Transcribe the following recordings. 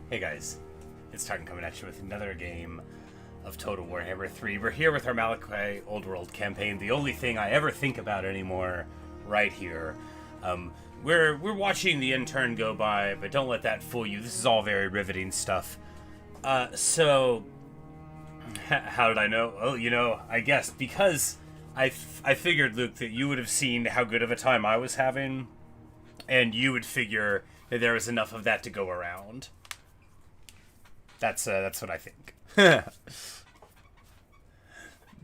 Hey guys, it's Zhatan coming at you with another game of Total Warhammer 3. We're here with our Malakai Old World campaign, the only thing I ever think about anymore right here. We're watching the intern go by, but don't let that fool you. This is all very riveting stuff. So, how did I know? Oh, you know, I guess because I figured, Luke, that you would have seen how good of a time I was having, and you would figure that there was enough of that to go around. That's what I think.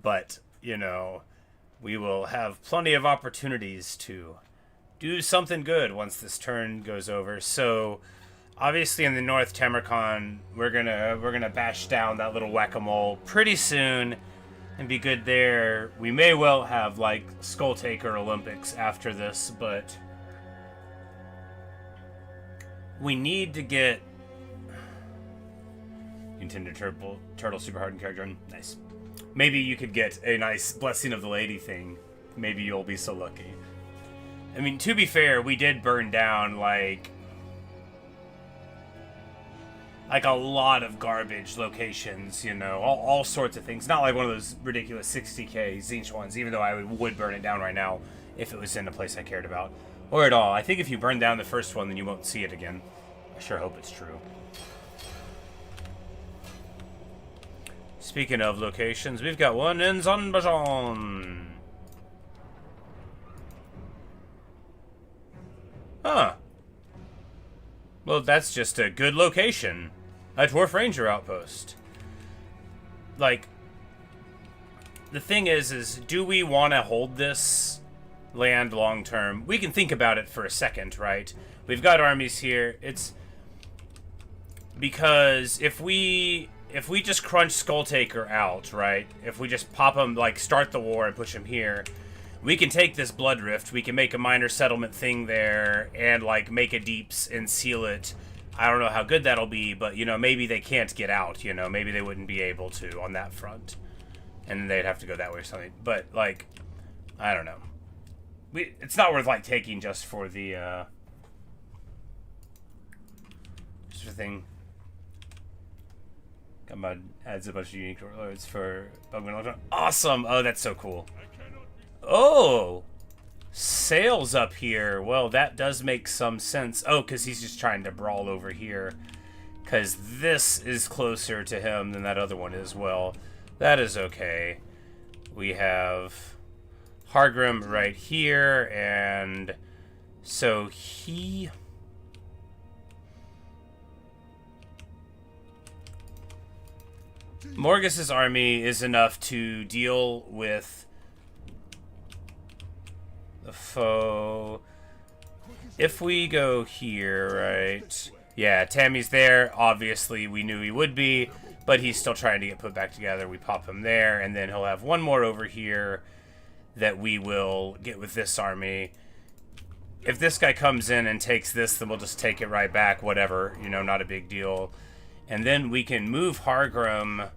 But, you know, we will have plenty of opportunities to do something good once this turn goes over. So, obviously in the north, Tamurkhan, we're gonna bash down that little whack-a-mole pretty soon and be good there. We may well have, like, Skull Taker Olympics after this, but we need to get Intended Turtle super hardened character. Nice. Maybe you could get a nice Blessing of the Lady thing. Maybe you'll be so lucky. I mean, to be fair, we did burn down, like a lot of garbage locations, you know, all sorts of things. Not like one of those ridiculous 60k Zinch ones, even though I would burn it down right now if it was in a place I cared about. Or at all. I think if you burn down the first one, then you won't see it again. I sure hope it's true. Speaking of locations, we've got one in Zanbajan. Huh. Well, that's just a good location. A Dwarf Ranger outpost. Like, the thing is do we want to hold this land long term? We can think about it for a second, right? We've got armies here. It's because if we just crunch Skull Taker out, right? If we just pop him, like, start the war and push him here, we can take this Blood Rift, we can make a minor settlement thing there, and, like, make a deeps and seal it. I don't know how good that'll be, but, you know, maybe they can't get out, you know? Maybe they wouldn't be able to on that front. And then they'd have to go that way or something. But, like, I don't know. It's not worth, like, taking just for the, sort of thing. Adds a bunch of unique warlords for Bugman. Awesome! Oh, that's so cool. Oh! Sails up here. Well, that does make some sense. Oh, because he's just trying to brawl over here. Because this is closer to him than that other one is. Well, that is okay. We have Hargrim right here, and so he... Morgus's army is enough to deal with the foe. If we go here, right? Yeah, Tammy's there. Obviously, we knew he would be, but he's still trying to get put back together. We pop him there, and then he'll have one more over here that we will get with this army. If this guy comes in and takes this, then we'll just take it right back. Whatever, you know, not a big deal. And then we can move Hargrim,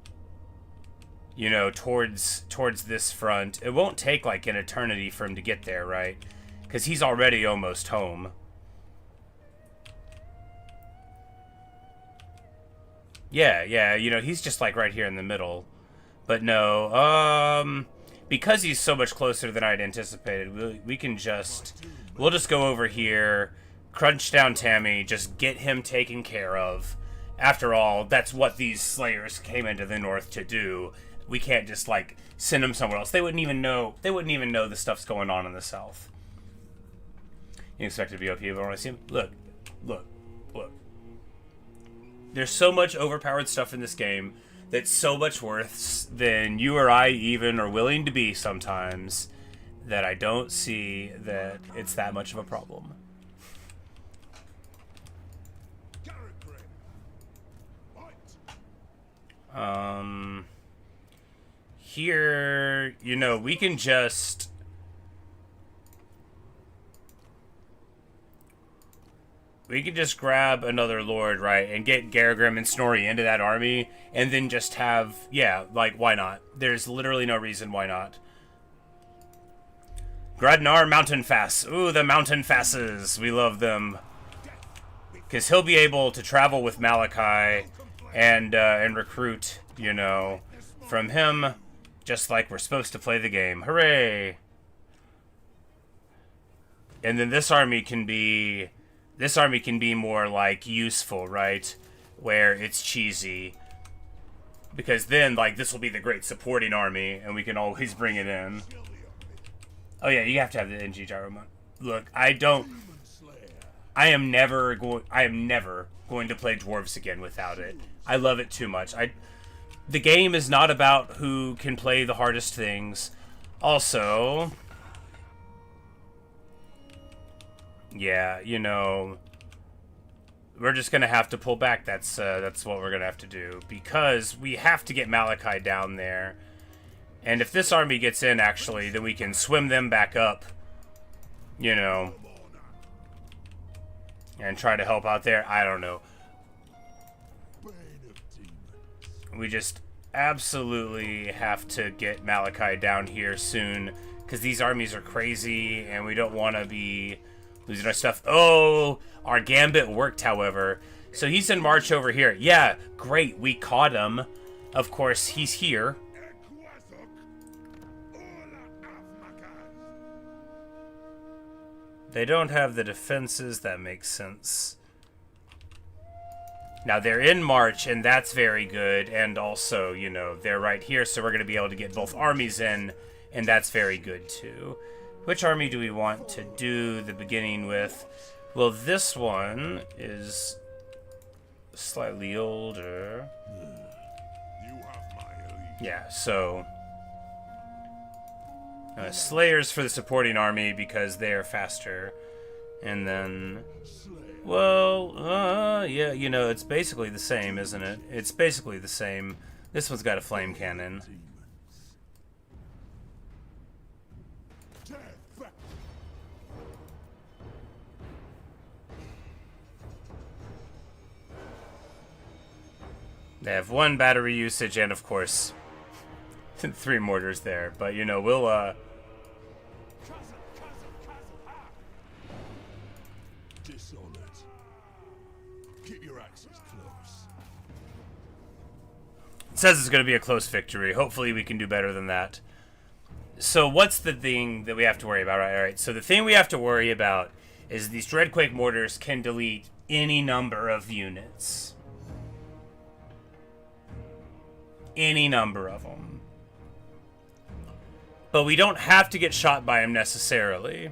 you know, towards this front. It won't take, like, an eternity for him to get there, right? Because he's already almost home. Yeah, you know, he's just, like, right here in the middle. But no, because he's so much closer than I'd anticipated, we can just... We'll just go over here, crunch down Tammy, just get him taken care of. After all, that's what these Slayers came into the North to do. We can't just, like, send them somewhere else. They wouldn't even know the stuff's going on in the South. You expect it to be OP, but when I see him, look. There's so much overpowered stuff in this game that's so much worse than you or I even are willing to be sometimes, that I don't see that it's that much of a problem. Here, you know, we can just... grab another lord, right, and get Garagrim and Snorri into that army, and then just have... Yeah, like, why not? There's literally no reason why not. Gradnar Mountain Fass. Ooh, the Mountain Fasses. We love them. because he'll be able to travel with Malakai and recruit, you know, from him, just like we're supposed to play the game. Hooray! And then this army can be more like useful, right? Where it's cheesy. Because then, like, this will be the great supporting army, and we can always bring it in. Oh yeah, you have to have the NG gyro mod. Look, I am never going to play dwarves again without it. I love it too much. The game is not about who can play the hardest things. Also, yeah, you know, we're just gonna have to pull back. That's what we're gonna have to do, because we have to get Malakai down there. And if this army gets in, actually, then we can swim them back up, you know, and try to help out there. I don't know. We just absolutely have to get Malakai down here soon, because these armies are crazy, and we don't want to be losing our stuff. Oh, our gambit worked, however. So he's in march over here. Yeah, great. We caught him. Of course, he's here. They don't have the defenses. That makes sense. Now, they're in march, and that's very good. And also, you know, they're right here, so we're going to be able to get both armies in, and that's very good, too. Which army do we want to do the beginning with? Well, this one is slightly older. Yeah, so Slayers for the supporting army because they are faster. And then, well, yeah, you know, it's basically the same, isn't it? It's basically the same. This one's got a flame cannon. They have 1 battery usage and, of course, 3 mortars there. But, you know, we'll, It says it's going to be a close victory. Hopefully we can do better than that. So what's the thing that we have to worry about? All right. So the thing we have to worry about is these Dreadquake mortars can delete any number of units. Any number of them. But we don't have to get shot by them necessarily.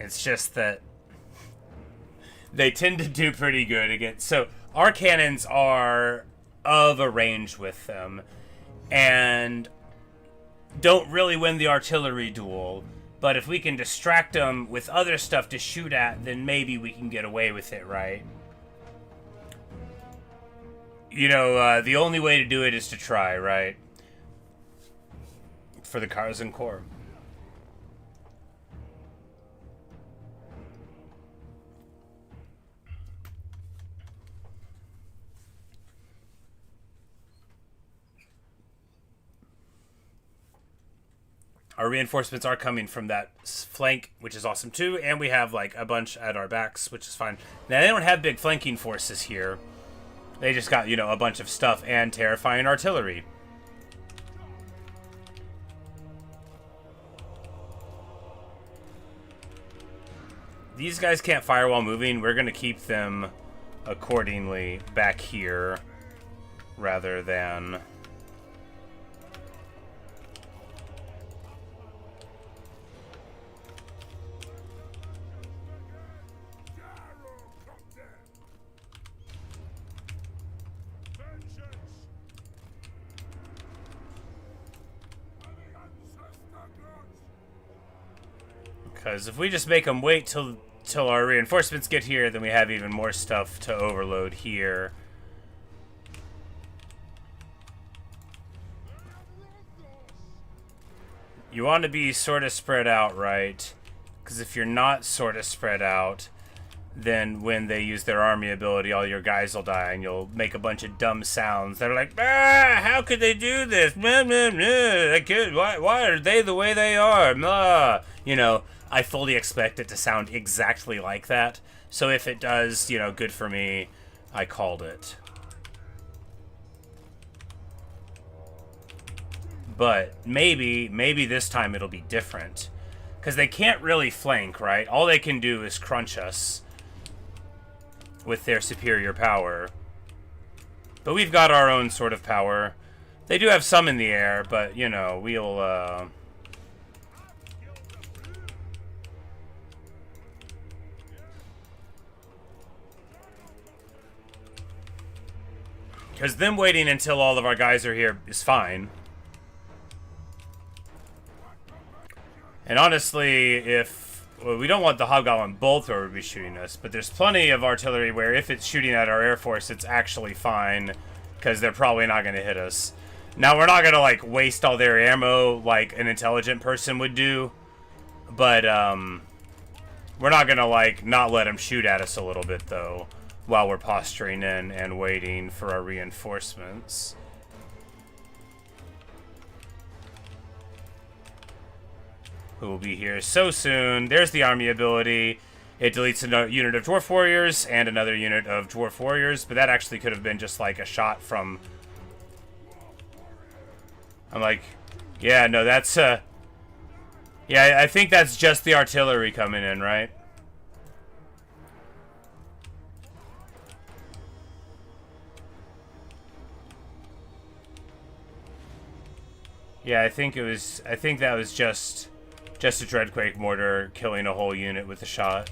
It's just that they tend to do pretty good against... So, our cannons are of a range with them. And don't really win the artillery duel. But if we can distract them with other stuff to shoot at, then maybe we can get away with it, right? You know, the only way to do it is to try, right? For the Karaz Ankor. Our reinforcements are coming from that flank, which is awesome too, and we have like a bunch at our backs, which is fine. Now, they don't have big flanking forces here. They just got, you know, a bunch of stuff and terrifying artillery. These guys can't fire while moving. We're going to keep them accordingly back here rather than... Because if we just make them wait till our reinforcements get here, then we have even more stuff to overload here. You want to be sort of spread out, right? Because if you're not sort of spread out, then when they use their army ability, all your guys will die, and you'll make a bunch of dumb sounds that are like, ah, how could they do this? Blah, blah, blah. I could, why are they the way they are? Blah. You know, I fully expect it to sound exactly like that. So if it does, you know, good for me. I called it. But maybe this time it'll be different. Because they can't really flank, right? All they can do is crunch us with their superior power. But we've got our own sort of power. They do have some in the air, but, you know, we'll, because them waiting until all of our guys are here is fine. And honestly, if... Well, we don't want the Hobgoblin bolt thrower to be shooting us, but there's plenty of artillery where if it's shooting at our Air Force, it's actually fine, because they're probably not going to hit us. Now, we're not going to, like, waste all their ammo like an intelligent person would do, but, we're not going to, like, not let them shoot at us a little bit, though, while we're posturing in and waiting for our reinforcements. Who will be here so soon. There's the army ability. It deletes a unit of Dwarf Warriors and another unit of Dwarf Warriors, but that actually could have been just like a shot from... I'm like, yeah, no, that's, yeah, I think that's just the artillery coming in, right? Yeah, I think that was just a Dreadquake mortar killing a whole unit with a shot.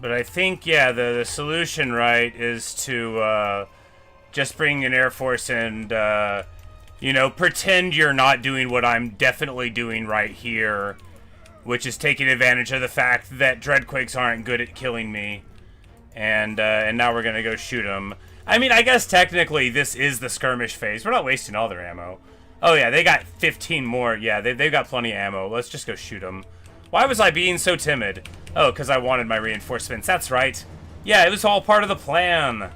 But I think, yeah, the solution, right, is to just bring an Air Force and, you know, pretend you're not doing what I'm definitely doing right here, which is taking advantage of the fact that Dreadquakes aren't good at killing me. And now we're going to go shoot them. I mean, I guess technically this is the skirmish phase. We're not wasting all their ammo. Oh, yeah, they got 15 more. Yeah, they've got plenty of ammo. Let's just go shoot them. Why was I being so timid? Oh, because I wanted my reinforcements. That's right. Yeah, it was all part of the plan.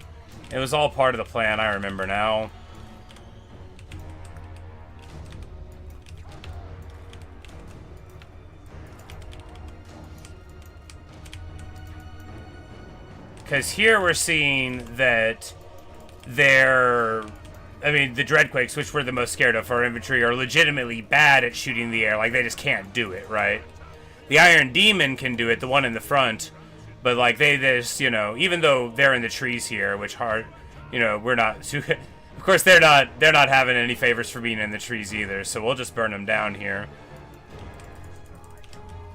It was all part of the plan. I remember now. Because here we're seeing that they're... I mean, the Dreadquakes, which we're the most scared of for our infantry, are legitimately bad at shooting the air. Like, they just can't do it, right? The Iron Demon can do it, the one in the front, but like they just, you know, even though they're in the trees here, which hard, you know, we're not. Of course, they're not having any favors for being in the trees either. So we'll just burn them down here,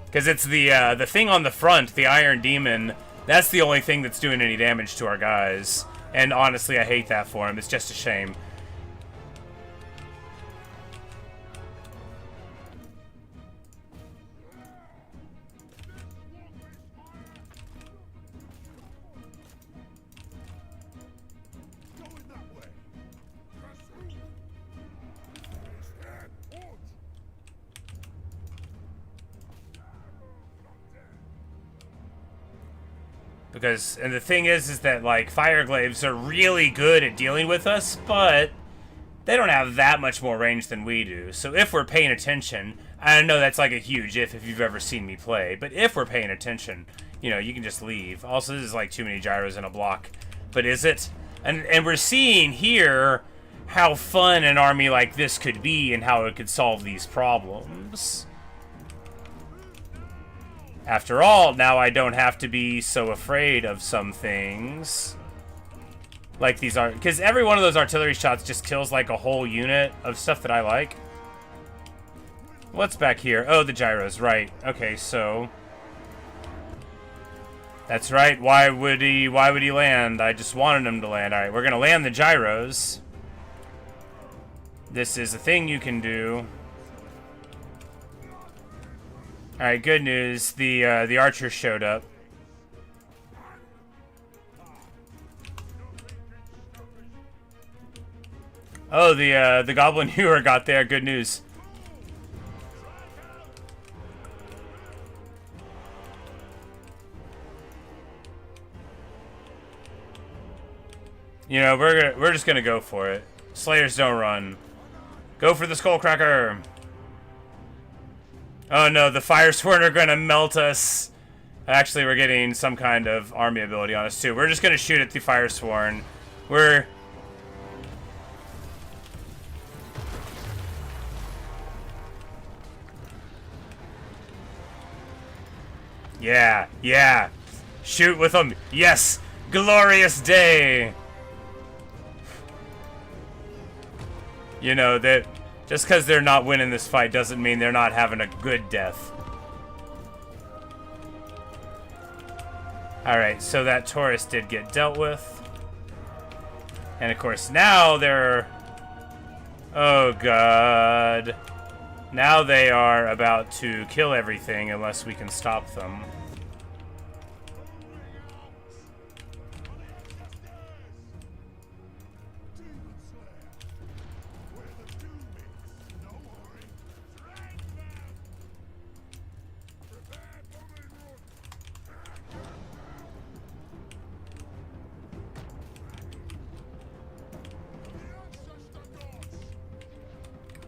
because it's the thing on the front, the Iron Demon. That's the only thing that's doing any damage to our guys, and honestly, I hate that for him. It's just a shame. Because, and the thing is that, like, Fireglaves are really good at dealing with us, but they don't have that much more range than we do. So if we're paying attention, I know that's like a huge if you've ever seen me play, but if we're paying attention, you know, you can just leave. Also, this is like too many gyros in a block. But is it? And we're seeing here how fun an army like this could be and how it could solve these problems. After all, now I don't have to be so afraid of some things. Like these are... Because every one of those artillery shots just kills like a whole unit of stuff that I like. What's back here? Oh, the gyros, right. Okay, so... That's right. Why would he land? I just wanted him to land. Alright, we're going to land the gyros. This is a thing you can do. Alright, good news. The archer showed up. Oh, the goblin hewer got there. Good news. You know, we're just gonna go for it. Slayers don't run. Go for the Skullcracker. Oh no, the Firesworn are gonna melt us. Actually, we're getting some kind of army ability on us too. We're just gonna shoot at the Firesworn. We're... Yeah, yeah. Shoot with them. Yes! Glorious day! You know, that just because they're not winning this fight doesn't mean they're not having a good death. Alright, so that Taurus did get dealt with. And of course, now they're... Oh god. Now they are about to kill everything unless we can stop them.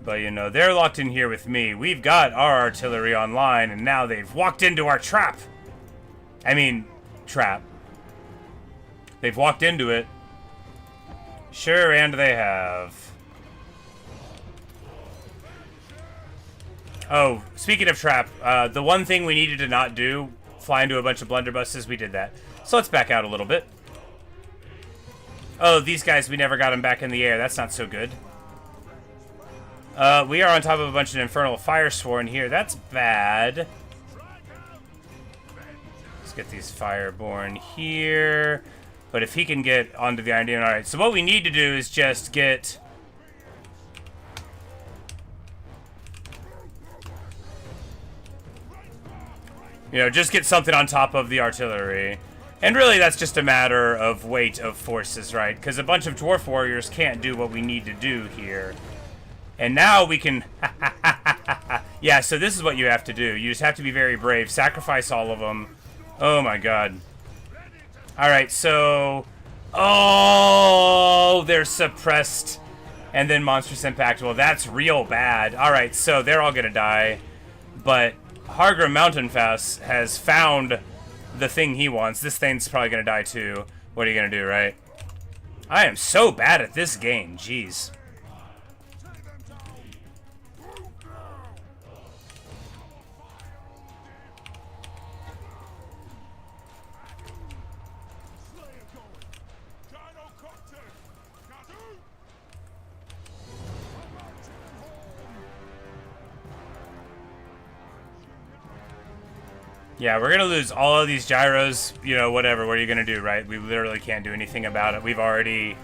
But, you know, they're locked in here with me. We've got our artillery online, and now they've walked into our trap. I mean, trap. They've walked into it. Sure, and they have. Oh, speaking of trap, the one thing we needed to not do, fly into a bunch of blunderbusses, we did that. So let's back out a little bit. Oh, these guys, we never got them back in the air. That's not so good. We are on top of a bunch of Infernal Firesworn here. That's bad. Let's get these Fireborn here. But if he can get onto the Iron Demon... Alright, so what we need to do is just get... You know, just get something on top of the artillery. And really, that's just a matter of weight of forces, right? Because a bunch of Dwarf Warriors can't do what we need to do here. And now we can... Yeah, so this is what you have to do. You just have to be very brave. Sacrifice all of them. Oh my god. Alright, so... Oh, they're suppressed. And then Monstrous Impact. Well, that's real bad. Alright, so they're all gonna die. But Hargrim Mountainfass has found the thing he wants. This thing's probably gonna die too. What are you gonna do, right? I am so bad at this game. Jeez. Yeah, we're gonna lose all of these gyros, you know, whatever, what are you gonna do, right? We literally can't do anything about it. We've already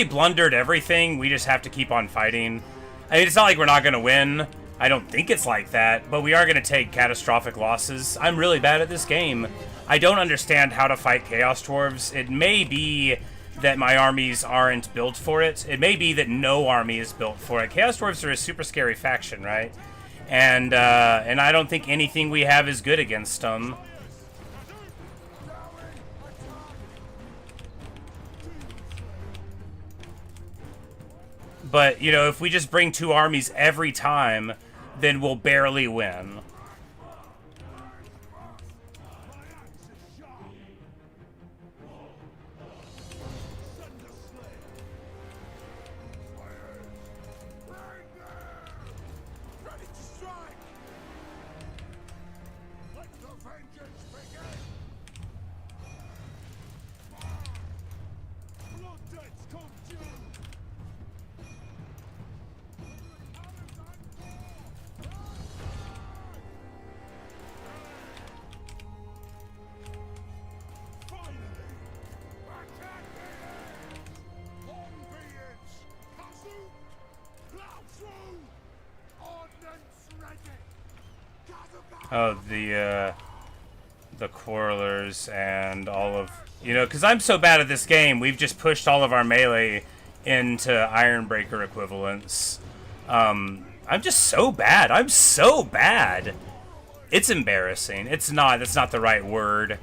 blundered everything, we just have to keep on fighting. I mean, it's not like we're not gonna win. I don't think it's like that, but we are gonna take catastrophic losses. I'm really bad at this game. I don't understand how to fight Chaos Dwarves. It may be that my armies aren't built for it. It may be that no army is built for it. Chaos Dwarves are a super scary faction, right? And I don't think anything we have is good against them. But, you know, if we just bring two armies every time, then we'll barely win. Oh, the quarrelers and all of, you know, because I'm so bad at this game, we've just pushed all of our melee into Ironbreaker equivalents. I'm just so bad. I'm so bad. It's embarrassing. It's not. That's not the right word.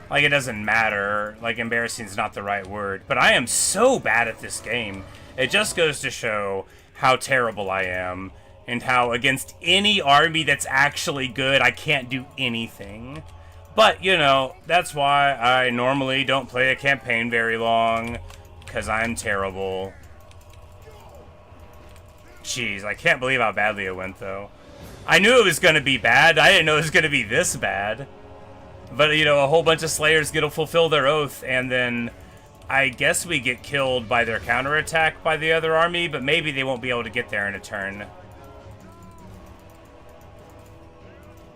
Like, it doesn't matter. Like, embarrassing is not the right word. But I am so bad at this game. It just goes to show how terrible I am. And how against any army that's actually good, I can't do anything. But, you know, that's why I normally don't play a campaign very long. Because I'm terrible. Jeez, I can't believe how badly it went, though. I knew it was going to be bad. I didn't know it was going to be this bad. But, you know, a whole bunch of Slayers get to fulfill their oath, and then I guess we get killed by their counterattack by the other army, but maybe they won't be able to get there in a turn.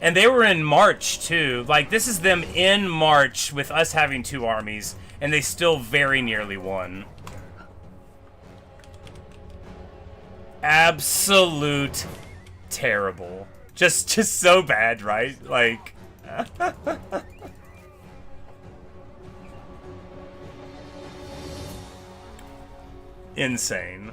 And they were in March, too. Like, this is them in March with us having 2 armies, and they still very nearly won. Absolute terrible. Just so bad, right? Like... Insane.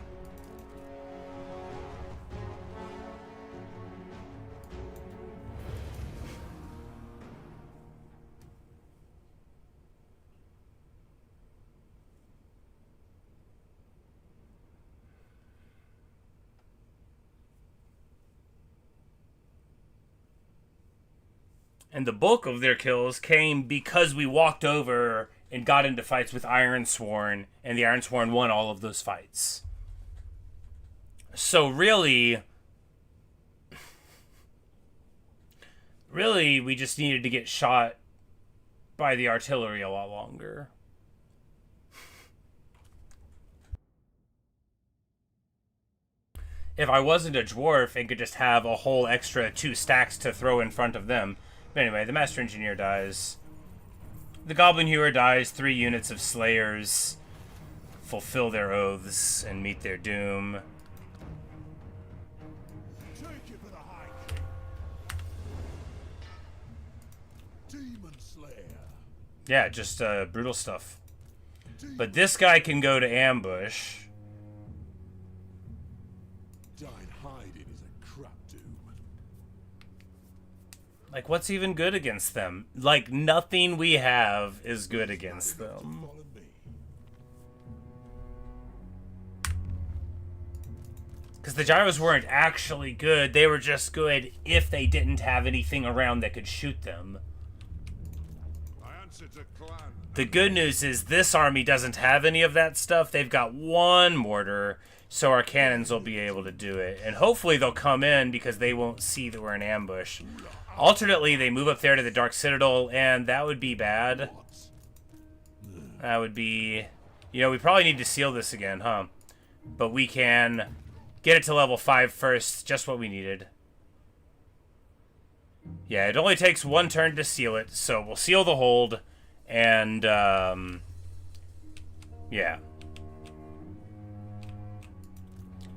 And the bulk of their kills came because we walked over and got into fights with Ironsworn, and the Ironsworn won all of those fights. So really, we just needed to get shot by the artillery a lot longer. If I wasn't a dwarf and could just have a whole extra 2 stacks to throw in front of them. But anyway, the Master Engineer dies. The Goblin Hewer dies. 3 units of Slayers fulfill their oaths and meet their doom. Yeah, just brutal stuff. But this guy can go to ambush. Like, what's even good against them? Like, nothing we have is good against them. Because the gyros weren't actually good. They were just good if they didn't have anything around that could shoot them. The good news is this army doesn't have any of that stuff. They've got 1 mortar, so our cannons will be able to do it. And hopefully they'll come in because they won't see that we're in ambush. Alternately, they move up there to the Dark Citadel, and that would be bad. That would be... You know, we probably need to seal this again, huh? But we can get it to level 5 first, just what we needed. Yeah, it only takes 1 turn to seal it, so we'll seal the hold, and, yeah.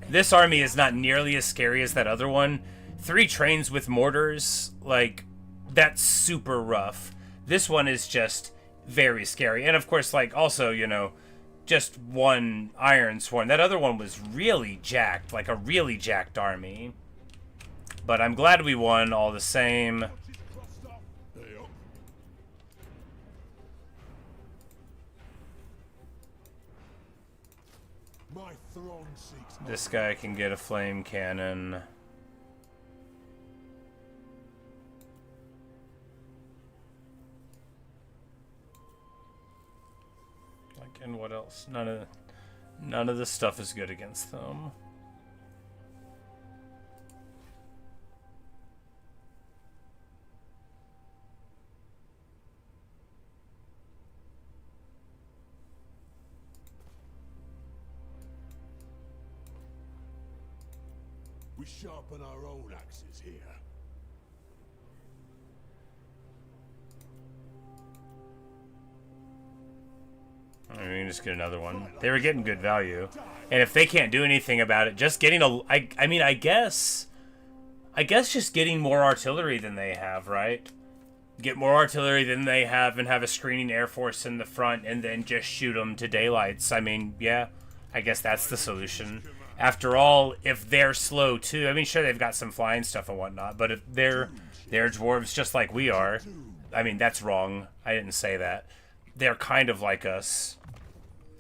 This army is not nearly as scary as that other one. 3 trains with mortars, like, that's super rough. This one is just very scary. And, of course, like, also, you know, just 1 Ironsworn. That other one was really jacked, like a really jacked army. But I'm glad we won all the same. This guy can get a flame cannon. And what else? None of this stuff is good against them. We sharpen our own axes here. I mean, we can just get another one. They were getting good value. And if they can't do anything about it, just getting a... I mean, I guess... I guess just getting more artillery than they have, right? Get more artillery than they have and have a screening air force in the front and then just shoot them to daylights. I mean, yeah, I guess that's the solution. After all, if they're slow too, I mean, sure, they've got some flying stuff and whatnot, but if they're dwarves just like we are, I mean, that's wrong. I didn't say that. They're kind of like us,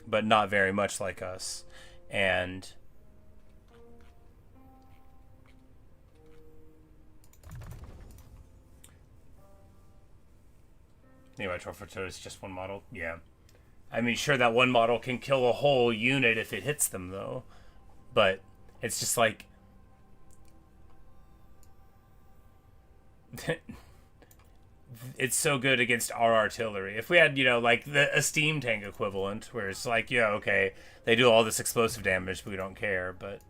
but not very much like us. And anyway, Torforto is just one model. Yeah. I mean, sure, that one model can kill a whole unit if it hits them, though. But it's just like... it's so good against our artillery. If we had, you know, like a steam tank equivalent, where it's like, yeah, okay, they do all this explosive damage, but we don't care, but...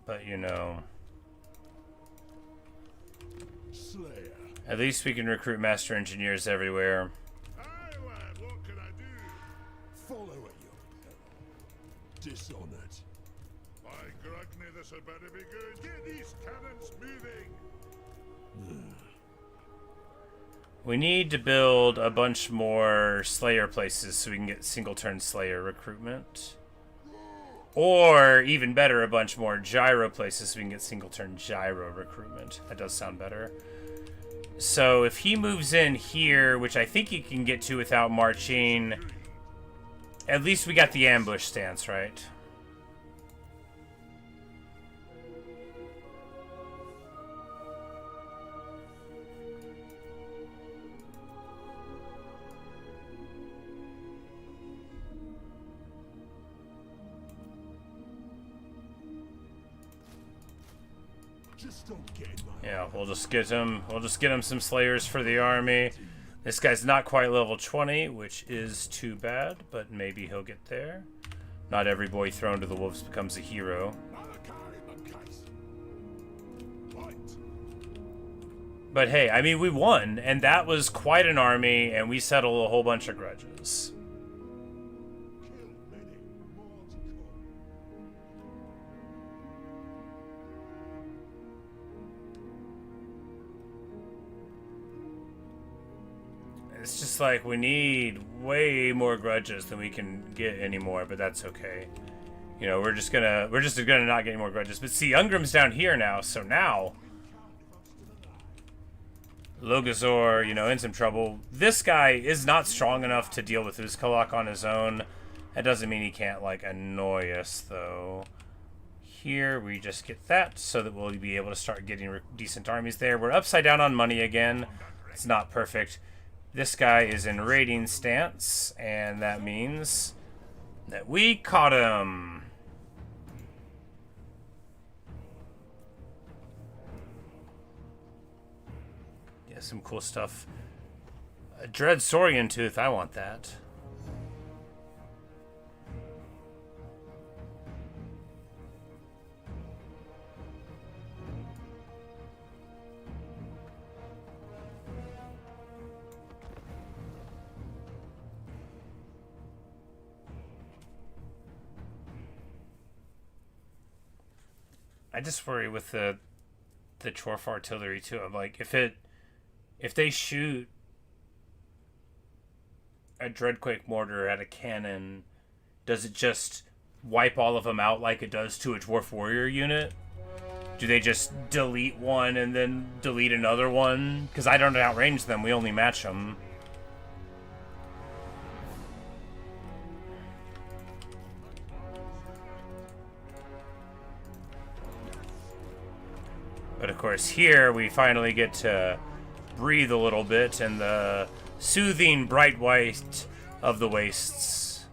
But, you know... At least we can recruit master engineers everywhere. Aye, lad, what can I do? Follow at your peril. Dishonored. By Grugny, this had better be good. Get these cannons moving. We need to build a bunch more Slayer places so we can get single-turn Slayer recruitment. Or, even better, a bunch more Gyro places so we can get single-turn Gyro recruitment. That does sound better. So, if he moves in here, which I think he can get to without marching, at least we got the ambush stance, right? Yeah, we'll just get him some Slayers for the army. This guy's not quite level 20, which is too bad, but maybe he'll get there. Not every boy thrown to the wolves becomes a hero. But hey, I mean, we won, and that was quite an army, and we settled a whole bunch of grudges. It's just like we need way more grudges than we can get anymore, but that's okay. You know, we're just gonna not get any more grudges. But see, Ungrim's down here now, so now Logazor, you know, in some trouble. This guy is not strong enough to deal with Uzkalak on his own. That doesn't mean he can't, like, annoy us, though. Here, we just get that so that we'll be able to start getting decent armies there. We're upside down on money again. It's not perfect. This guy is in raiding stance, and that means that we caught him. Yeah, some cool stuff. A Dread Saurian Tooth, I want that. I just worry with the Chorf artillery too. I'm like, if they shoot a Dreadquake mortar at a cannon, does it just wipe all of them out like it does to a Dwarf Warrior unit? Do they just delete one and then delete another one? Because I don't outrange them, we only match them. But of course here we finally get to breathe a little bit in the soothing bright white of the wastes.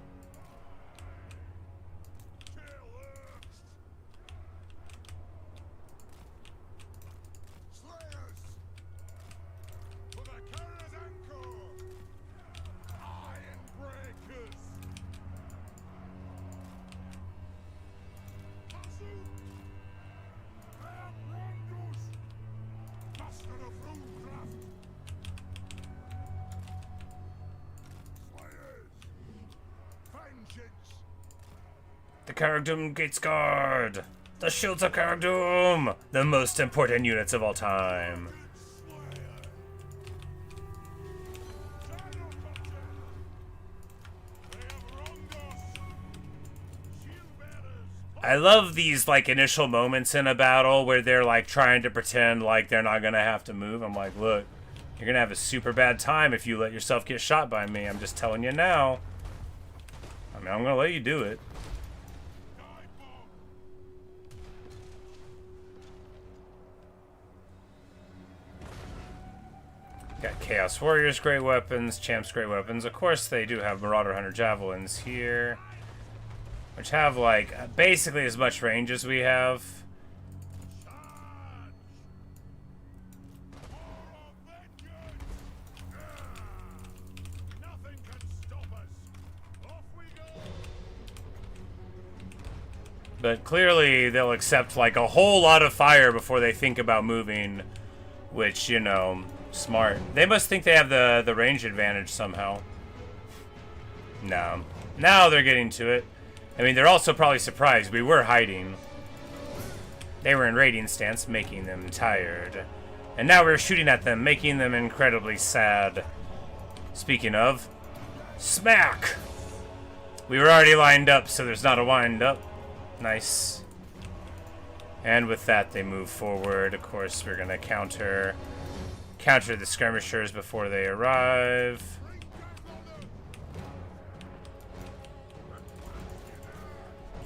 For the Karaz Ankor! Iron breakers! The Karagdum Gates Guard! The Shields of Karagdum! The most important units of all time. I love these, like, initial moments in a battle where they're, like, trying to pretend like they're not gonna have to move. I'm like, look, you're gonna have a super bad time if you let yourself get shot by me. I'm just telling you now. I mean, I'm gonna let you do it. Got Chaos Warriors, great weapons, Champs, great weapons. Of course, they do have Marauder Hunter Javelins here, which have, like, basically as much range as we have. But clearly, they'll accept, like, a whole lot of fire before they think about moving, which, you know, smart. They must think they have the range advantage somehow. No. Now they're getting to it. I mean, they're also probably surprised. We were hiding. They were in raiding stance, making them tired. And now we're shooting at them, making them incredibly sad. Speaking of, smack! We were already lined up, so there's not a wind up. Nice. And with that, they move forward. Of course, we're going to counter the skirmishers before they arrive.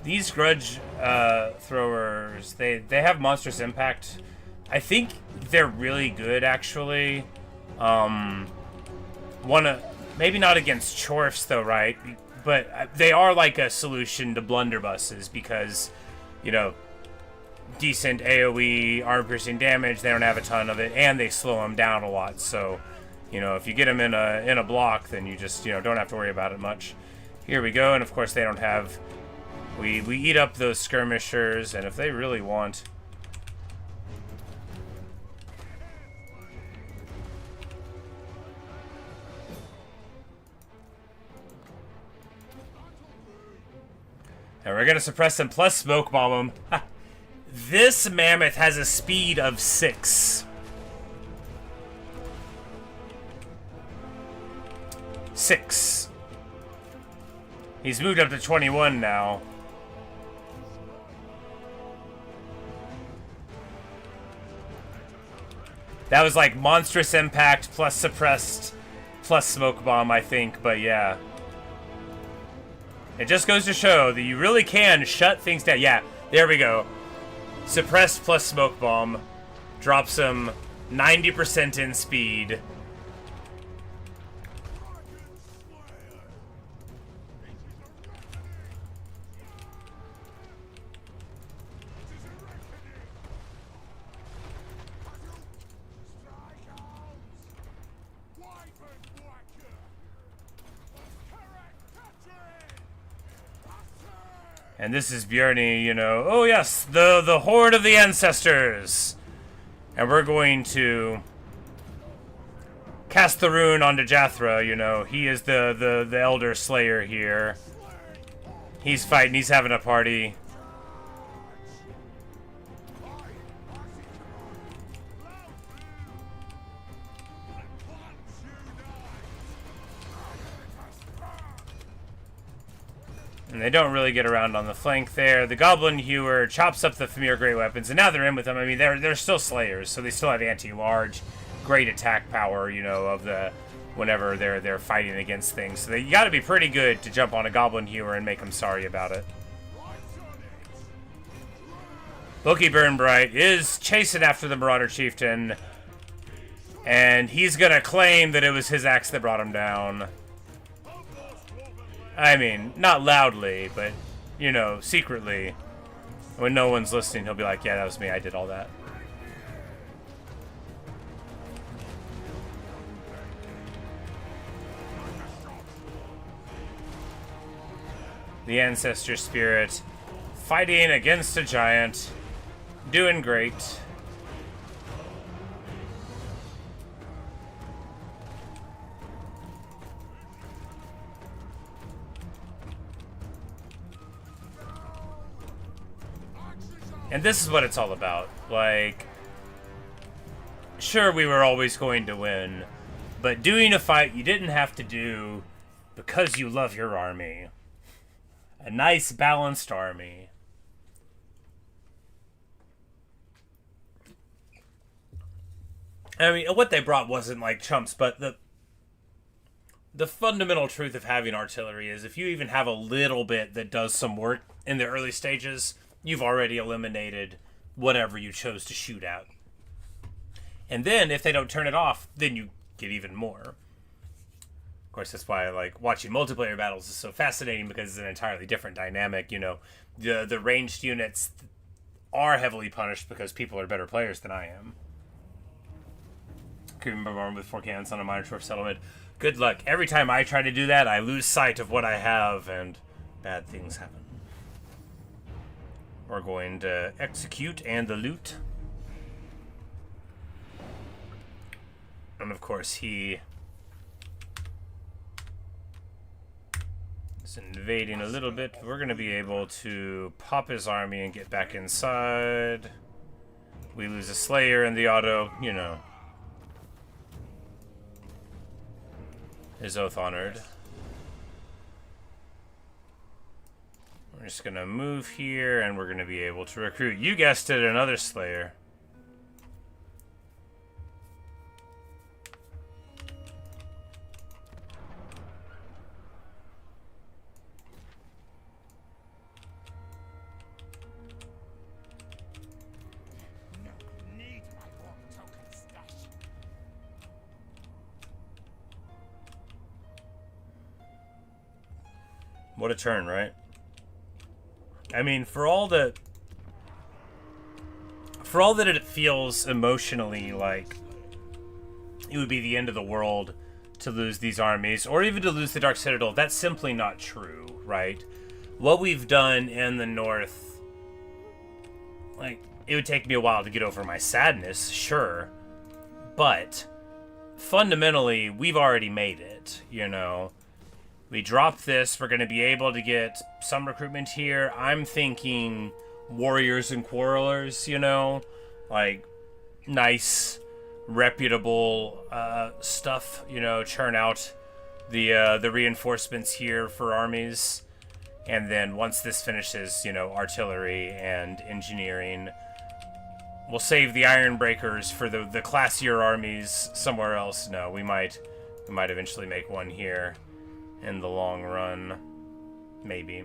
These grudge throwers, they have monstrous impact. I think they're really good, actually. Maybe not against Chorfs, though, right? But they are like a solution to blunderbusses because, you know, decent AoE, armor-piercing damage, they don't have a ton of it, and they slow them down a lot. So, you know, if you get them in a block, then you just, you know, don't have to worry about it much. Here we go, and of course they don't have... We eat up those skirmishers, and if they really want... And we're gonna suppress them plus smoke bomb them. This mammoth has a speed of 6. 6. He's moved up to 21 now. That was like monstrous impact plus suppressed plus smoke bomb, I think, but yeah. It just goes to show that you really can shut things down. Yeah, there we go. Suppressed plus smoke bomb drops him 90% in speed. And this is Bjarni, you know. Oh yes, the horde of the ancestors. And we're going to cast the rune onto Jathra, you know. He is the elder slayer here. He's fighting, he's having a party. And they don't really get around on the flank there. The Goblin Hewer chops up the Familiar Great Weapons, and now they're in with them. I mean, they're still Slayers, so they still have anti-large, great attack power, you know, of the whenever they're fighting against things. So you got to be pretty good to jump on a Goblin Hewer and make them sorry about it. Loki Burnbright is chasing after the Marauder Chieftain, and he's gonna claim that it was his axe that brought him down. I mean, not loudly, but, you know, secretly. When no one's listening, he'll be like, yeah, that was me, I did all that. The Ancestor Spirit fighting against a giant. Doing great. And this is what it's all about. Like, sure, we were always going to win, but doing a fight you didn't have to do because you love your army. A nice, balanced army. I mean, what they brought wasn't like chumps, but the fundamental truth of having artillery is if you even have a little bit that does some work in the early stages, you've already eliminated whatever you chose to shoot at. And then, if they don't turn it off, then you get even more. Of course, that's why like watching multiplayer battles is so fascinating, because it's an entirely different dynamic. You know, the ranged units are heavily punished because people are better players than I am. Cuban bombardment with 4 cannons on a minor shore settlement. Good luck. Every time I try to do that, I lose sight of what I have, and bad things happen. We're going to execute and the loot. And of course he is invading a little bit. We're going to be able to pop his army and get back inside. We lose a Slayer in the auto, you know. His oath honored. We're just gonna move here, and we're gonna be able to recruit, you guessed it, another Slayer. What a turn, right? I mean, for all that it feels emotionally like it would be the end of the world to lose these armies, or even to lose the Dark Citadel, that's simply not true, right? What we've done in the north, like, it would take me a while to get over my sadness, sure, but fundamentally, we've already made it, you know? We drop this, we're going to be able to get some recruitment here. I'm thinking warriors and quarrelers, you know? Like, nice, reputable stuff, you know, churn out the reinforcements here for armies. And then once this finishes, you know, artillery and engineering, we'll save the iron breakers for the classier armies somewhere else. No, we might eventually make one here. In the long run, maybe.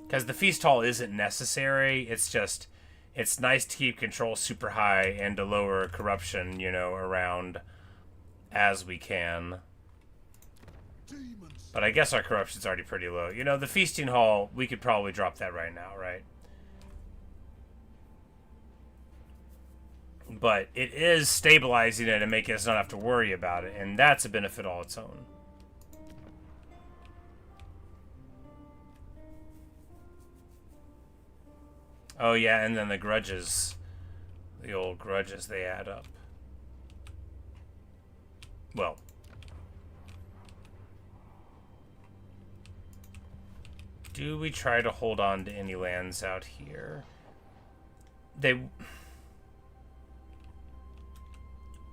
Because the feast hall isn't necessary, it's just, it's nice to keep control super high and to lower corruption, you know, around as we can. But I guess our corruption's already pretty low. You know, the feasting hall, we could probably drop that right now, right? But it is stabilizing it and making us not have to worry about it, and that's a benefit all its own. Oh yeah, and then the grudges. The old grudges, they add up. Well. Do we try to hold on to any lands out here? It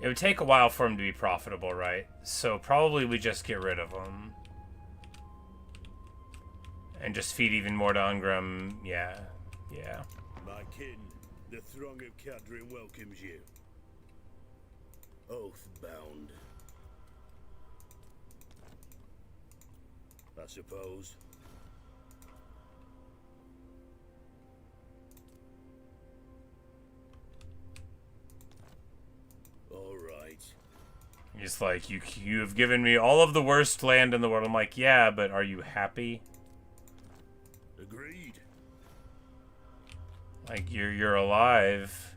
would take a while for them to be profitable, right? So probably we just get rid of them. And just feed even more to Ungram. Yeah. Yeah. My kin, the throng of Cadrin welcomes you. Oath-bound. I suppose. All right. He's like, you have given me all of the worst land in the world. I'm like, yeah, but are you happy? Agreed. Like, you're alive.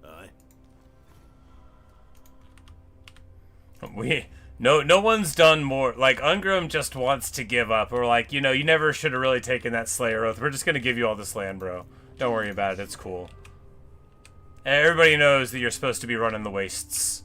Aye. No one's done more. Like, Ungram just wants to give up. We're like, you know, you never should have really taken that Slayer oath. We're just gonna give you all this land, bro. Don't worry about it. It's cool. Everybody knows that you're supposed to be running the wastes.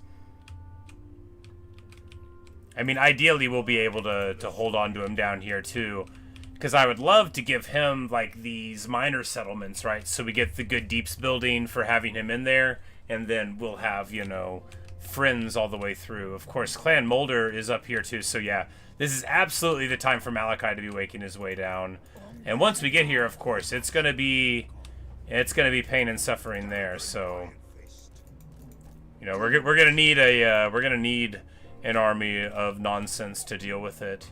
I mean, ideally we'll be able to hold on to him down here too. Because I would love to give him, like, these minor settlements, right? So we get the good deeps building for having him in there. And then we'll have, you know, friends all the way through. Of course, Clan Mulder is up here too. So yeah, this is absolutely the time for Malakai to be making his way down. And once we get here, of course, it's gonna be pain and suffering there. So, you know, we're gonna need an army of nonsense to deal with it.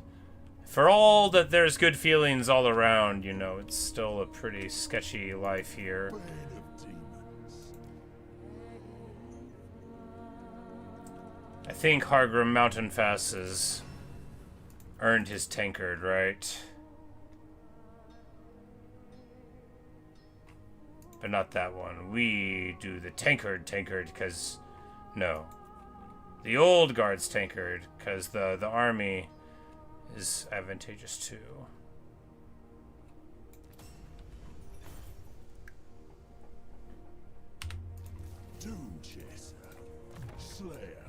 For all that there's good feelings all around, you know, it's still a pretty sketchy life here. I think Hargrim Mountainfast has earned his tankard, right? But not that one. We do the tankard, because... No. The old guard's tankard, because the army is advantageous too. Doom Chaser. Slayer.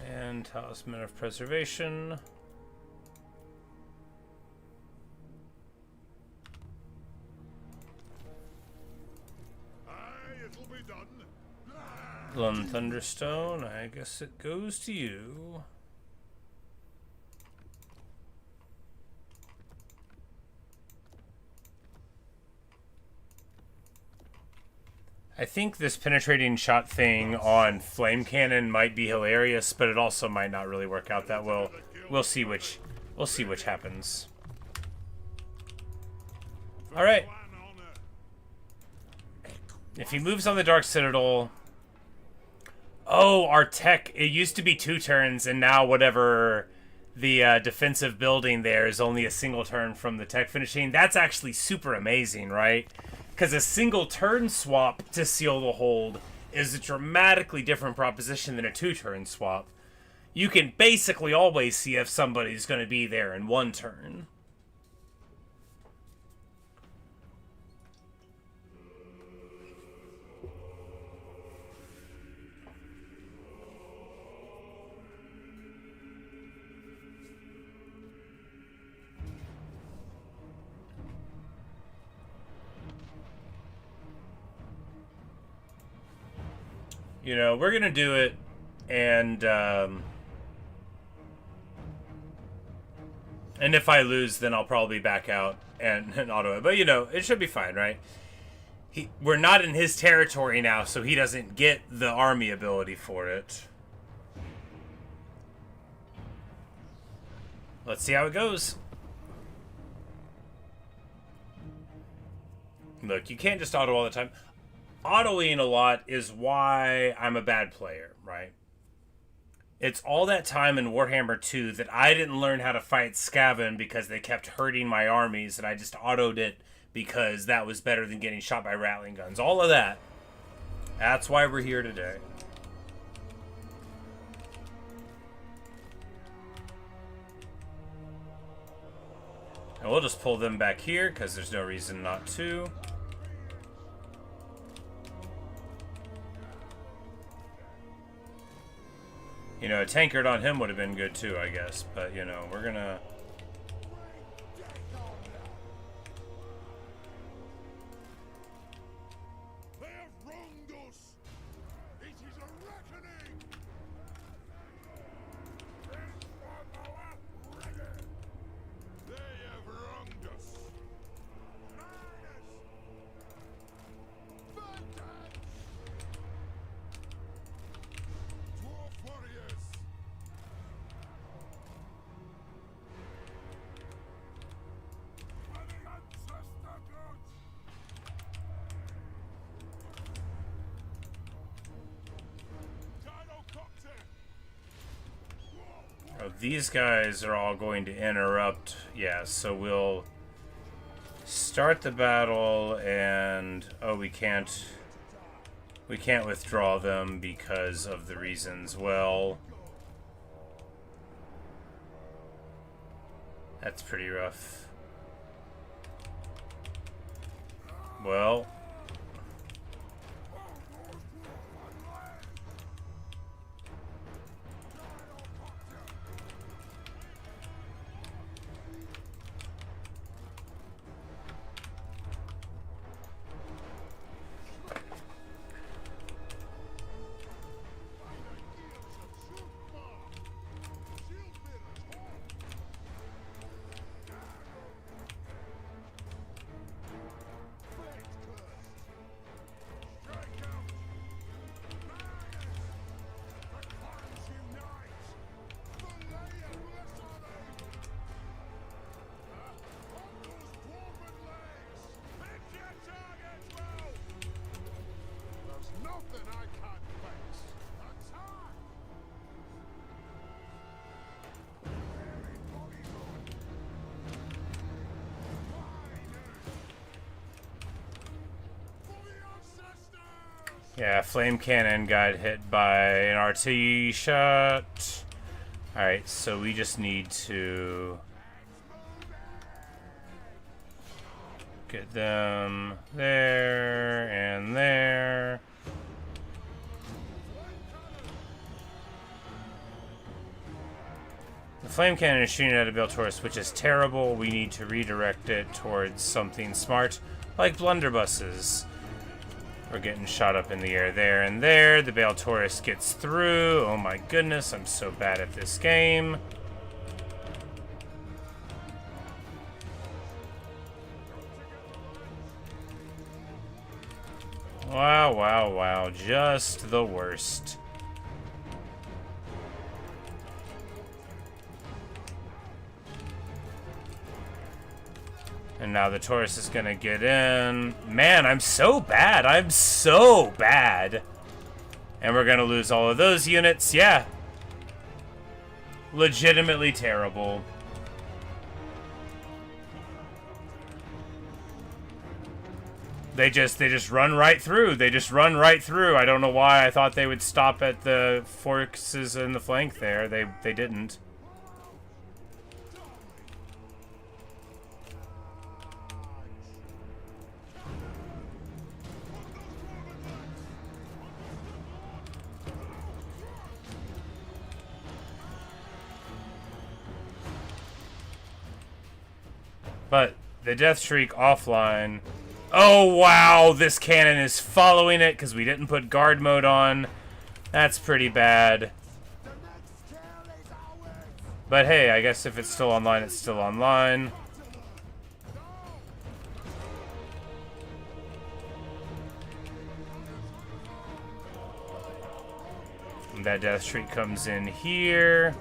And Talisman of Preservation. It'll be done. Lone Thunderstone, I guess it goes to you. I think this penetrating shot thing on flame cannon might be hilarious, but it also might not really work out that well. We'll see which happens. All right. If he moves on the Dark Citadel, oh, our tech, it used to be 2 turns, and now whatever the defensive building there is only a single turn from the tech finishing. That's actually super amazing, right? Because a single turn swap to seal the hold is a dramatically different proposition than a 2-turn swap. You can basically always see if somebody's going to be there in 1 turn. You know, we're going to do it, and if I lose, then I'll probably back out and auto it. But, you know, it should be fine, right? We're not in his territory now, so he doesn't get the army ability for it. Let's see how it goes. Look, you can't just auto all the time. Autoing a lot is why I'm a bad player, right? It's all that time in Warhammer 2 that I didn't learn how to fight Skaven because they kept hurting my armies, and I just autoed it because that was better than getting shot by Rattling guns. All of that. That's why we're here today. And we'll just pull them back here because there's no reason not to. You know, a tankard on him would have been good too, I guess. But, you know, we're gonna... They have wronged us. It is a reckoning. They have wronged us. Dwarf warriors. Oh, these guys are all going to interrupt. Yeah, so we'll start the battle and... Oh, we can't withdraw them because of the reasons. Well, that's pretty rough. Well, Yeah, flame cannon got hit by an RT shot. Alright, so we just need to get them there and there. The flame cannon is shooting at a Beltaurus, which is terrible. We need to redirect it towards something smart, like blunderbusses. We're getting shot up in the air there and there. The Beltaurus gets through. Oh my goodness, I'm so bad at this game. Wow, wow, wow. Just the worst. And now the Taurus is gonna get in. Man, I'm so bad. I'm so bad. And we're gonna lose all of those units. Yeah. Legitimately terrible. They just run right through. They just run right through. I don't know why I thought they would stop at the forces in the flank there. They didn't. But the Death Shriek offline. Oh, wow. This cannon is following it because we didn't put guard mode on. That's pretty bad. But hey, I guess if it's still online, it's still online. And that Death Shriek comes in here.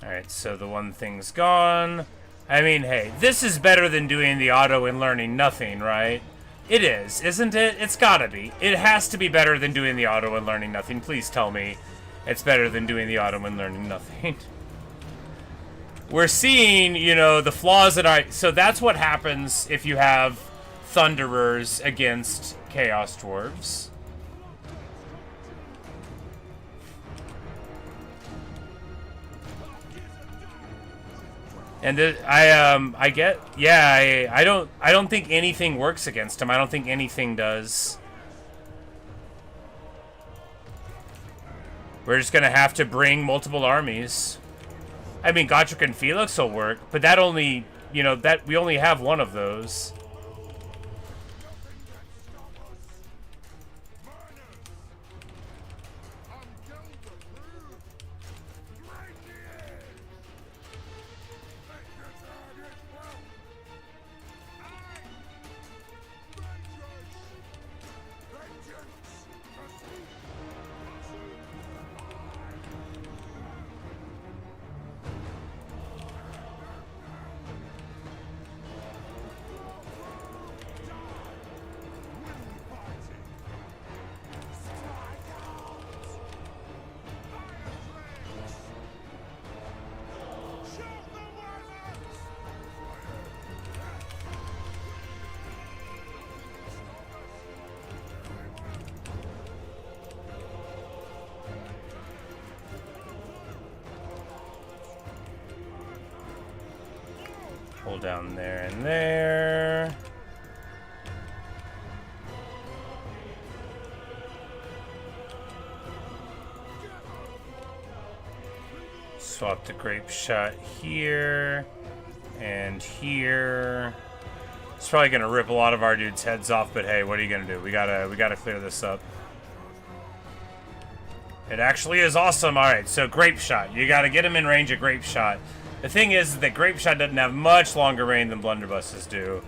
Alright, so the one thing's gone. I mean, hey, this is better than doing the auto and learning nothing, right? It is, isn't it? It's gotta be. It has to be better than doing the auto and learning nothing. Please tell me it's better than doing the auto and learning nothing. We're seeing, you know, the flaws that I... So that's what happens if you have Thunderers against Chaos Dwarves. And I get, yeah, I don't think anything works against him. I don't think anything does. We're just gonna have to bring multiple armies. I mean, Gotrek and Felix will work, but that only, you know, that we only have one of those. Pull down there and there. Swap the grape shot here and here. It's probably gonna rip a lot of our dudes' heads off, but hey, what are you gonna do? We gotta clear this up. It actually is awesome. All right, so grape shot. You gotta get him in range of grape shot. The thing is that grape shot doesn't have much longer range than blunderbusses do.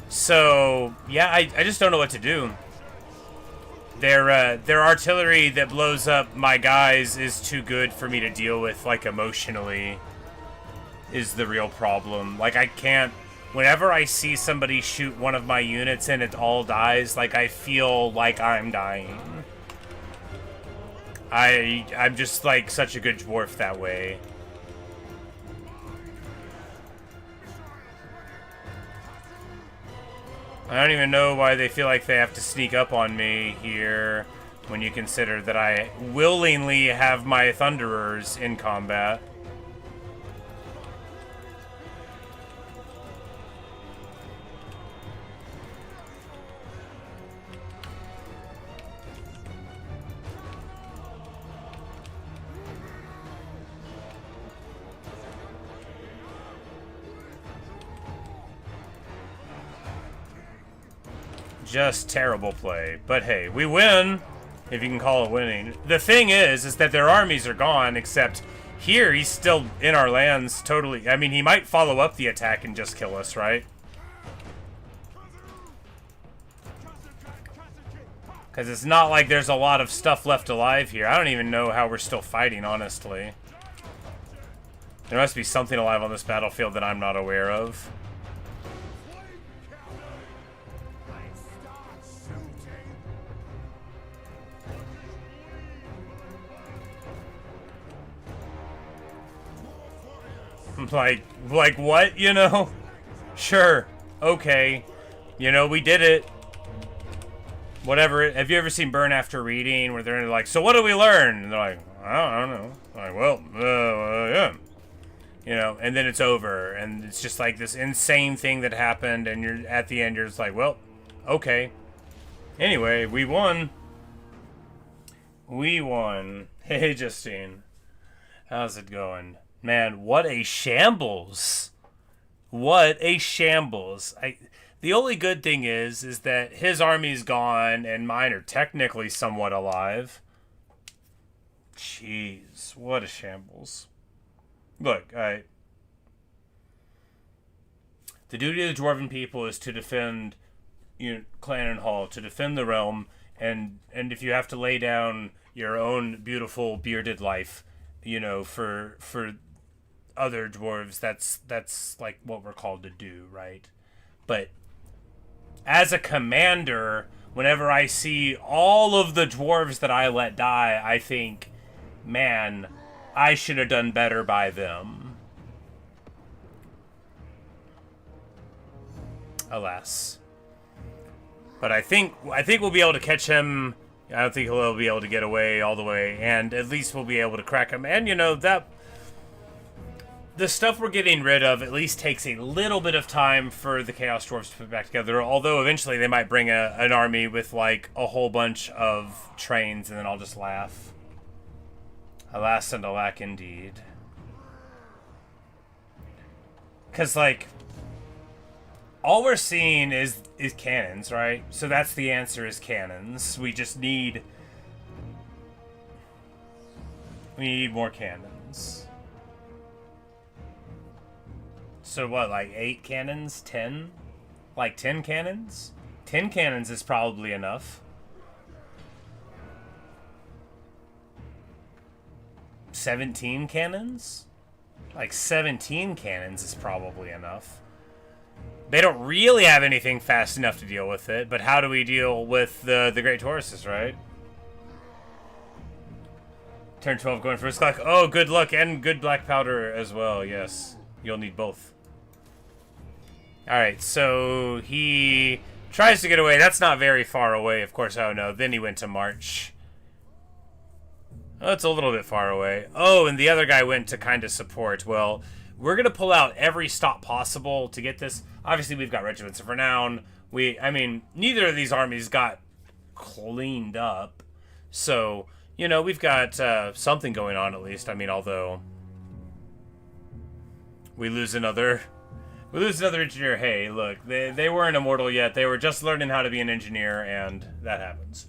So yeah, I just don't know what to do. their artillery that blows up my guys is too good for me to deal with, like, emotionally, is the real problem. Like, I can't... Whenever I see somebody shoot one of my units and it all dies, like, I feel like I'm dying. I'm just, like, such a good dwarf that way. I don't even know why they feel like they have to sneak up on me here, when you consider that I willingly have my Thunderers in combat. Just terrible play. But hey, we win, if you can call it winning. The thing is that their armies are gone, except here he's still in our lands totally. I mean, he might follow up the attack and just kill us, right? Because it's not like there's a lot of stuff left alive here. I don't even know how we're still fighting, honestly. There must be something alive on this battlefield that I'm not aware of. Like what, you know? Sure. Okay. You know, we did it. Whatever. Have you ever seen Burn After Reading, where they're like, so what do we learn? And they're like, I don't know. Like, well, yeah. You know, and then it's over. And it's just like this insane thing that happened, and you're at the end, you're just like, well, okay. Anyway, we won. We won. Hey, Justine. How's it going? Man, what a shambles. What a shambles. The only good thing is that his army's gone and mine are technically somewhat alive. Jeez, what a shambles. Look, the duty of the Dwarven people is to defend, Clan and Hall, to defend the realm, and if you have to lay down your own beautiful bearded life, for other dwarves, that's like what we're called to do, right? But as a commander, whenever I see all of the dwarves that I let die, I think, man, I should have done better by them. Alas. But I think we'll be able to catch him. I don't think he'll be able to get away all the way, and at least we'll be able to crack him. And that the stuff we're getting rid of at least takes a little bit of time for the Chaos Dwarves to put back together, although eventually they might bring an army with, like, a whole bunch of trains, and then I'll just laugh. Alas and alack indeed. Because, like, all we're seeing is cannons, right? So that's the answer, is cannons. We just need... We need more cannons. So what, like 8 cannons? 10? Like 10 cannons? 10 cannons is probably enough. 17 cannons? Like 17 cannons is probably enough. They don't really have anything fast enough to deal with it, but how do we deal with the Great Tauruses, right? Turn 12 going first clock. Oh, good luck and good black powder as well, yes. You'll need both. Alright, so he tries to get away. That's not very far away, of course. Oh, no. Then he went to march. Oh, it's a little bit far away. Oh, and the other guy went to kind of support. Well, we're going to pull out every stop possible to get this. Obviously, we've got regiments of renown. Neither of these armies got cleaned up. So, we've got something going on at least. Although we lose another engineer. Hey, look, they weren't immortal yet. They were just learning how to be an engineer, and that happens.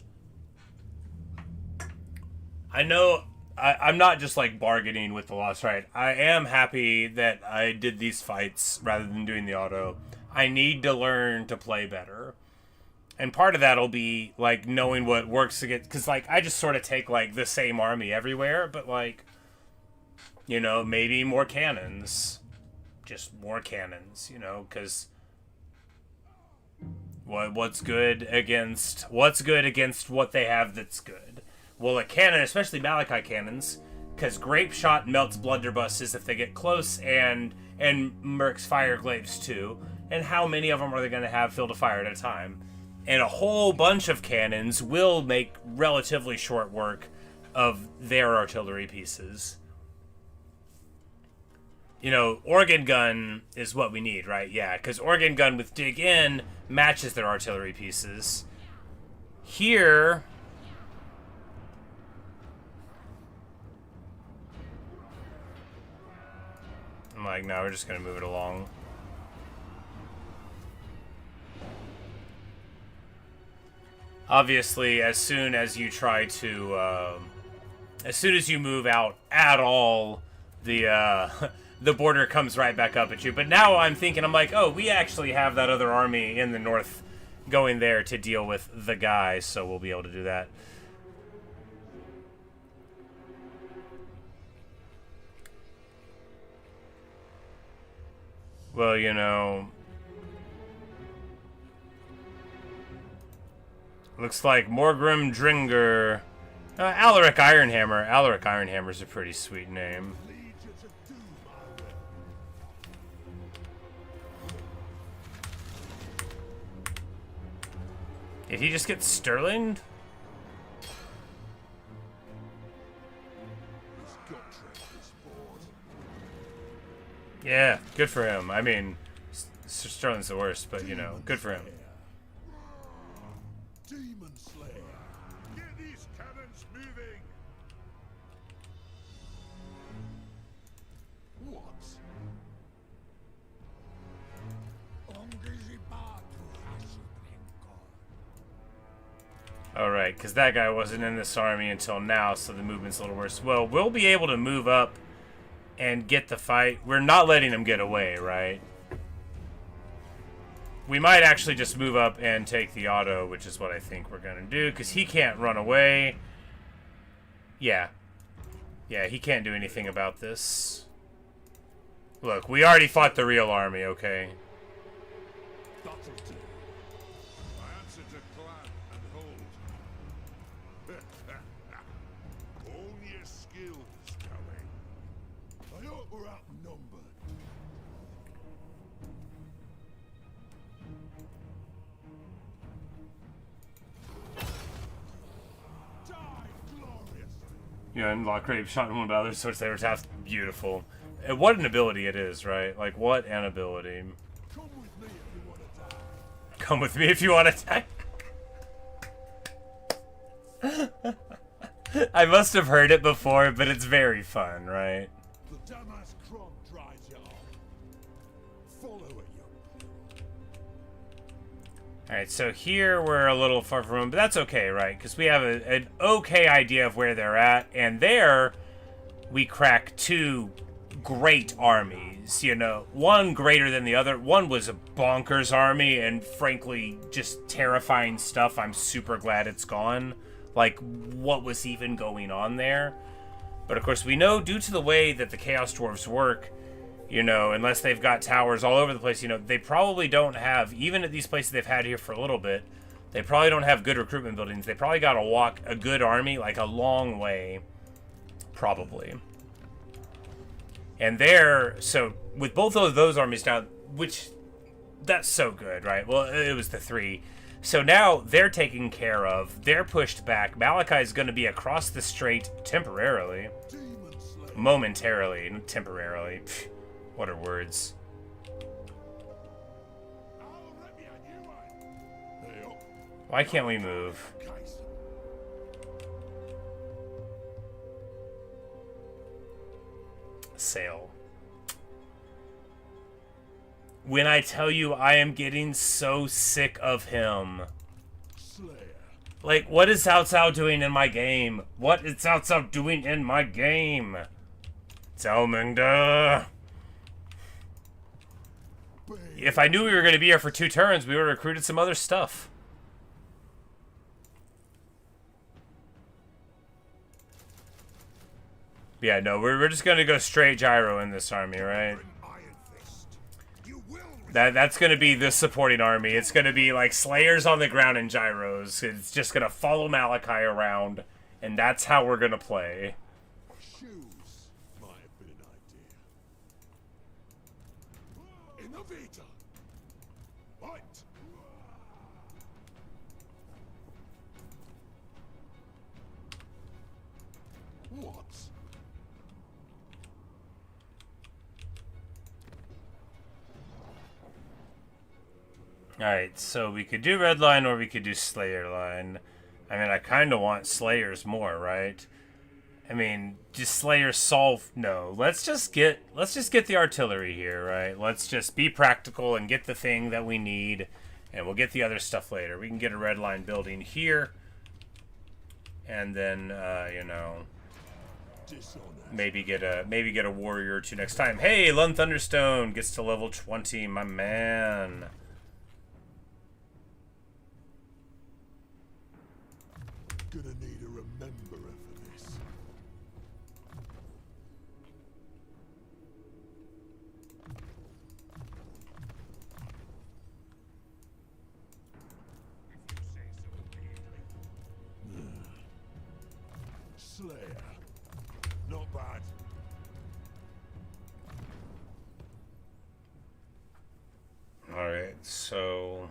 I know I'm not just, like, bargaining with the loss, right? I am happy that I did these fights rather than doing the auto. I need to learn to play better. And part of that'll be, like, knowing what works to get... Because, like, I just sort of take, like, the same army everywhere, but, like, you know, maybe more cannons. Just more cannons, you know, because... What's good against what they have that's good? Well, a cannon, especially Malakai cannons, because Grape Shot melts blunderbusses if they get close, and Merc's fire glaives too. And how many of them are they going to have field of fire at a time? And a whole bunch of cannons will make relatively short work of their artillery pieces. You know, organ gun is what we need, right? Yeah, because organ gun with dig in matches their artillery pieces. Here... I'm like, no, we're just going to move it along. Obviously, as soon as you try to... as soon as you move out at all, the... the border comes right back up at you. But now I'm thinking, I'm like, oh, we actually have that other army in the north going there to deal with the guys, so we'll be able to do that. Well, you know... Looks like Morgrim Dringer... Alaric Ironhammer. Alaric Ironhammer's a pretty sweet name. Did he just get Sterlinged? Yeah, good for him. I mean, Sterling's the worst, but you know, good for him. Demon Slayer. Get these cannons moving. What? Alright, because that guy wasn't in this army until now, so the movement's a little worse. Well, we'll be able to move up and get the fight. We're not letting him get away, right? We might actually just move up and take the auto, which is what I think we're going to do, because he can't run away. Yeah. Yeah, he can't do anything about this. Look, we already fought the real army, okay? You unlock Grape Shot and one of the other sorts of attacks. Beautiful. And what an ability it is, right? Like, what an ability. Come with me if you want to die. I must have heard it before, but it's very fun, right? The Damas Kron dries you off. Follow it, young. Alright, so here we're a little far from home, but that's okay, right? Because we have an okay idea of where they're at, and there we crack two great armies, you know. One greater than the other. One was a bonkers army, and frankly, just terrifying stuff. I'm super glad it's gone. Like, what was even going on there? But of course, we know, due to the way that the Chaos Dwarves work, you know, unless they've got towers all over the place, you know, they probably don't have, even at these places they've had here for a little bit, they probably don't have good recruitment buildings. They probably got to walk a good army, like, a long way, probably. And there, so, with both of those armies now, which, that's so good, right? Well, it was the three. So now they're taken care of. They're pushed back. Malakai is going to be across the strait temporarily. Momentarily, not temporarily. Pfft, what are words? Why can't we move? Sail. When I tell you I am getting so sick of him. Like, what is Cao Cao doing in my game? What is Cao Cao doing in my game? Cao Mengde. If I knew we were going to be here for 2 turns, we would have recruited some other stuff. Yeah, no, we're just gonna go straight gyro in this army, right? That's gonna be the supporting army. It's gonna be like slayers on the ground and gyros. It's just gonna follow Malakai around, and that's how we're gonna play. Shoes might have been an idea. Innovator. Right. What? Alright, so we could do red line or we could do slayer line. I mean, I kind of want slayers more, right? I mean, just slayers solve... No, let's just get the artillery here, right? Let's just be practical and get the thing that we need, and we'll get the other stuff later. We can get a red line building here, and then, you know, maybe get a warrior or two next time. Hey, Lund Thunderstone gets to level 20, my man. Gonna need a rememberer for this. Slayer. Not bad. Alright, so...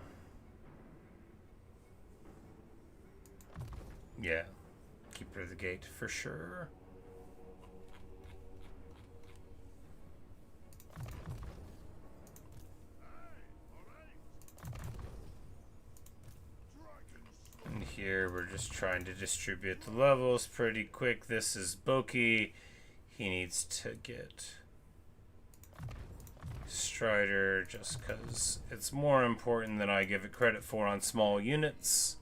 yeah, Keeper of the Gate for sure. And here we're just trying to distribute the levels pretty quick. This is Boki. He needs to get Strider just because it's more important than I give it credit for on small units.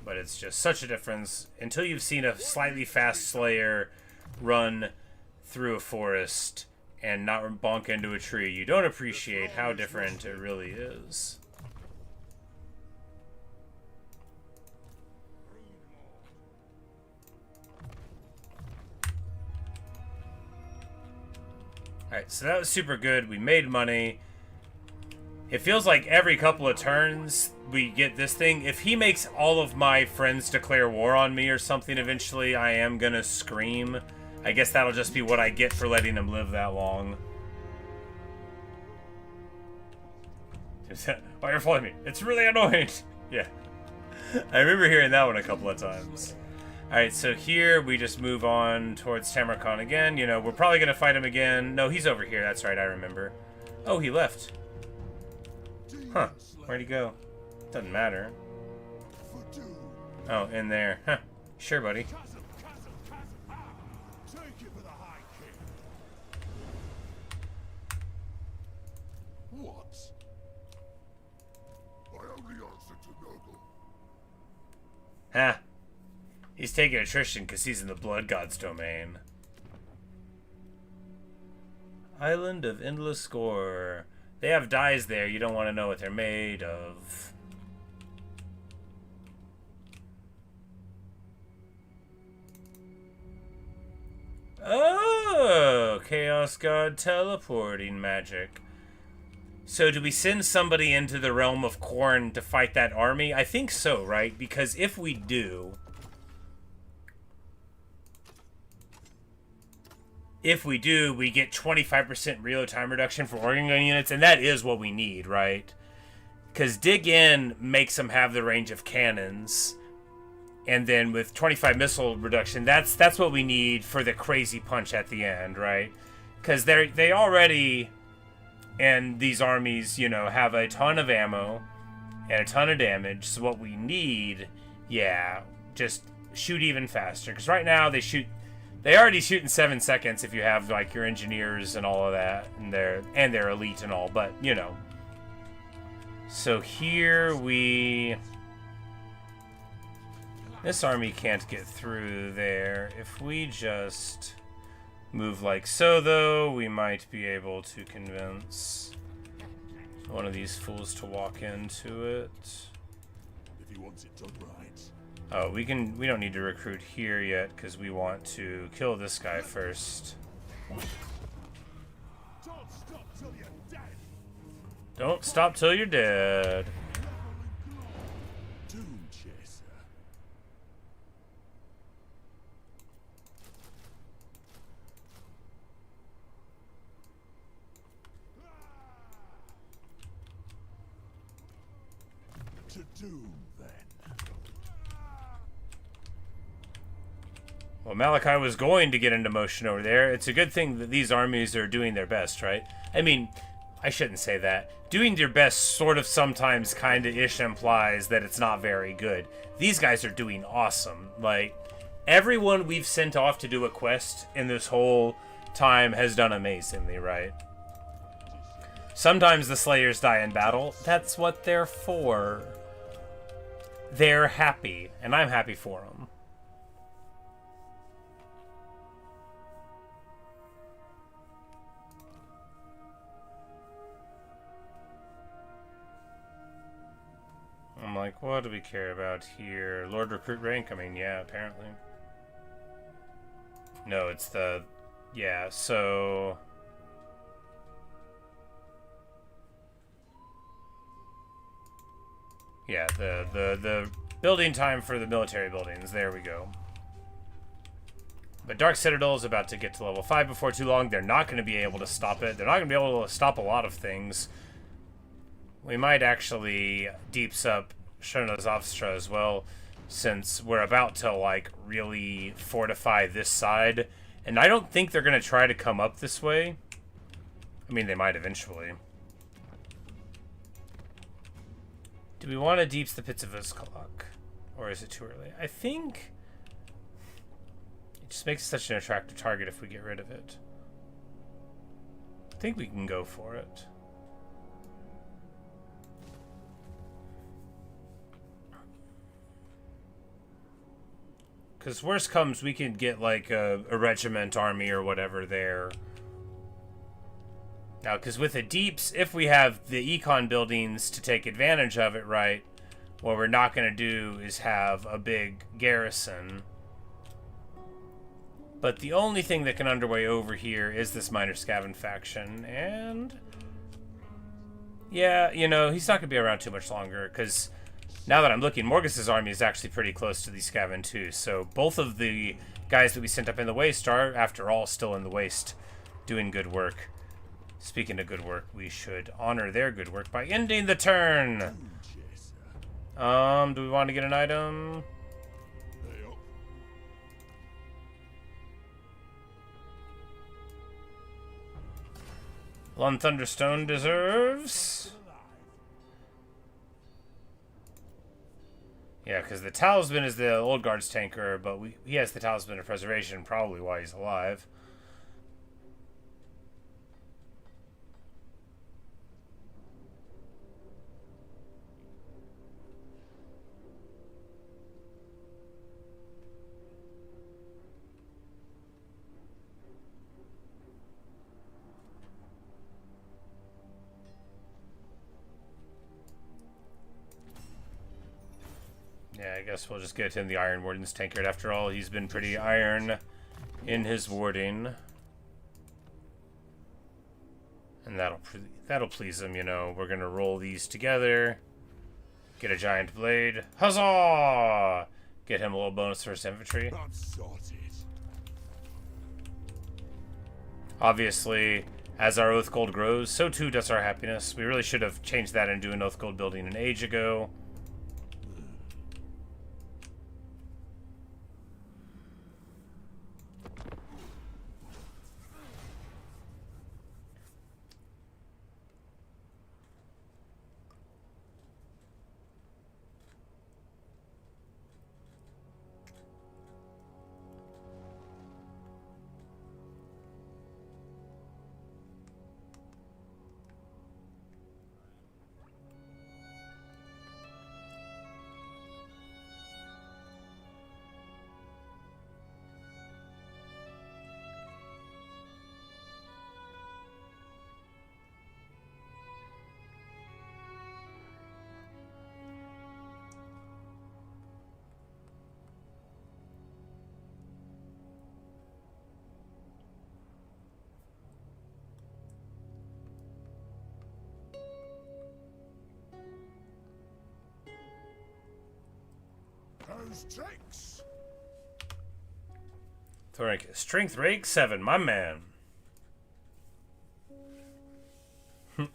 But it's just such a difference. Until you've seen a slightly fast Slayer run through a forest and not bonk into a tree, you don't appreciate how different it really is. Alright, so that was super good. We made money. It feels like every couple of turns we get this thing. If he makes all of my friends declare war on me or something eventually, I am gonna scream. I guess that'll just be what I get for letting him live that long. Why you're following me? It's really annoying. Yeah. I remember hearing that one a couple of times. Alright, so here we just move on towards Tamurkhan again. You know, we're probably gonna fight him again. No, he's over here. That's right, I remember. Oh, he left. Huh. Where'd he go? Doesn't matter. Oh, in there. Huh. Sure, buddy. What? I only answer to noble. Huh. He's taking attrition because he's in the Blood God's domain. Island of Endless Score. They have dyes there. You don't want to know what they're made of. Oh, Chaos God teleporting magic. So do we send somebody into the realm of Khorne to fight that army? I think so, right? Because if we do... we get 25% reload time reduction for organ gun units, and that is what we need, right? Because Dig In makes them have the range of cannons, and then with 25 missile reduction, that's what we need for the crazy punch at the end, right? Because they already, and these armies, you know, have a ton of ammo and a ton of damage. So what we need, yeah, just shoot even faster. Because right now they already shoot in 7 seconds if you have like your engineers and all of that, and they're elite and all, but you know. So here this army can't get through there. If we just move like so, though, we might be able to convince one of these fools to walk into it. If he wants it done right. Oh, we don't need to recruit here yet because we want to kill this guy first. Don't stop till you're dead. Don't stop till you're dead. Doom chaser. To doom, then. Well, Malakai was going to get into motion over there. It's a good thing that these armies are doing their best, right? I mean, I shouldn't say that. Doing their best sort of sometimes kind of ish implies that it's not very good. These guys are doing awesome. Like, everyone we've sent off to do a quest in this whole time has done amazingly, right? Sometimes the Slayers die in battle. That's what they're for. They're happy, and I'm happy for them. I'm like, what do we care about here? Lord Recruit rank? I mean, yeah, apparently. No, it's the... Yeah, so... Yeah, the building time for the military buildings. There we go. But Dark Citadel is about to get to level 5 before too long. They're not going to be able to stop it. They're not going to be able to stop a lot of things. We might actually deeps up Shonazovstra as well, since we're about to, like, really fortify this side. And I don't think they're going to try to come up this way. I mean, they might eventually. Do we want to deeps the Pits of Uzkalak? Or is it too early? I think it just makes it such an attractive target if we get rid of it. I think we can go for it. Because worst comes, we can get like a regiment army or whatever there. Now, because with the deeps, if we have the econ buildings to take advantage of it, right, what we're not going to do is have a big garrison. But the only thing that can underway over here is this Minor Skaven faction, and... yeah, you know, he's not going to be around too much longer, because now that I'm looking, Morgus's army is actually pretty close to these Skaven too, so both of the guys that we sent up in the Waste are, after all, still in the Waste, doing good work. Speaking of good work, we should honor their good work by ending the turn. Do we want to get an item? Lon Thunderstone deserves. Yeah, because the Talisman is the Old Guard's tanker, but he has the Talisman of Preservation, probably why he's alive. Yeah, I guess we'll just get him the Iron Warden's tankard. After all, he's been pretty iron in his warding. And that'll please him, you know. We're gonna roll these together. Get a giant blade. Huzzah! Get him a little bonus for his infantry. Obviously, as our Oath Gold grows, so too does our happiness. We really should have changed that into an Oath Gold building an age ago. those tricks. Strength rank 7, my man.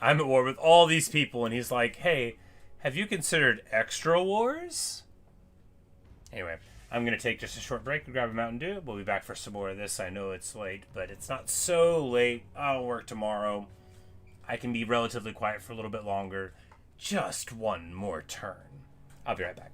I'm at war with all these people, and he's like, hey, have you considered extra wars? Anyway, I'm going to take just a short break and grab a Mountain Dew. We'll be back for some more of this. I know it's late, but it's not so late. I'll work tomorrow. I can be relatively quiet for a little bit longer. Just one more turn. I'll be right back.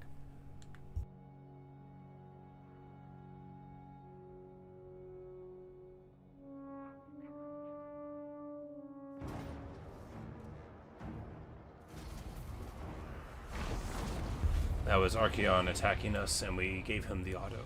That was Archaon attacking us, and we gave him the auto.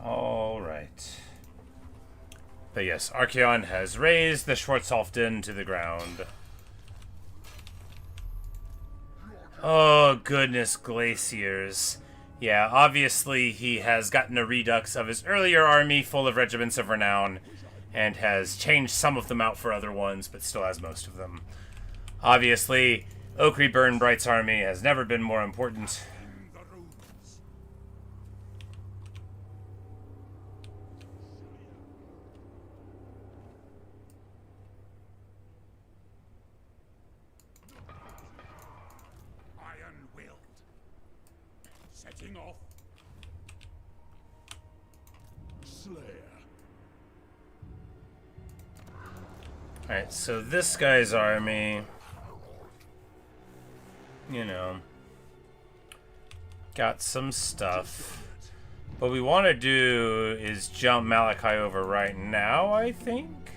All right. But yes, Archaon has razed the Schwarzhofen to the ground. Oh, goodness, glaciers. Yeah, obviously he has gotten a redux of his earlier army full of regiments of renown and has changed some of them out for other ones, but still has most of them. Obviously, Okri Burnbright's army has never been more important. Off. Slayer. Alright, so this guy's army, you know, got some stuff. What we want to do is jump Malakai over right now, I think.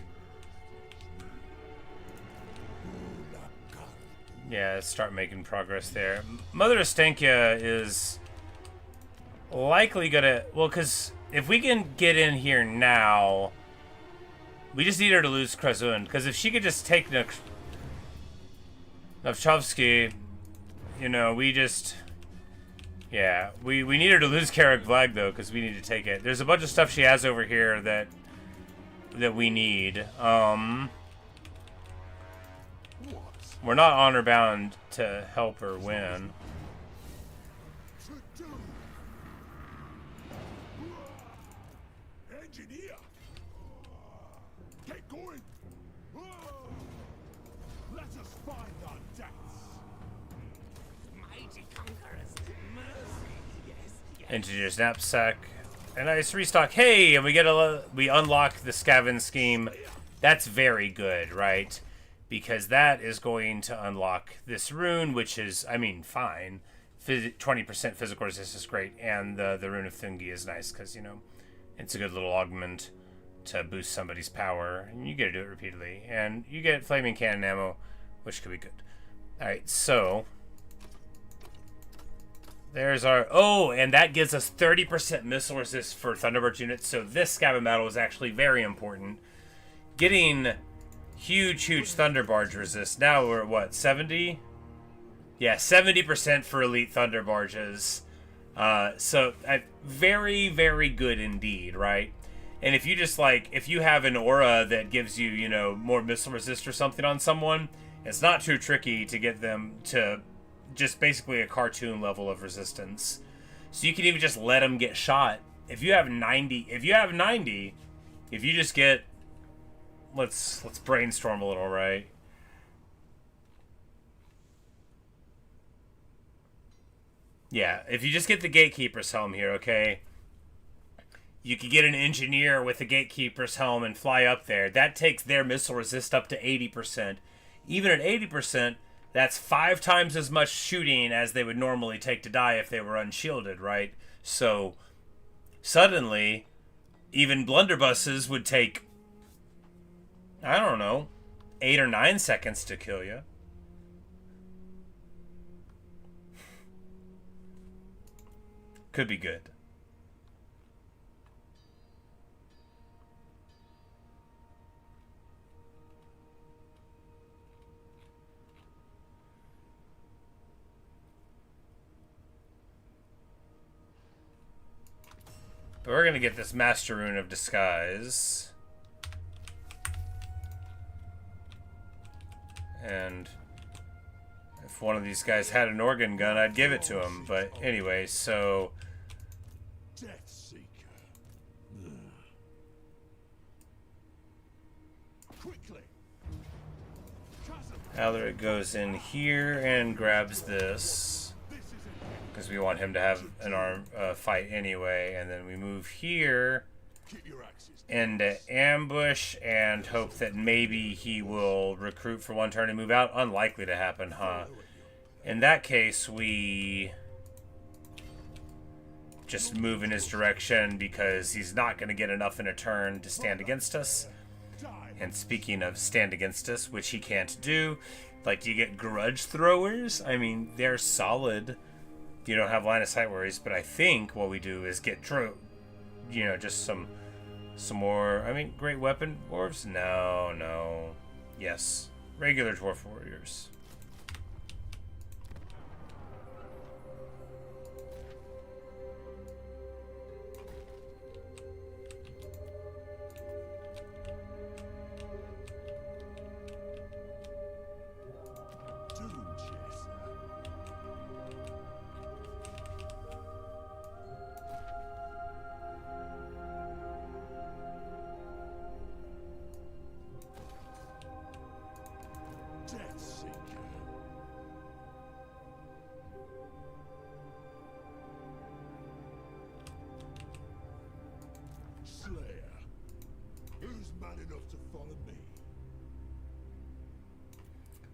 Yeah, start making progress there. Mother Estankia is likely gonna, well, because if we can get in here now, we just need her to lose Krazun, because if she could just take Novchovsky, you know, we just, yeah, we need her to lose Karak Vlag, though, because we need to take it. There's a bunch of stuff she has over here that we need. We're not honor bound to help her win. Engineer, get going. Let us find our deaths. Mighty conquerors, mercy, yes. Engineer's knapsack. A nice restock. Hey, and we unlock the Skaven scheme. That's very good, right? Because that is going to unlock this rune, which is, I mean, fine. 20% physical resistance is great, and the rune of Thungi is nice because, you know, it's a good little augment to boost somebody's power, and you get to do it repeatedly. And you get flaming cannon ammo, which could be good. All right, so there's our, oh, and that gives us 30% missile resist for Thunderbird units. So this Skaven battle is actually very important. Getting huge Thunderbarge resist. Now we're at what, 70? Yeah, 70% for elite Thunderbarges. So very, very good indeed, right? And if you just like, if you have an aura that gives you, you know, more missile resist or something on someone, it's not too tricky to get them to just basically a cartoon level of resistance. So you can even just let them get shot. If you have 90, if you just get, let's brainstorm a little, right? Yeah, if you just get the Gatekeeper's Helm here, okay? you could get an engineer with a gatekeeper's helm and fly up there. That takes their missile resist up to 80%. Even at 80%, that's 5 times as much shooting as they would normally take to die if they were unshielded, right? So, suddenly, even blunderbusses would take, I don't know, 8 or 9 seconds to kill you. Could be good. But we're going to get this Master Rune of Disguise. And if one of these guys had an organ gun, I'd give it to him. But anyway, so... Death Seeker. Quickly. Alaric goes in here and grabs this. Because we want him to have an fight anyway. And then we move here into ambush and hope that maybe he will recruit for one turn and move out. Unlikely to happen, huh? In that case, we just move in his direction because he's not going to get enough in a turn to stand against us. And speaking of stand against us, which he can't do, like, do you get grudge throwers? I mean, they're solid. You don't have line of sight worries, but I think what we do is get just some more. I mean, great weapon dwarves? No. Yes, regular dwarf warriors.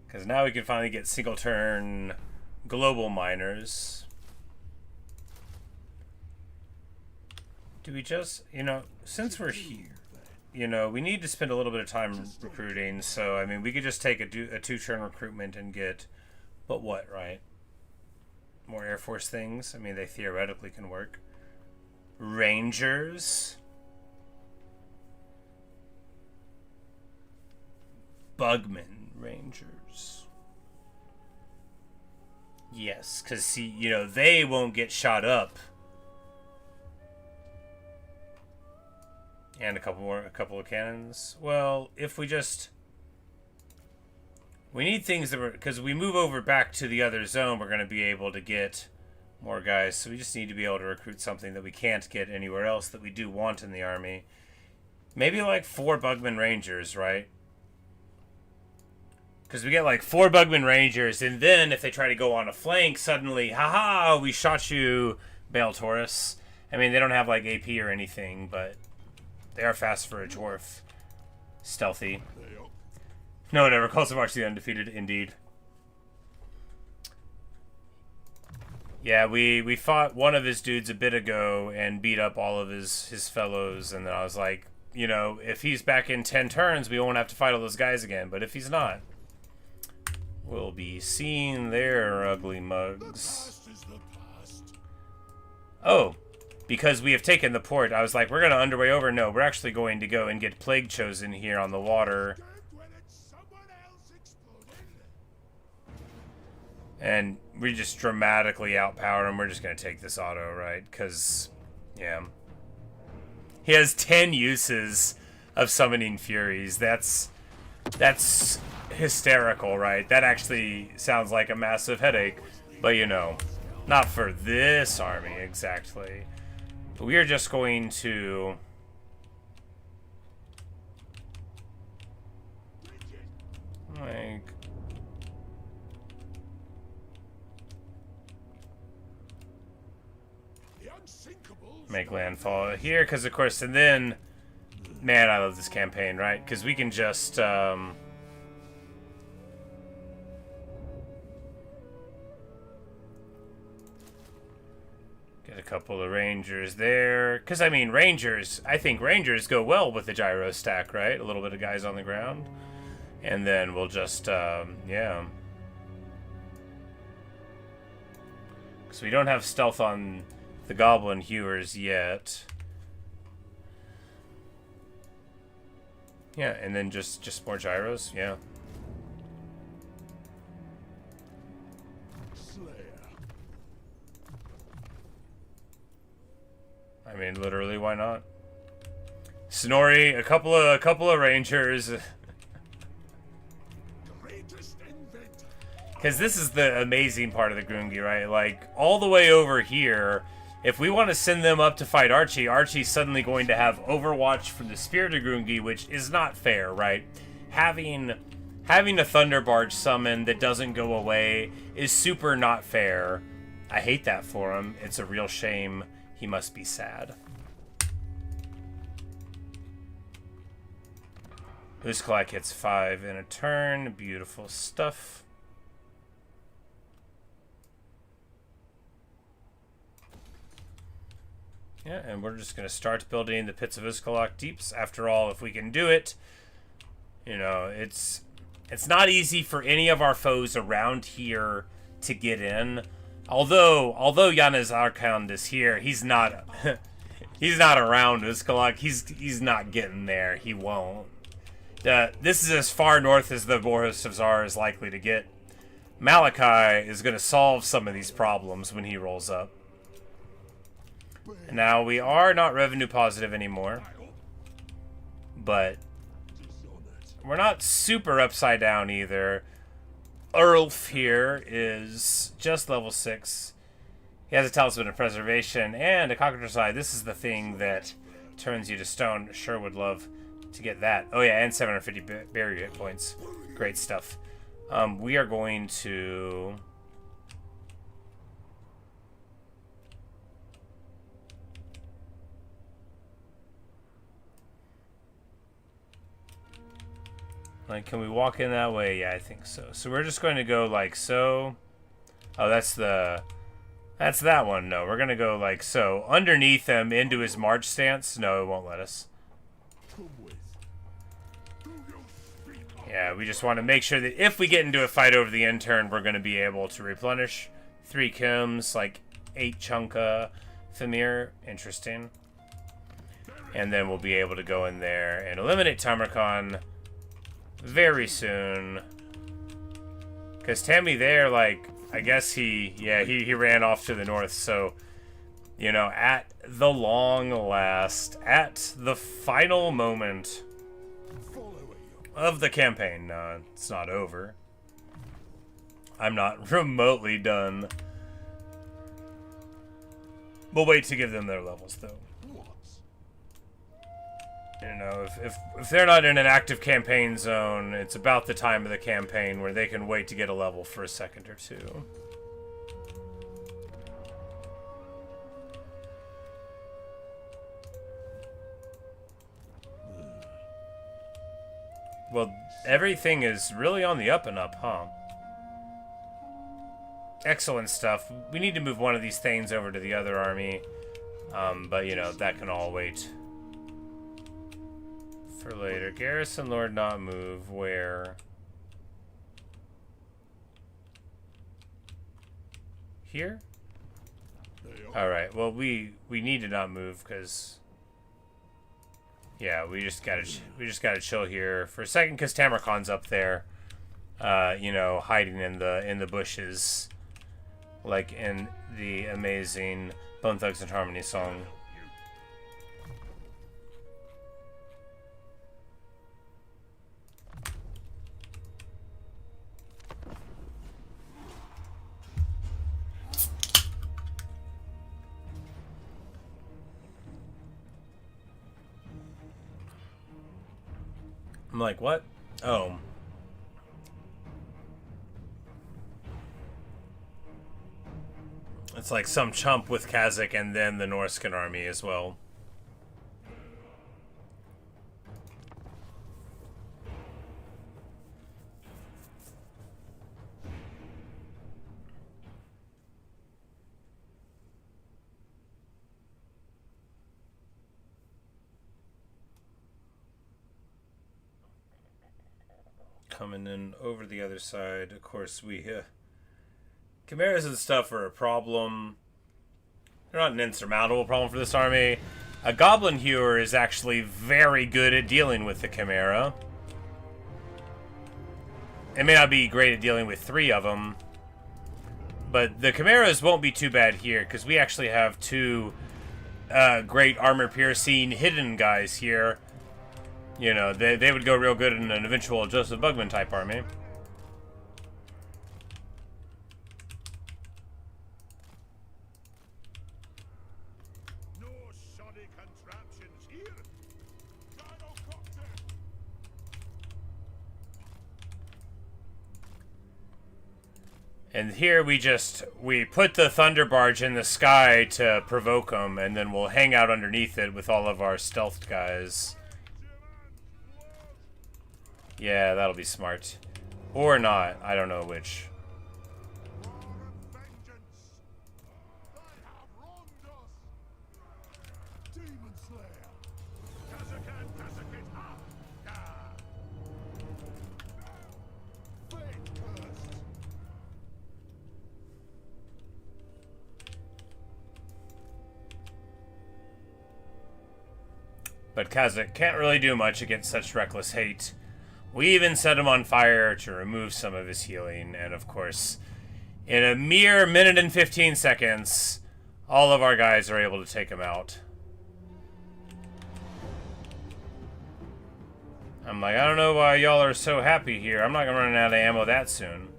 Because now we can finally get single turn global miners. Do we just, since we're here, we need to spend a little bit of time recruiting. So, I mean, we could just take a 2-turn recruitment and get, but what, right? More Air Force things. I mean, they theoretically can work. Rangers. Bugman Rangers. Yes, because, see, they won't get shot up. And a couple of cannons. Well, if we just... We need things that because we move over back to the other zone, we're going to be able to get more guys. So we just need to be able to recruit something that we can't get anywhere else that we do want in the army. Maybe like 4 Bugman Rangers, right? Because we get like 4 Bugman Rangers, and then if they try to go on a flank, suddenly, haha, we shot you, Bale Taurus. I mean, they don't have like AP or anything, but they are fast for a dwarf. Stealthy. No one ever calls the March of the Undefeated, indeed. Yeah, we fought one of his dudes a bit ago and beat up all of his fellows, and then I was like, if he's back in 10 turns, we won't have to fight all those guys again, but if he's not, we'll be seeing their ugly mugs. Oh, because we have taken the port, I was like, we're going to underway over. No, we're actually going to go and get Plague Chosen here on the water. And we just dramatically outpower him. We're just going to take this auto, right? Because, yeah. He has 10 uses of summoning Furies. That's hysterical, right? That actually sounds like a massive headache. But, not for this army, exactly. But we are just going to... make landfall here, because of course, and then, man, I love this campaign, right? Because we can just, get a couple of rangers there. Because, I mean, rangers, I think rangers go well with the gyro stack, right? A little bit of guys on the ground. And then we'll just, yeah. Because we don't have stealth on the goblin hewers yet. Yeah, and then just more gyros, yeah. I mean, literally, why not? Snorri, a couple of rangers. Because this is the amazing part of the Grungi, right? Like, all the way over here, if we want to send them up to fight Archie, Archie's suddenly going to have Overwatch from the Spirited Grungi, which is not fair, right? Having a Thunder Barge summon that doesn't go away is super not fair. I hate that for him. It's a real shame. He must be sad. Uzkalak hits 5 in a turn. Beautiful stuff. Yeah, and we're just going to start building the Pits of Uzkalak Deeps. After all, if we can do it, you know, it's not easy for any of our foes around here to get in. Although Yanez Arkhand is here, he's not he's not around Uzkalak. He's not getting there. He won't. This is as far north as the warhosts of Zharr is likely to get. Malakai is going to solve some of these problems when he rolls up. Now, we are not revenue positive anymore, but we're not super upside down either. Earlf here is just level 6. He has a Talisman of Preservation and a Cockatrice Eye. This is the thing that turns you to stone. Sure would love to get that. Oh yeah, and 750 barrier hit points. Great stuff. We are going to... Like, can we walk in that way? Yeah, I think so. So we're just going to go like so. Oh, that's that one. No, we're going to go like so. Underneath him into his march stance. No, it won't let us. Yeah, we just want to make sure that if we get into a fight over the intern, we're going to be able to replenish 3 Kims, like 8 Chunka Famir. Interesting. And then we'll be able to go in there and eliminate Tamurkhan very soon. Because Tammy there, like, I guess he ran off to the north. So, you know, at the long last, at the final moment of the campaign, no, it's not over. I'm not remotely done. We'll wait to give them their levels, though. You know, if they're not in an active campaign zone, it's about the time of the campaign where they can wait to get a level for a second or two. Well, everything is really on the up and up, huh? Excellent stuff. We need to move one of these things over to the other army. But, you know, that can all wait for later. Garrison Lord not move. Where? Here? Alright, well, we need to not move, because... Yeah, we just gotta chill here for a second, because Tamurkhan's up there, you know, hiding in the bushes, like in the amazing Bone Thugs and Harmony song. I'm like, what? Oh. It's like some chump with Kazakh and then the Norscan army as well. Coming in over the other side, of course, Chimeras and stuff are a problem. They're not an insurmountable problem for this army. A Goblin Hewer is actually very good at dealing with the Chimera. It may not be great at dealing with 3 of them, but the Chimeras won't be too bad here, because we actually have 2 great armor-piercing hidden guys here. You know, they would go real good in an eventual Joseph Bugman type army. No shoddy contraptions here. Gyrocopter. And here we put the Thunder Barge in the sky to provoke them, and then we'll hang out underneath it with all of our stealthed guys. Yeah, that'll be smart. Or not. I don't know which. Vengeance. They have wronged us. Demon Slayer. Kazakan, Kazakit up. Ah. Fate cursed. But Kazakh can't really do much against such reckless hate. We even set him on fire to remove some of his healing, and of course, in a mere minute and 15 seconds, all of our guys are able to take him out. I'm like, I don't know why y'all are so happy here. I'm not gonna run out of ammo that soon.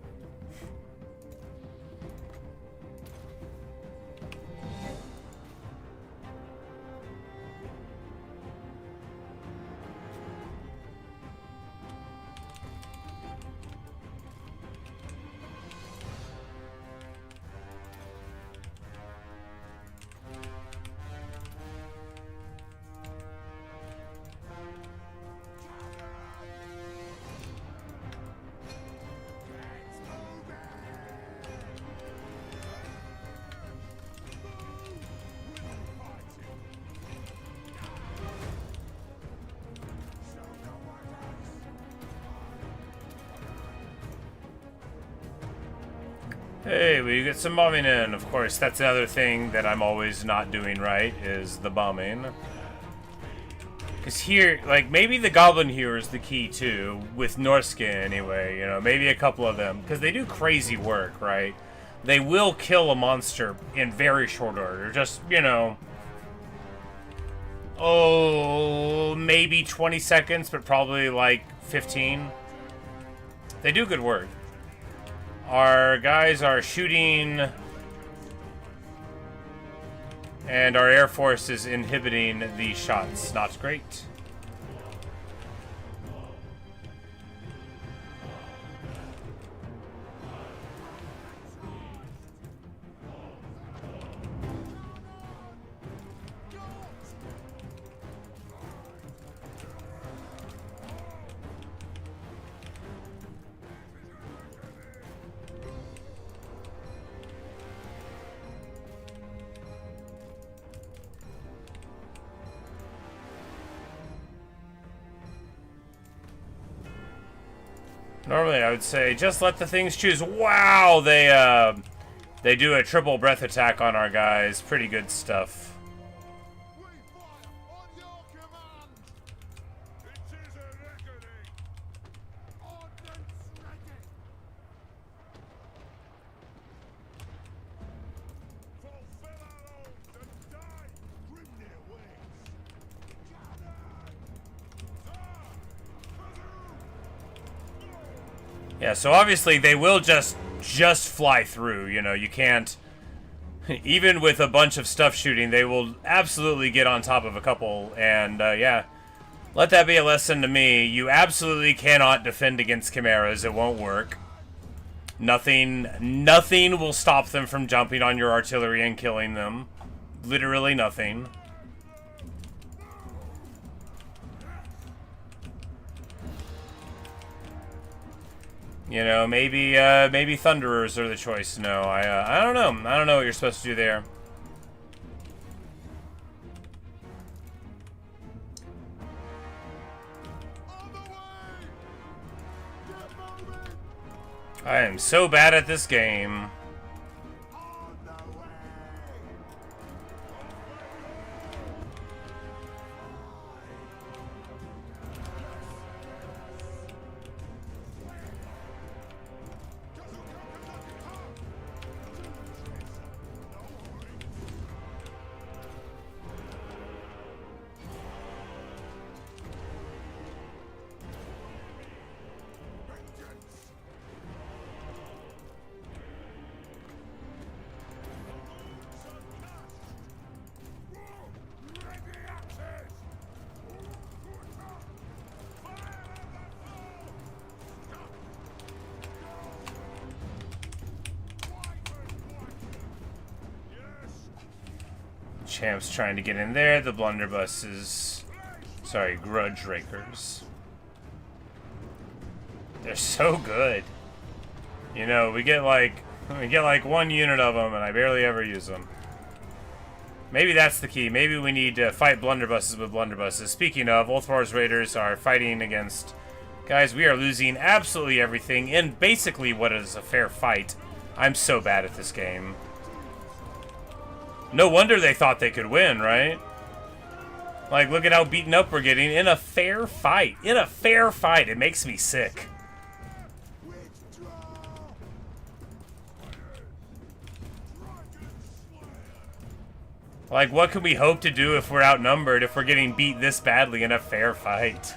Hey, we get some bombing in. Of course, that's another thing that I'm always not doing right, is the bombing. Because here, like, maybe the Goblin Hewer is the key, too, with Norscan anyway, you know, maybe a couple of them. Because they do crazy work, right? They will kill a monster in very short order. Just, you know... Oh, maybe 20 seconds, but probably, like, 15. They do good work. Our guys are shooting, and our Air Force is inhibiting the shots. Not great. Normally, I would say just let the things choose. Wow, they do a triple breath attack on our guys. Pretty good stuff. We fire on your command. It is a reckoning. Ordnance ready. Fulfill our oaths and die. Grimnir waits. Gather. Yeah, so obviously they will just fly through, you know, you can't, even with a bunch of stuff shooting, they will absolutely get on top of a couple, and yeah, let that be a lesson to me. You absolutely cannot defend against chimeras, it won't work. Nothing will stop them from jumping on your artillery and killing them. Literally nothing. You know, maybe Thunderers are the choice. No, I don't know. I don't know what you're supposed to do there. I am so bad at this game. Champ's trying to get in there. The blunderbusses, sorry, grudge rakers. They're so good. You know, we get like one unit of them, and I barely ever use them. Maybe that's the key. Maybe we need to fight blunderbusses with blunderbusses. Speaking of, Ulthar's Raiders are fighting against... Guys, we are losing absolutely everything in basically what is a fair fight. I'm so bad at this game. No wonder they thought they could win, right? Like, look at how beaten up we're getting in a fair fight. In a fair fight. It makes me sick. Like, what can we hope to do if we're outnumbered, if we're getting beat this badly in a fair fight?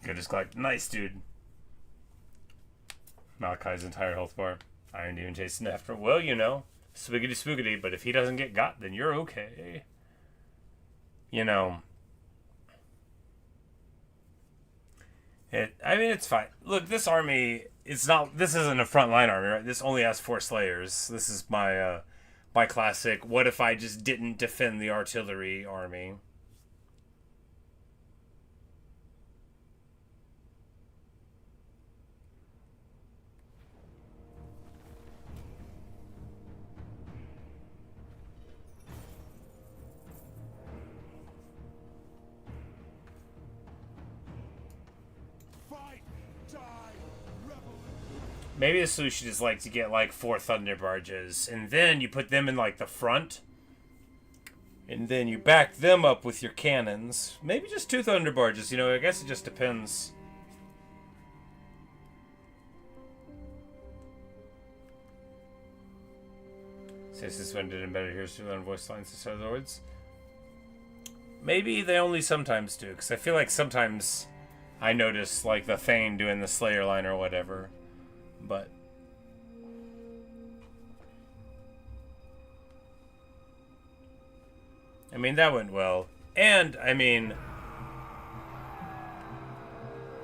I just collect. Nice, dude. Malakai's entire health bar. Iron Demon chasing after. Well, you know, swiggity spoogity, but if he doesn't get got, then you're okay. You know. I mean, it's fine. Look, this army, it's not, this isn't a frontline army, right? This only has 4 Slayers. This is my, my classic, what if I just didn't defend the artillery army? Maybe the solution is like to get like 4 thunder barges, and then you put them in like the front, and then you back them up with your cannons. Maybe just 2 thunder barges. You know, I guess it just depends. Says this one did better here, so on voice lines instead of the words. Maybe they only sometimes do, because I feel like sometimes I notice like the Thane doing the Slayer line or whatever. But I mean, that went well. And I mean,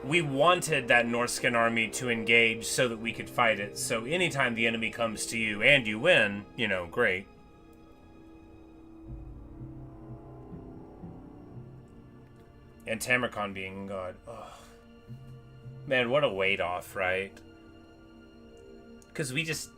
we wanted that Norscan army to engage so that we could fight it. So anytime the enemy comes to you and you win, you know, great. And Tamurkhan being God. Ugh. Man, what a weight off, right? Because we just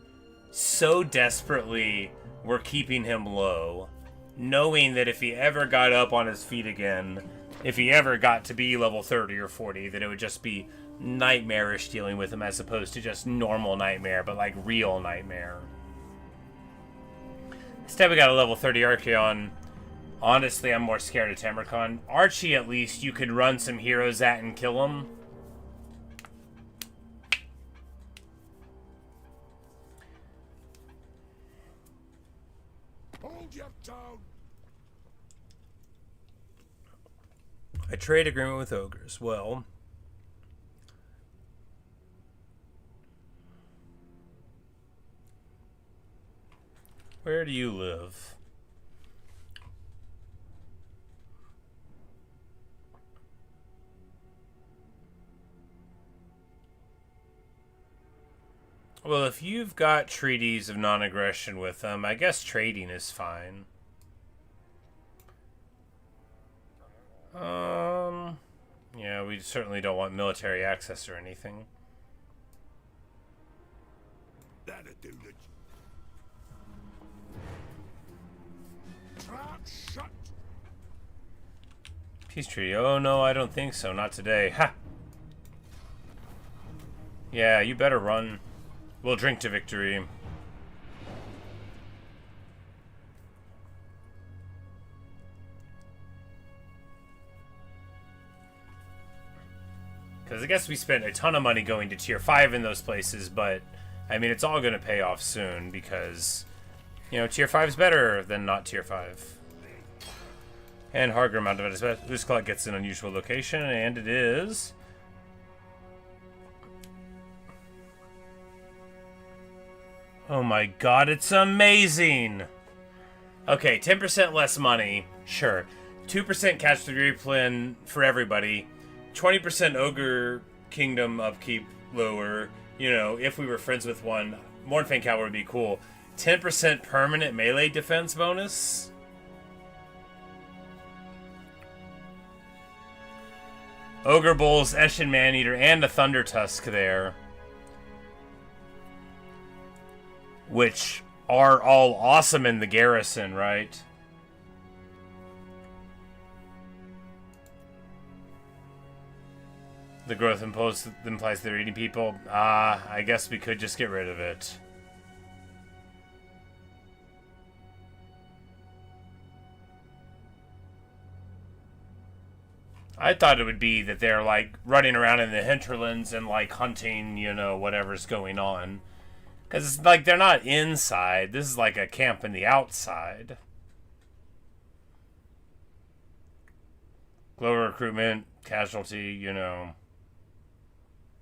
so desperately were keeping him low, knowing that if he ever got up on his feet again, if he ever got to be level 30 or 40, that it would just be nightmarish dealing with him as opposed to just normal nightmare, but like real nightmare. Instead, we got a level 30 Archaeon. Honestly, I'm more scared of Tamurkhan. Archie, at least, you could run some heroes at and kill him. Hold your tongue. A trade agreement with ogres. Well, where do you live? Well, if you've got treaties of non-aggression with them, I guess trading is fine. Yeah, we certainly don't want military access or anything. That'll do the trap shut. Peace treaty. Oh, no, I don't think so. Not today. Ha! Yeah, you better run. We'll drink to victory. Because I guess we spent a ton of money going to tier 5 in those places, but, I mean, it's all going to pay off soon because, you know, tier 5 is better than not tier 5. And Harger amount of it. This clock gets an unusual location, and it is... Oh my god, it's amazing! Okay, 10% less money, sure. 2% catch the replin for everybody. 20% Ogre Kingdom upkeep lower. You know, if we were friends with one, Mornfang Cavalry would be cool. 10% permanent melee defense bonus. Ogre Bulls, Eshin Maneater, and a Thunder Tusk there. Which are all awesome in the garrison, right? The growth implies they're eating people. I guess we could just get rid of it. I thought it would be that they're, like, running around in the hinterlands and, like, hunting, you know, whatever's going on. Because it's like they're not inside. This is like a camp in the outside. Lower recruitment, casualty, you know.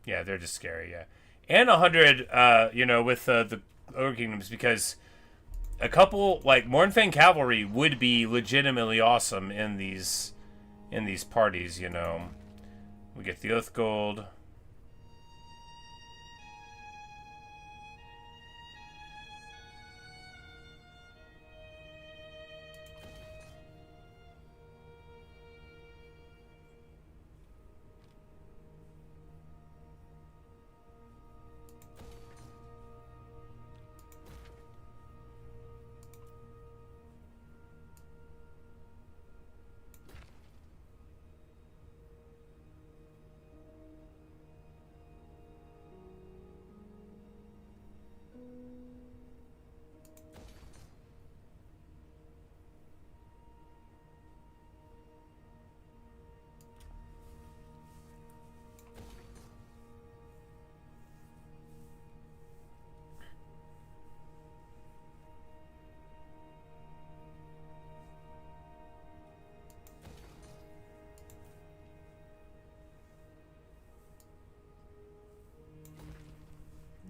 Yeah, they're just scary, yeah. And 100, you know, with the Ogre Kingdoms, because a couple, like, Mornfang Cavalry would be legitimately awesome in these parties, you know. We get the Oath Gold.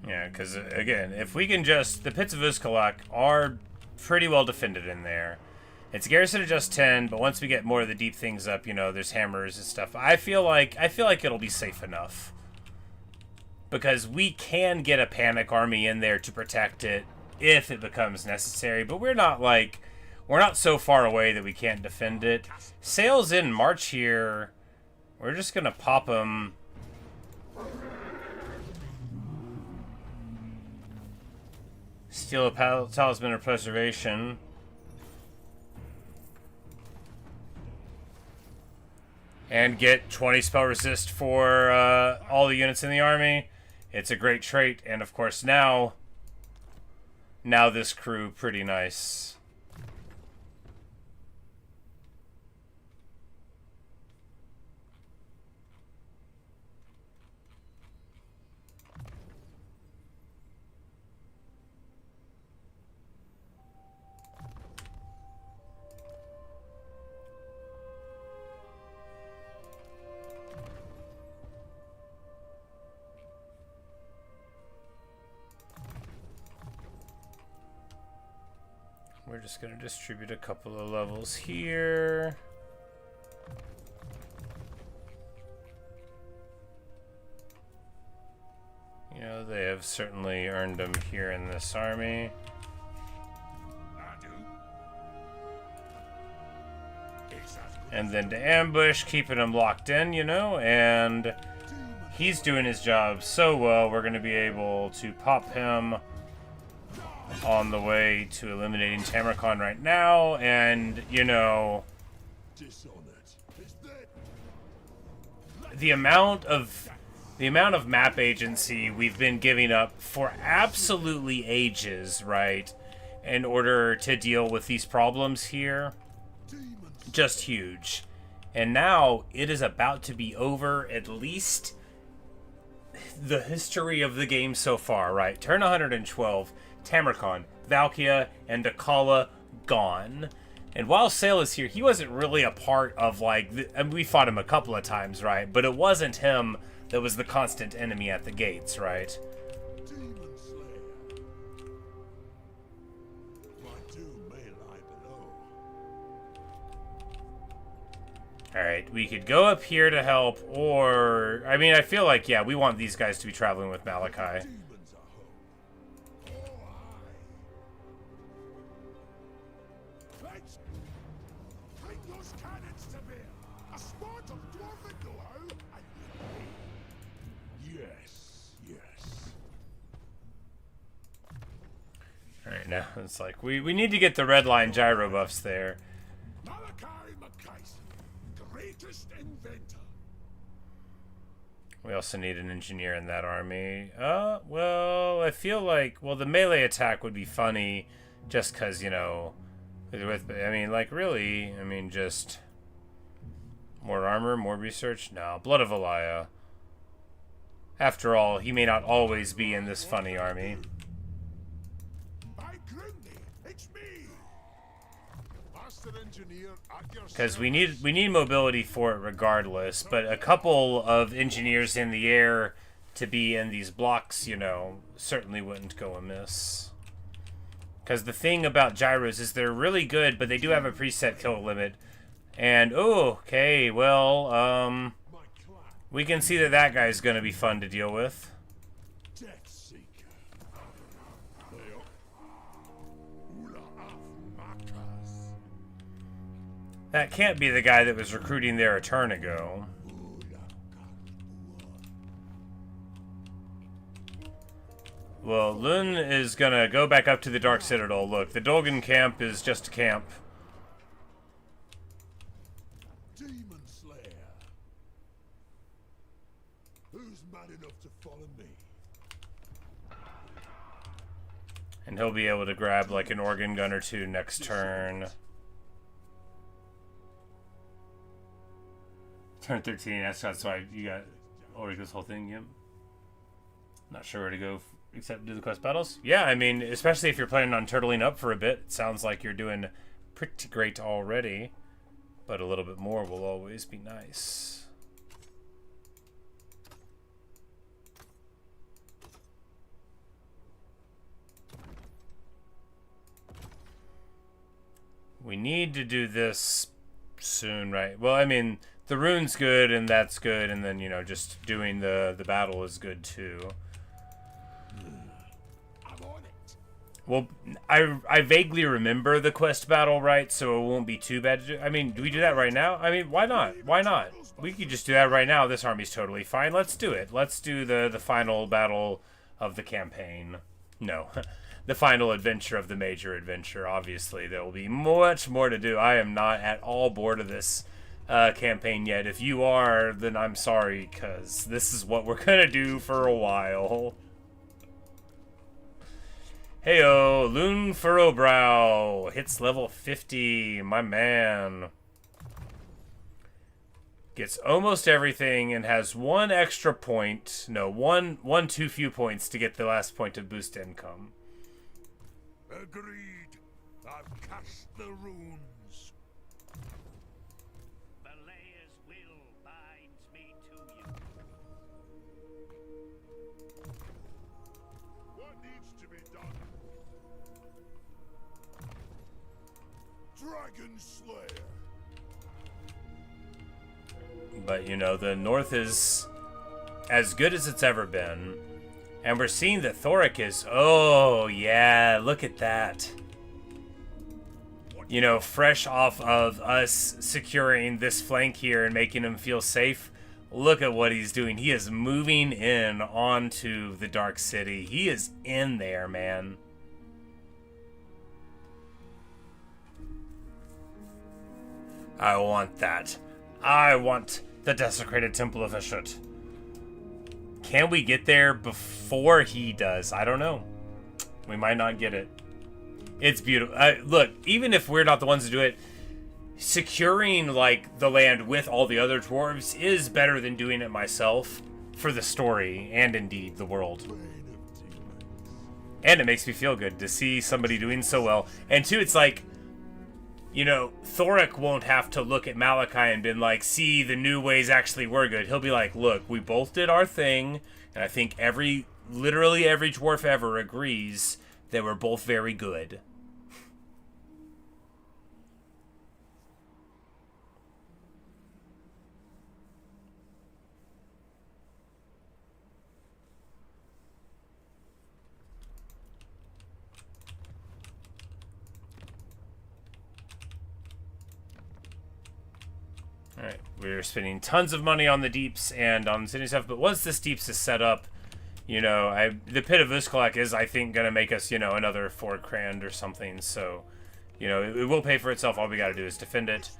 Yeah, because, again, if we can just... The Pits of Uzkalak are pretty well defended in there. It's garrison of just 10, but once we get more of the deep things up, you know, there's hammers and stuff. I feel like it'll be safe enough. Because we can get a panic army in there to protect it if it becomes necessary, but we're not, like... We're not so far away that we can't defend it. Sails in March here. We're just gonna pop them... Steal a Talisman of Preservation. And get 20 spell resist for all the units in the army. It's a great trait, and of course now this crew, pretty nice. we're just going to distribute a couple of levels here. You know, they have certainly earned them here in this army. And then to ambush, keeping him locked in, you know, and he's doing his job so well, we're going to be able to pop him on the way to eliminating Tamurkhan right now, and, you know, the amount of map agency we've been giving up for absolutely ages, right, in order to deal with these problems here, just huge. And now it is about to be over, at least the history of the game so far, right? Turn 112, Tamurkhan, Valkia, and Akala gone. And while Sale is here, he wasn't really a part of, like, I mean, we fought him a couple of times, right? But it wasn't him that was the constant enemy at the gates, right? Alright, we could go up here to help, or... I mean, I feel like, yeah, we want these guys to be traveling with Malakai. Alright, now it's like, we need to get the red line gyro buffs there. We also need an engineer in that army. Well, I feel like, well, the melee attack would be funny just because, you know, I mean, like, really, I mean, just more armor, more research? No, Blood of Alaya. After all, he may not always be in this funny army. Because we need mobility for it regardless, but a couple of engineers in the air to be in these blocks, you know, certainly wouldn't go amiss. Because the thing about gyros is they're really good, but they do have a preset kill limit. And, oh, okay, well, we can see that that guy's going to be fun to deal with. That can't be the guy that was recruiting there a turn ago. Well, Lun is gonna go back up to the Dark Citadel. Look, the Dolgan camp is just a camp. Demon Slayer. Who's mad enough to follow me? And he'll be able to grab like an organ gun or two next turn. Turn 13, that's why you got Ulrika's whole thing, yep. Not sure where to go except do the quest battles. Yeah, I mean, especially if you're planning on turtling up for a bit, it sounds like you're doing pretty great already. But a little bit more will always be nice. We need to do this soon, right? Well, I mean, the rune's good, and that's good, and then, you know, just doing the battle is good, too. Well, I vaguely remember the quest battle, right? So it won't be too bad to do. I mean, do we do that right now? I mean, why not? Why not? We could just do that right now. This army's totally fine. Let's do it. Let's do the final battle of the campaign. No. The final adventure of the major adventure. Obviously, there will be much more to do. I am not at all bored of this campaign yet. If you are, then I'm sorry, because this is what we're gonna do for a while. Heyo, Loon Furrowbrow hits level 50, my man. Gets almost everything and has one extra point. No, one too few points to get the last point of boost income. Agreed. I've cast the runes. Dragon Slayer. But, you know, the North is as good as it's ever been. And we're seeing that Thoric is... Oh, yeah, look at that. You know, fresh off of us securing this flank here and making him feel safe, look at what he's doing. He is moving in onto the Dark City. He is in there, man. I want that. I want the desecrated Temple of Ishut. Can we get there before he does? I don't know. We might not get it. It's beautiful. Look, even if we're not the ones to do it, securing, like, the land with all the other dwarves is better than doing it myself for the story and, indeed, the world. And it makes me feel good to see somebody doing so well. And, two, it's like, you know, Thoric won't have to look at Malakai and been like, see, the new ways actually were good. He'll be like, look, we both did our thing, and I think literally every dwarf ever agrees that we're both very good. Alright, we're spending tons of money on the deeps and on city stuff, but once this deeps is set up, you know, the Pit of Uskalak is, I think, going to make us, you know, another 4 grand or something, so, you know, it will pay for itself. All we got to do is defend it.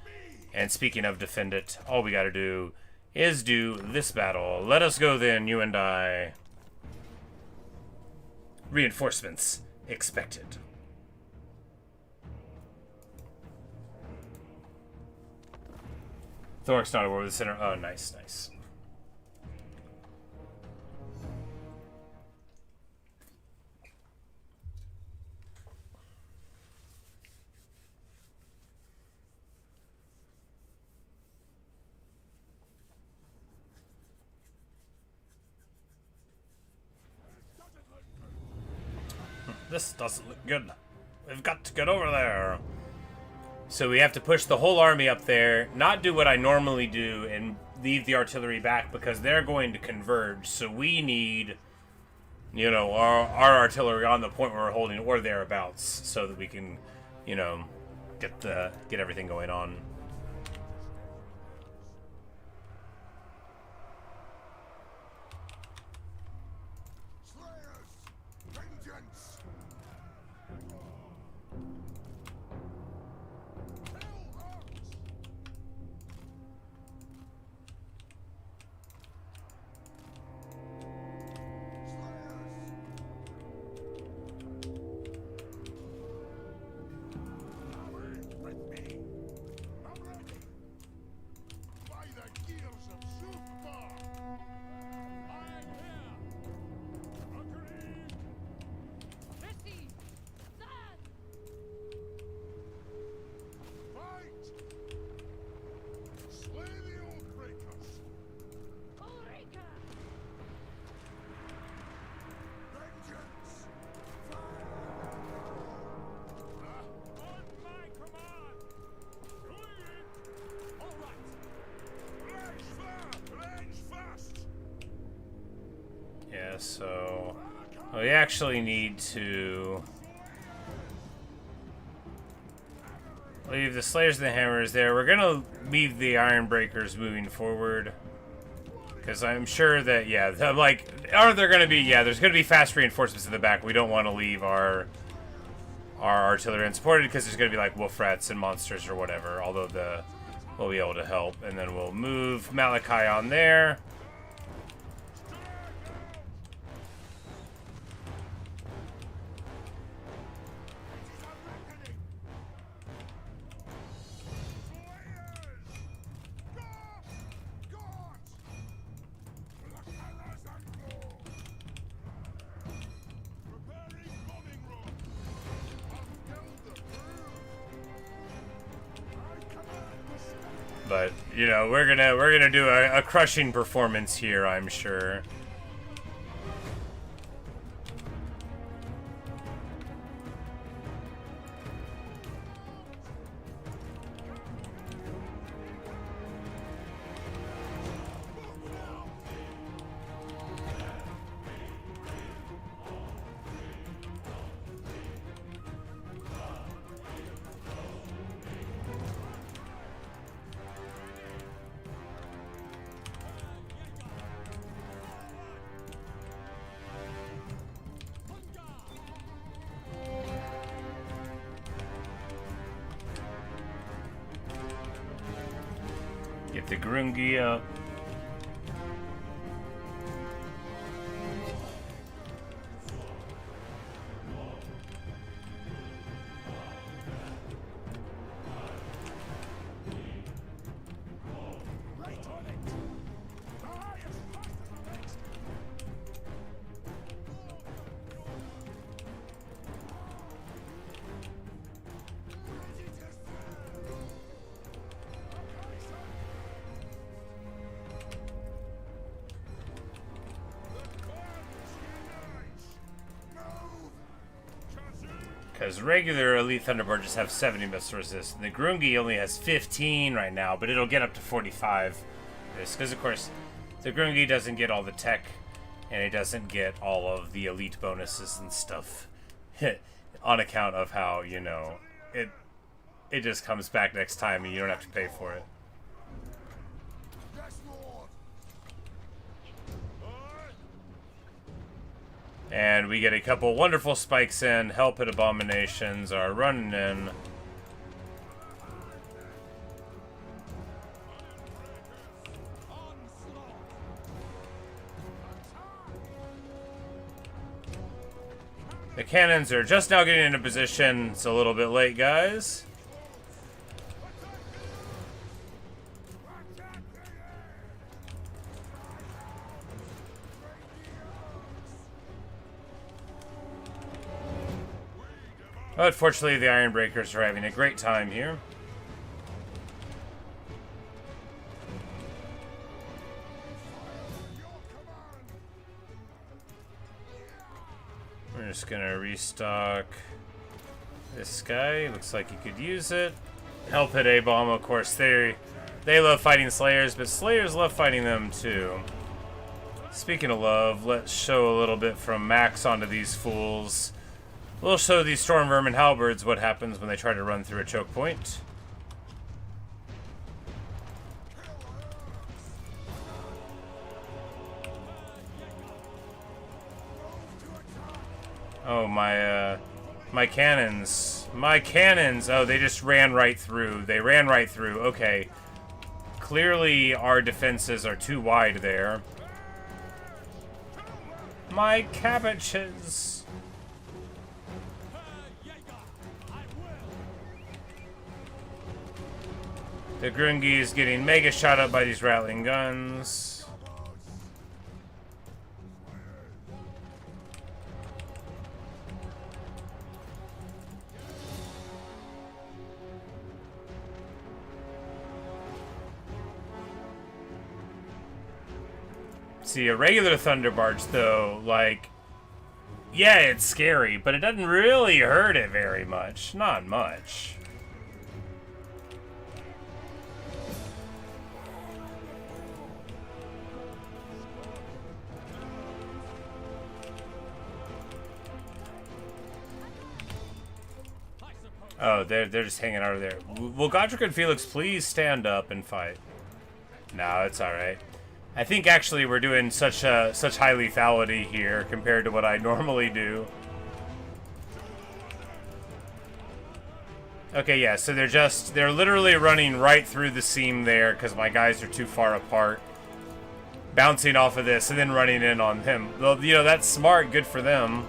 And speaking of defend it, all we got to do is do this battle. Let us go then, you and I. Reinforcements expected. Thoric's not a war with the center. Oh, nice, nice. This doesn't look good. We've got to get over there. So we have to push the whole army up there, not do what I normally do, and leave the artillery back because they're going to converge. So we need, you know, our artillery on the point where we're holding or thereabouts, so that we can, you know, get everything going on. So we actually need to leave the Slayers and the Hammers there. We're gonna leave the Iron Breakers moving forward because I'm sure that, yeah, like, are there gonna be, yeah, there's gonna be fast reinforcements in the back. We don't want to leave our artillery unsupported because there's gonna be like wolf rats and monsters or whatever, although we'll be able to help. And then we'll move Malakai on there. But, you know, we're gonna do a crushing performance here, I'm sure. Get the Grungi up. Because regular Elite Thunderbird just have 70 missile resist. And the Grungi only has 15 right now, but it'll get up to 45. Because, of course, the Grungi doesn't get all the tech, and it doesn't get all of the elite bonuses and stuff. On account of how, you know, it just comes back next time and you don't have to pay for it. And we get a couple wonderful spikes in. Help at abominations are running in. The cannons are just now getting into position. It's a little bit late, guys. But fortunately, the Ironbreakers are having a great time here. We're just gonna restock this guy. Looks like he could use it. Help hit A-bomb, of course. They love fighting Slayers, but Slayers love fighting them too. Speaking of love, let's show a little bit from Max onto these fools. We'll show these Storm Vermin Halberds what happens when they try to run through a choke point. Oh, my cannons. My cannons! Oh, they just ran right through. They ran right through. Okay. Clearly, our defenses are too wide there. My cabbages! The Grungi is getting mega shot up by these rattling guns. See, a regular Thunderbarge, though, like, yeah, it's scary, but it doesn't really hurt it very much. Not much. Oh, they're just hanging out of there. Will Godric and Felix please stand up and fight? No, it's alright. I think actually we're doing such high lethality here compared to what I normally do. Okay, yeah, so they're literally running right through the seam there because my guys are too far apart. Bouncing off of this and then running in on him. Well, you know, that's smart, good for them.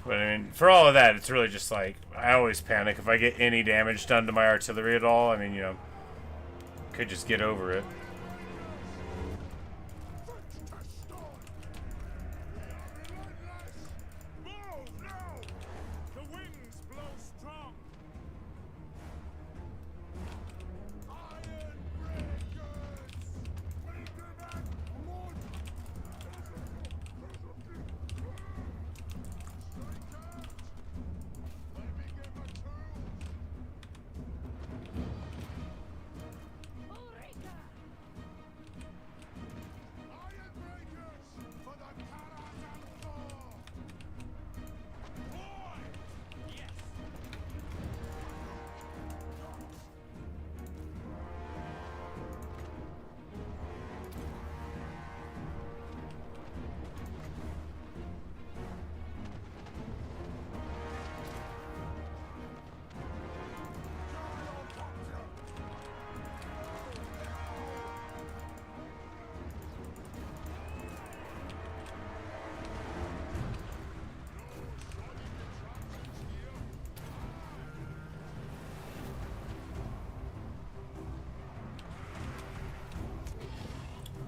But I mean, for all of that, it's really just like, I always panic if I get any damage done to my artillery at all. I mean, you know, could just get over it.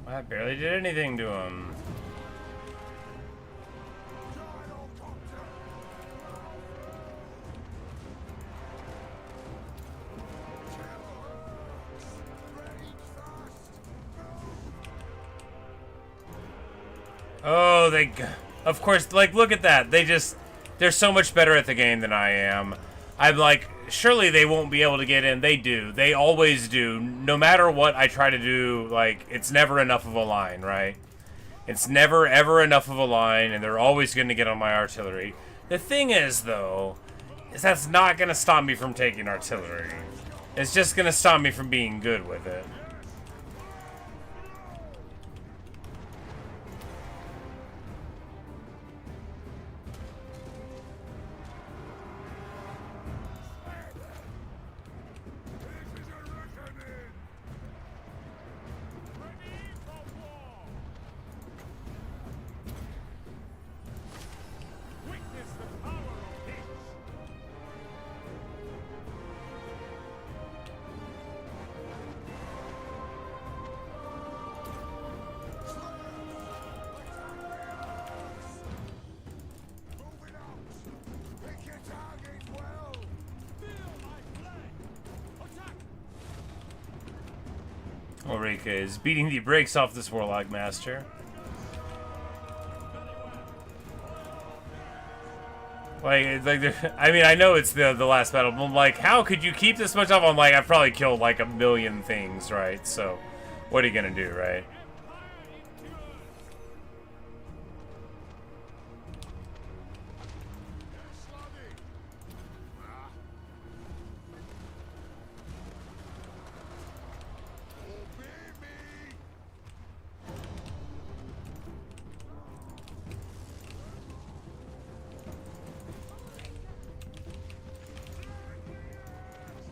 I barely did anything to him. Oh, of course, like, look at that. They're so much better at the game than I am. I'm like, surely they won't be able to get in. They do. They always do. No matter what I try to do, like, it's never enough of a line, right? It's never, ever enough of a line, and they're always going to get on my artillery. The thing is, though, is that's not going to stop me from taking artillery. It's just going to stop me from being good with it. Ulrika is beating the brakes off this Warlock Master. Like, I mean, I know it's the last battle, but I'm like, how could you keep this much up? I'm like, I've probably killed like a million things, right? So, what are you gonna do, right?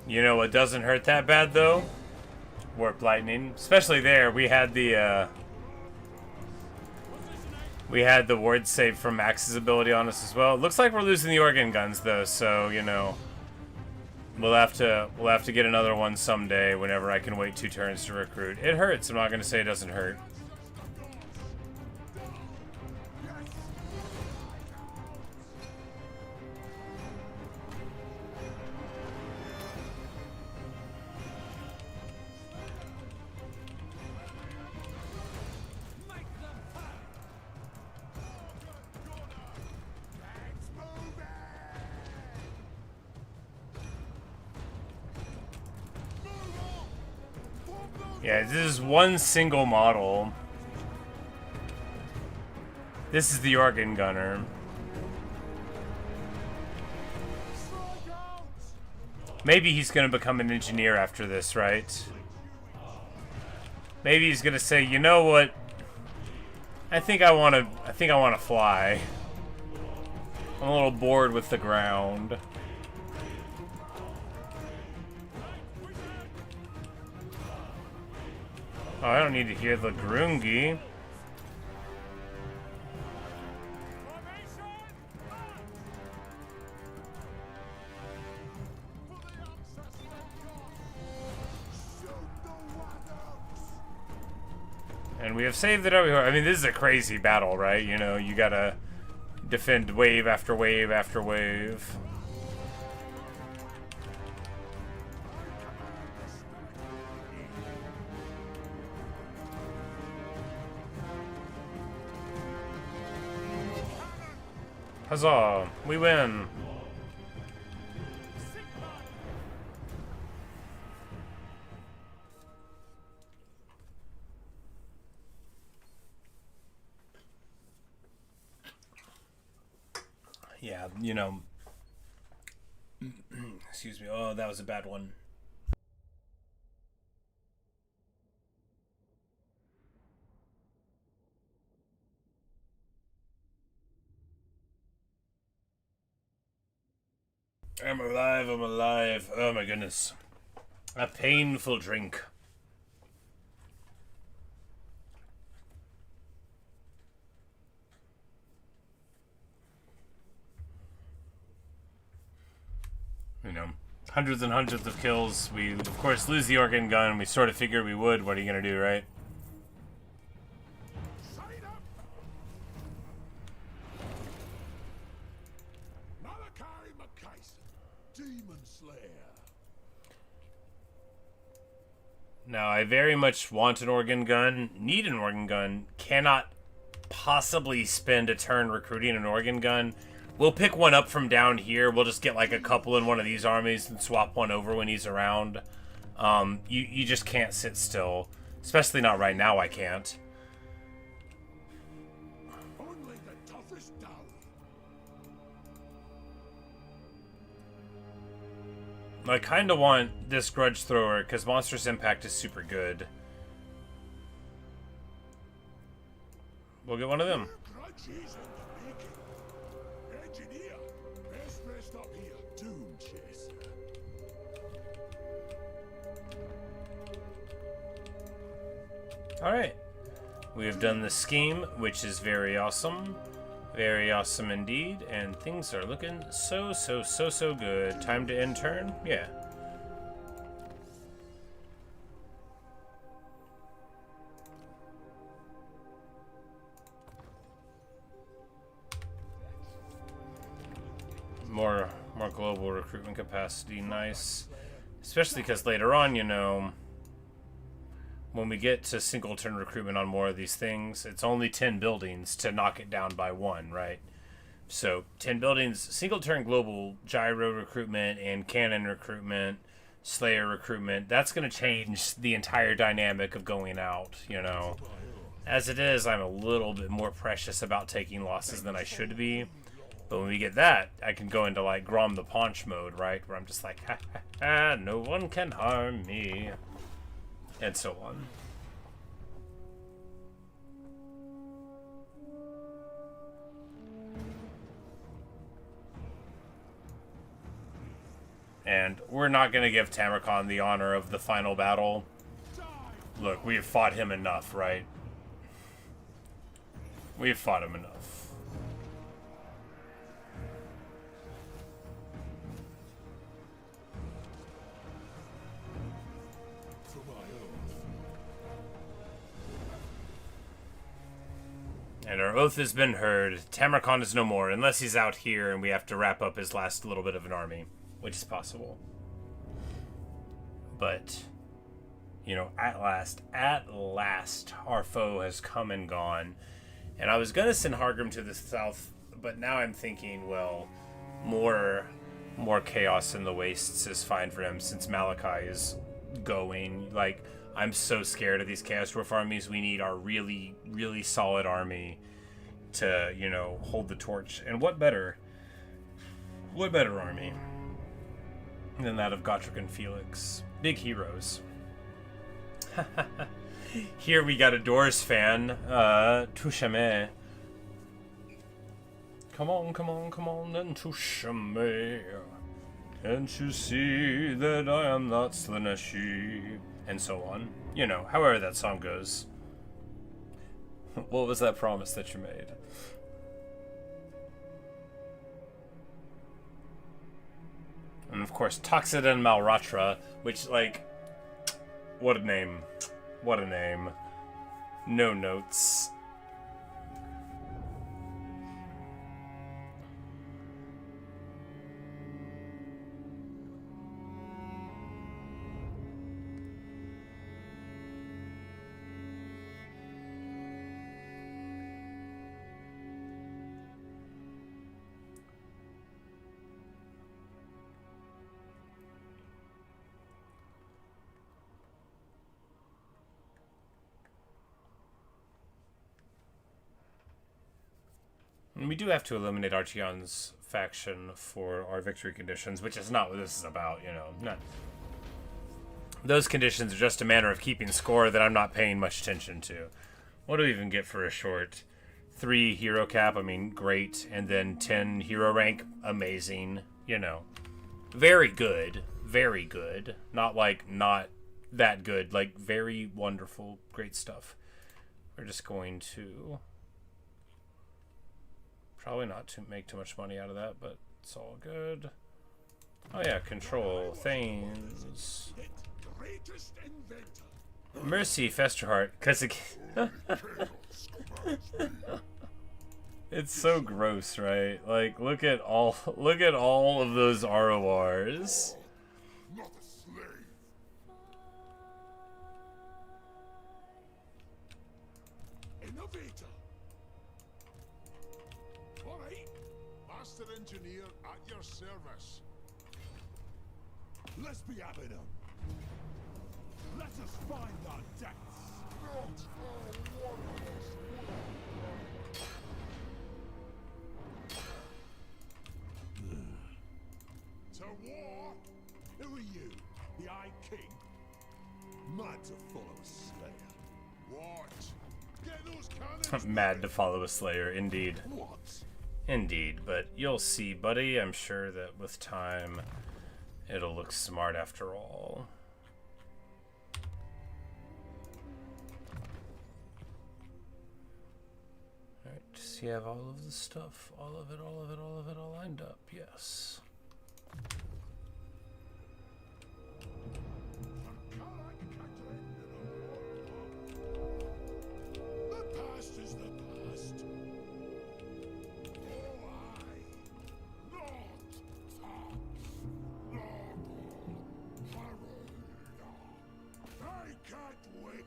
You know what doesn't hurt that bad, though? Warp Lightning. Especially there, we had the ward save from Max's ability on us as well. It looks like we're losing the organ guns, though, so, you know, we'll have to get another one someday whenever I can wait 2 turns to recruit. It hurts. I'm not going to say it doesn't hurt. Yeah, this is one single model. This is the organ gunner. Maybe he's gonna become an engineer after this, right? Maybe he's gonna say, you know what? I think I wanna fly. I'm a little bored with the ground. Oh, I don't need to hear the Grungi. And we have saved the Dawi. I mean, this is a crazy battle, right? You know, you gotta defend wave after wave after wave. Huzzah! We win! Yeah, you know... Excuse me. Oh, that was a bad one. I'm alive, I'm alive. Oh my goodness. A painful drink. You know, hundreds and hundreds of kills. We, of course, lose the organ gun. We sort of figured we would. What are you going to do, right? Now, I very much want an organ gun, need an organ gun, cannot possibly spend a turn recruiting an organ gun. We'll pick one up from down here. We'll just get like a couple in one of these armies and swap one over when he's around. You just can't sit still. Especially not right now, I can't. Only the toughest Dawi. I kind of want this grudge thrower because Monstrous Impact is super good. We'll get one of them. Grudges in the making. Engineer, best rest up here. Doom chaser. Alright. We have done the scheme, which is very awesome. Very awesome indeed. And things are looking so good. Time to end turn? Yeah. More global recruitment capacity, nice. Especially because later on, you know, when we get to single turn recruitment on more of these things, it's only 10 buildings to knock it down by 1, right? So 10 buildings, single turn global gyro recruitment and cannon recruitment, slayer recruitment, that's going to change the entire dynamic of going out, you know. As it is, I'm a little bit more precious about taking losses than I should be. But when we get that, I can go into like Grom the Paunch mode, right? Where I'm just like, ha ha ha, no one can harm me. And so on. And we're not going to give Tamurkhan the honor of the final battle. Look, we've fought him enough, right? We've fought him enough. And our oath has been heard. Tamurkhan is no more, unless he's out here and we have to wrap up his last little bit of an army, which is possible. But, you know, at last, our foe has come and gone. And I was going to send Hargrim to the south, but now I'm thinking, well, more chaos in the wastes is fine for him since Malakai is going. Like, I'm so scared of these Chaos Dwarf armies. We need our really, really solid army to, you know, hold the torch. And what better army than that of Gotrek and Felix? Big heroes. Here we got a Doors fan. Touche me. Come on, and touche me. Can't you see that I am not Slaaneshi? And so on. You know, however that song goes. What was that promise that you made? And of course, Toxidin Malratra, which, like, what a name. What a name. No notes. And we do have to eliminate Archeon's faction for our victory conditions, which is not what this is about, you know. Not. Those conditions are just a matter of keeping score that I'm not paying much attention to. What do we even get for a short? 3 hero cap, I mean, great. And then 10 hero rank, amazing. You know, very good. Very good. Not like not that good. Like very wonderful, great stuff. We're just going to... probably not to make too much money out of that, but it's all good. Oh yeah, control things. Mercy, Festerheart, because it... It's so gross, right? Like, look at all of those RORs. Not a slave. Elevator! Alright. Master engineer at your service. Let's be having them. Let us find that depths. Not a warhost. To war? Who are you? The Eye King? Mad to follow a slayer. What? Get those cannons. Mad to follow a slayer, indeed. What? Indeed, but you'll see, buddy. I'm sure that with time, it'll look smart after all. Alright, does he have all of the stuff? All of it all lined up? Yes. The past is the past. Oh, I not talk. I can't wait.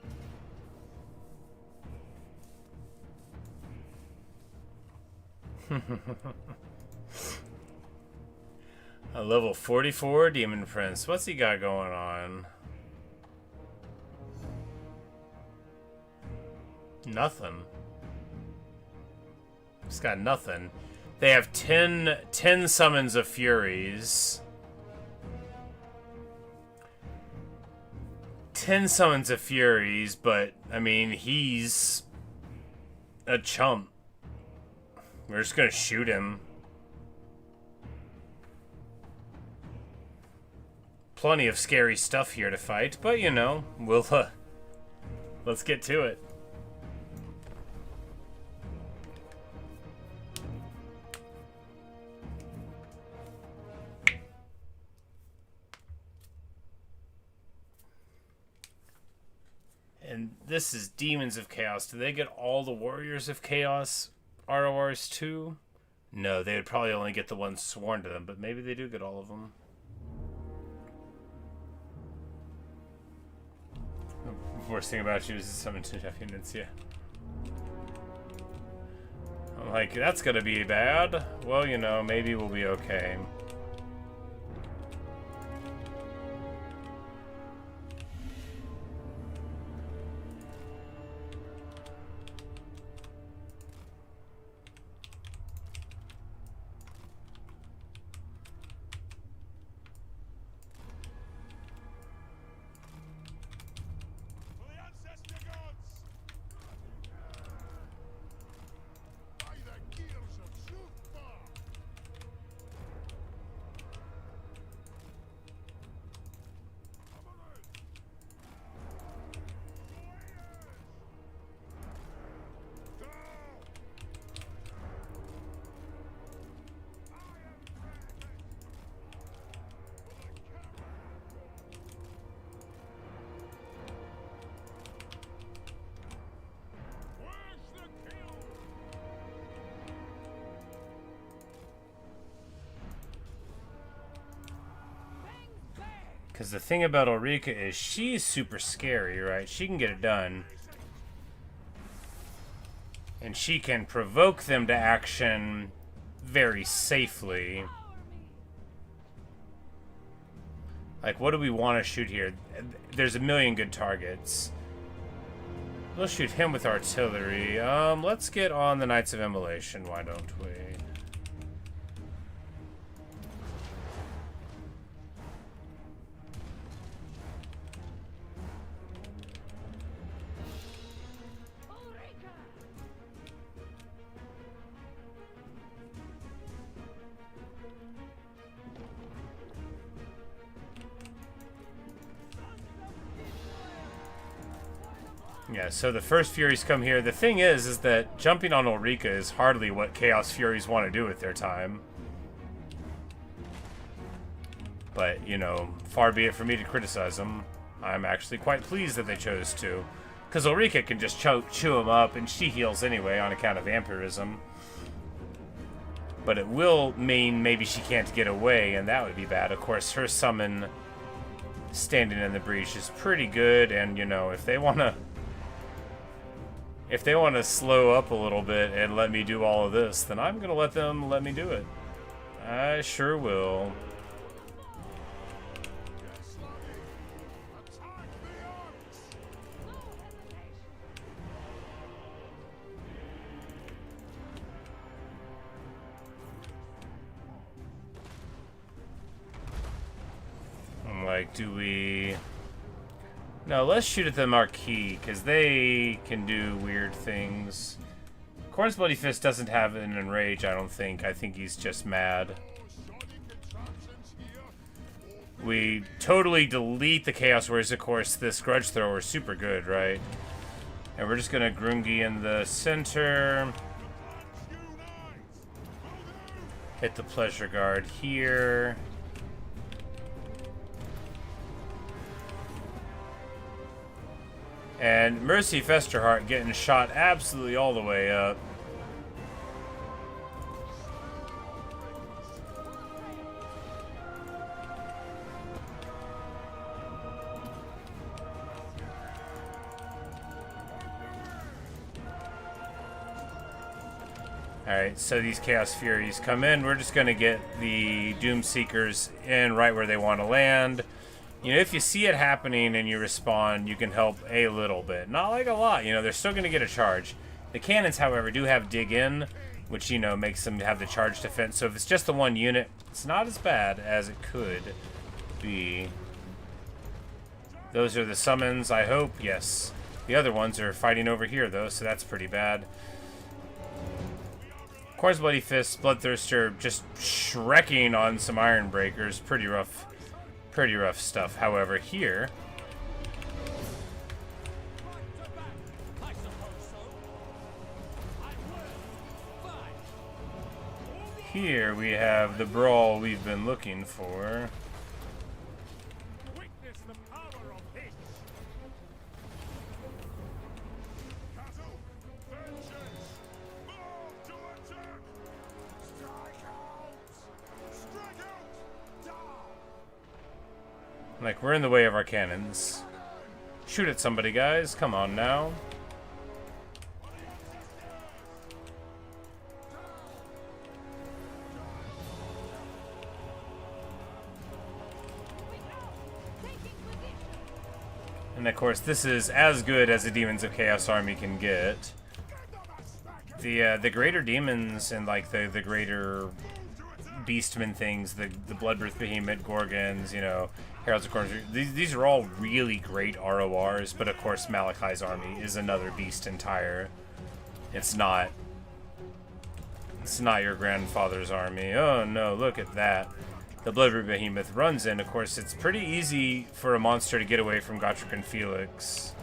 A level 44 Demon Prince. What's he got going on? Nothing. He's got nothing. They have 10 summons of Furies. 10 summons of Furies, but, I mean, he's a chump. We're just gonna shoot him. Plenty of scary stuff here to fight, but, you know, we'll, let's get to it. And this is Demons of Chaos. Do they get all the Warriors of Chaos RORs too? No, they would probably only get the ones sworn to them, but maybe they do get all of them. The worst thing about you is to summon 2 death units, yeah. I'm like, that's gonna be bad. Well, you know, maybe we'll be okay. Because the thing about Ulrika is she's super scary, right? She can get it done. And she can provoke them to action very safely. Like, what do we want to shoot here? There's a million good targets. We'll shoot him with artillery. Let's get on the Knights of Immolation, why don't we? Yeah, so the first Furies come here. The thing is that jumping on Ulrika is hardly what Chaos Furies want to do with their time. But, you know, far be it for me to criticize them. I'm actually quite pleased that they chose to. Because Ulrika can just chew them up, and she heals anyway on account of vampirism. But it will mean maybe she can't get away, and that would be bad. Of course, her summon standing in the breach is pretty good, and, you know, if they want to If they want to slow up a little bit and let me do all of this, then I'm going to let them let me do it. I sure will. I'm like, do we... No, let's shoot at the Marquis, because they can do weird things. Corn's Bloody Fist doesn't have an enrage, I don't think. I think he's just mad. We totally delete the Chaos Warriors, of course. This Grudge Thrower is super good, right? And we're just going to Grungi in the center. Hit the Pleasure Guard here. And Mercy Festerheart getting shot absolutely all the way up. Alright, so these Chaos Furies come in. We're just going to get the Doom Seekers in right where they want to land. You know, if you see it happening and you respond, you can help a little bit. Not like a lot, you know, they're still going to get a charge. The cannons, however, do have dig in, which, you know, makes them have the charge defense. So if it's just the one unit, it's not as bad as it could be. Those are the summons, I hope. Yes. The other ones are fighting over here, though, so that's pretty bad. Corn's Bloody Fist, Bloodthirster, just shrekking on some Iron Breakers. Pretty rough stuff. However, here... Here we have the brawl we've been looking for. Like, we're in the way of our cannons. Shoot at somebody, guys. Come on now. And of course, this is as good as a Demons of Chaos army can get. The greater demons and like the greater beastmen things, the Bloodbirth Behemoth, Gorgons, you know, Heralds of Corners, these are all really great RORs, but of course Malakai's army is another beast entire. It's not your grandfather's army. Oh no, look at that. The Bloodbirth Behemoth runs in. Of course, it's pretty easy for a monster to get away from Gotrek and Felix.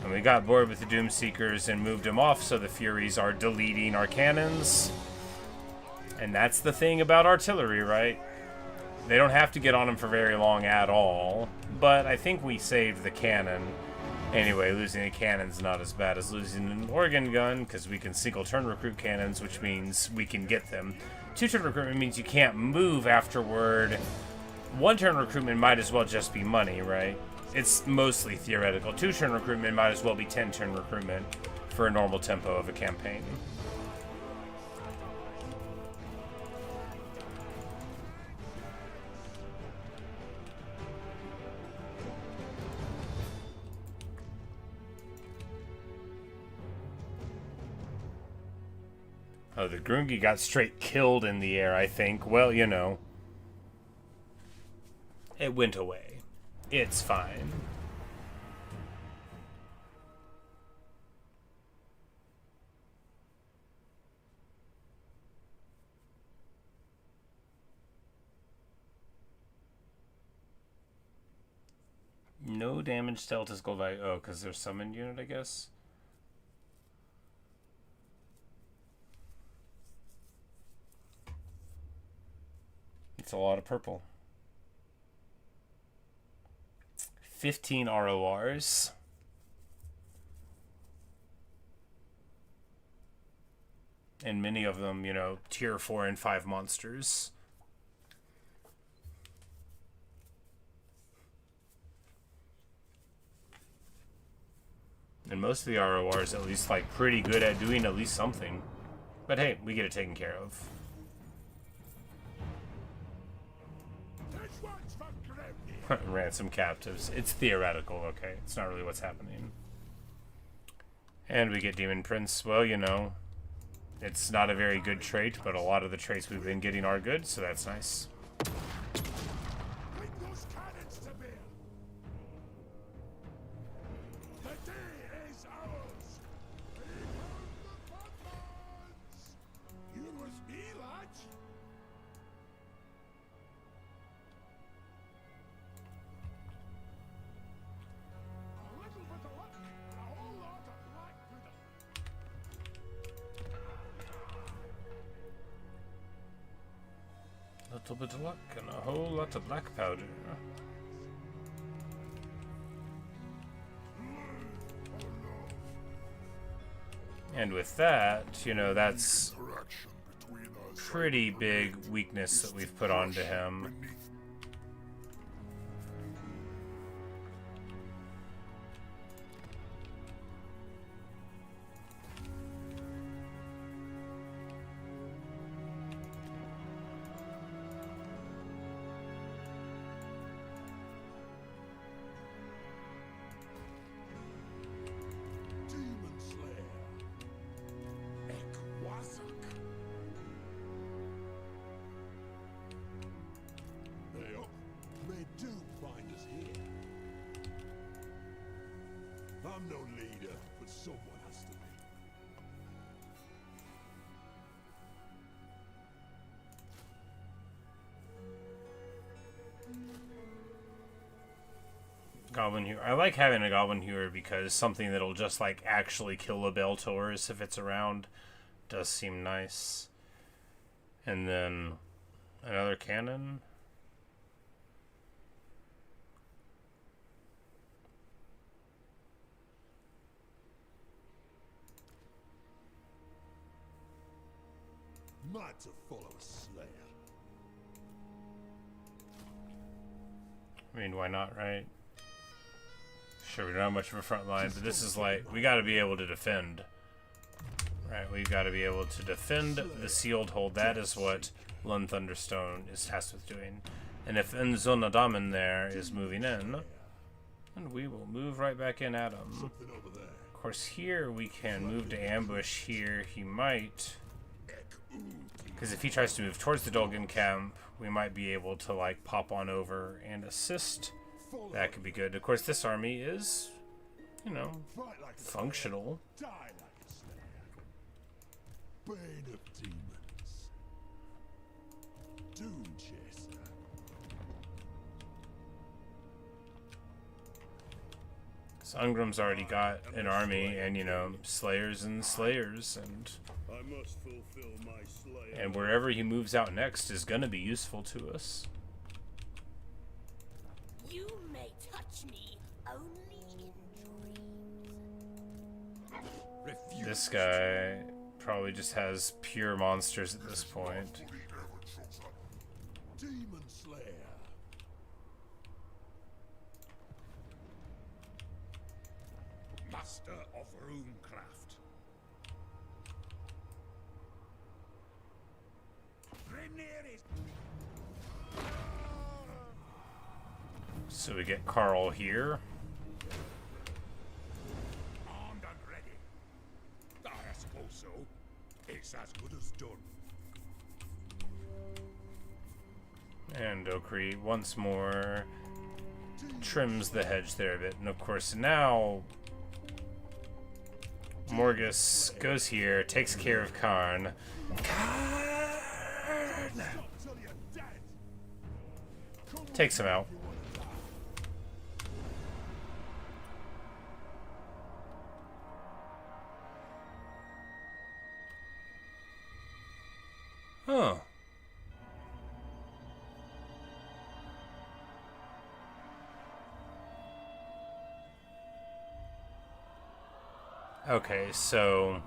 And we got bored with the Doom Seekers and moved them off, so the Furies are deleting our cannons. And that's the thing about artillery, right? They don't have to get on them for very long at all. But I think we saved the cannon. Anyway, losing a cannon's not as bad as losing an organ gun, because we can single turn recruit cannons, which means we can get them. 2-turn recruitment means you can't move afterward. 1-turn recruitment might as well just be money, right? It's mostly theoretical. 2-turn recruitment might as well be 10-turn recruitment for a normal tempo of a campaign. Oh, the Grungi got straight killed in the air, I think. Well, you know. It went away. It's fine. No damage to Eltis Gold. Oh, because they're summoned unit, I guess. It's a lot of purple. 15 RORs. And many of them, you know, tier 4 and 5 monsters. And most of the RORs at least like pretty good at doing at least something. But hey, we get it taken care of. Ransom captives. It's theoretical, okay? It's not really what's happening. And we get Demon Prince. Well, you know, it's not a very good trait, but a lot of the traits we've been getting are good, so that's nice. A little bit of luck and a whole lot of black powder. And with that, you know, that's pretty big weakness that we've put onto him. I'm no leader, but someone has to be. Goblin Hero. I like having a Goblin Hero because something that'll just like actually kill a Bell Taurus if it's around does seem nice. And then another cannon. Mad to follow a slayer. I mean, why not, right? Sure, we don't have much of a front line, but this is like, we gotta be able to defend. Right, we've got to be able to defend the sealed hold. That is what Lund Thunderstone is tasked with doing. And if Enzonadaman there is moving in, and we will move right back in at him. Of course, here we can move to ambush here. He might... Because if he tries to move towards the Dolgan camp, we might be able to, like, pop on over and assist. That could be good. Of course, this army is, you know, functional. Bane of demons. Doom chaser. So Ungrim's already got an army, and, you know, slayers and slayers, and... I must fulfill my slayer. And wherever he moves out next is going to be useful to us. You may touch me only in dreams. This guy probably just has pure monsters at this point. Demon Slayer. Master of runecraft. So we get Carl here. Armed and ready. I suppose so. It's as good as done. And Okri once more trims the hedge there a bit. And of course now Morgus goes here, takes care of Karn. Karn! Takes him out. Huh. Okay, so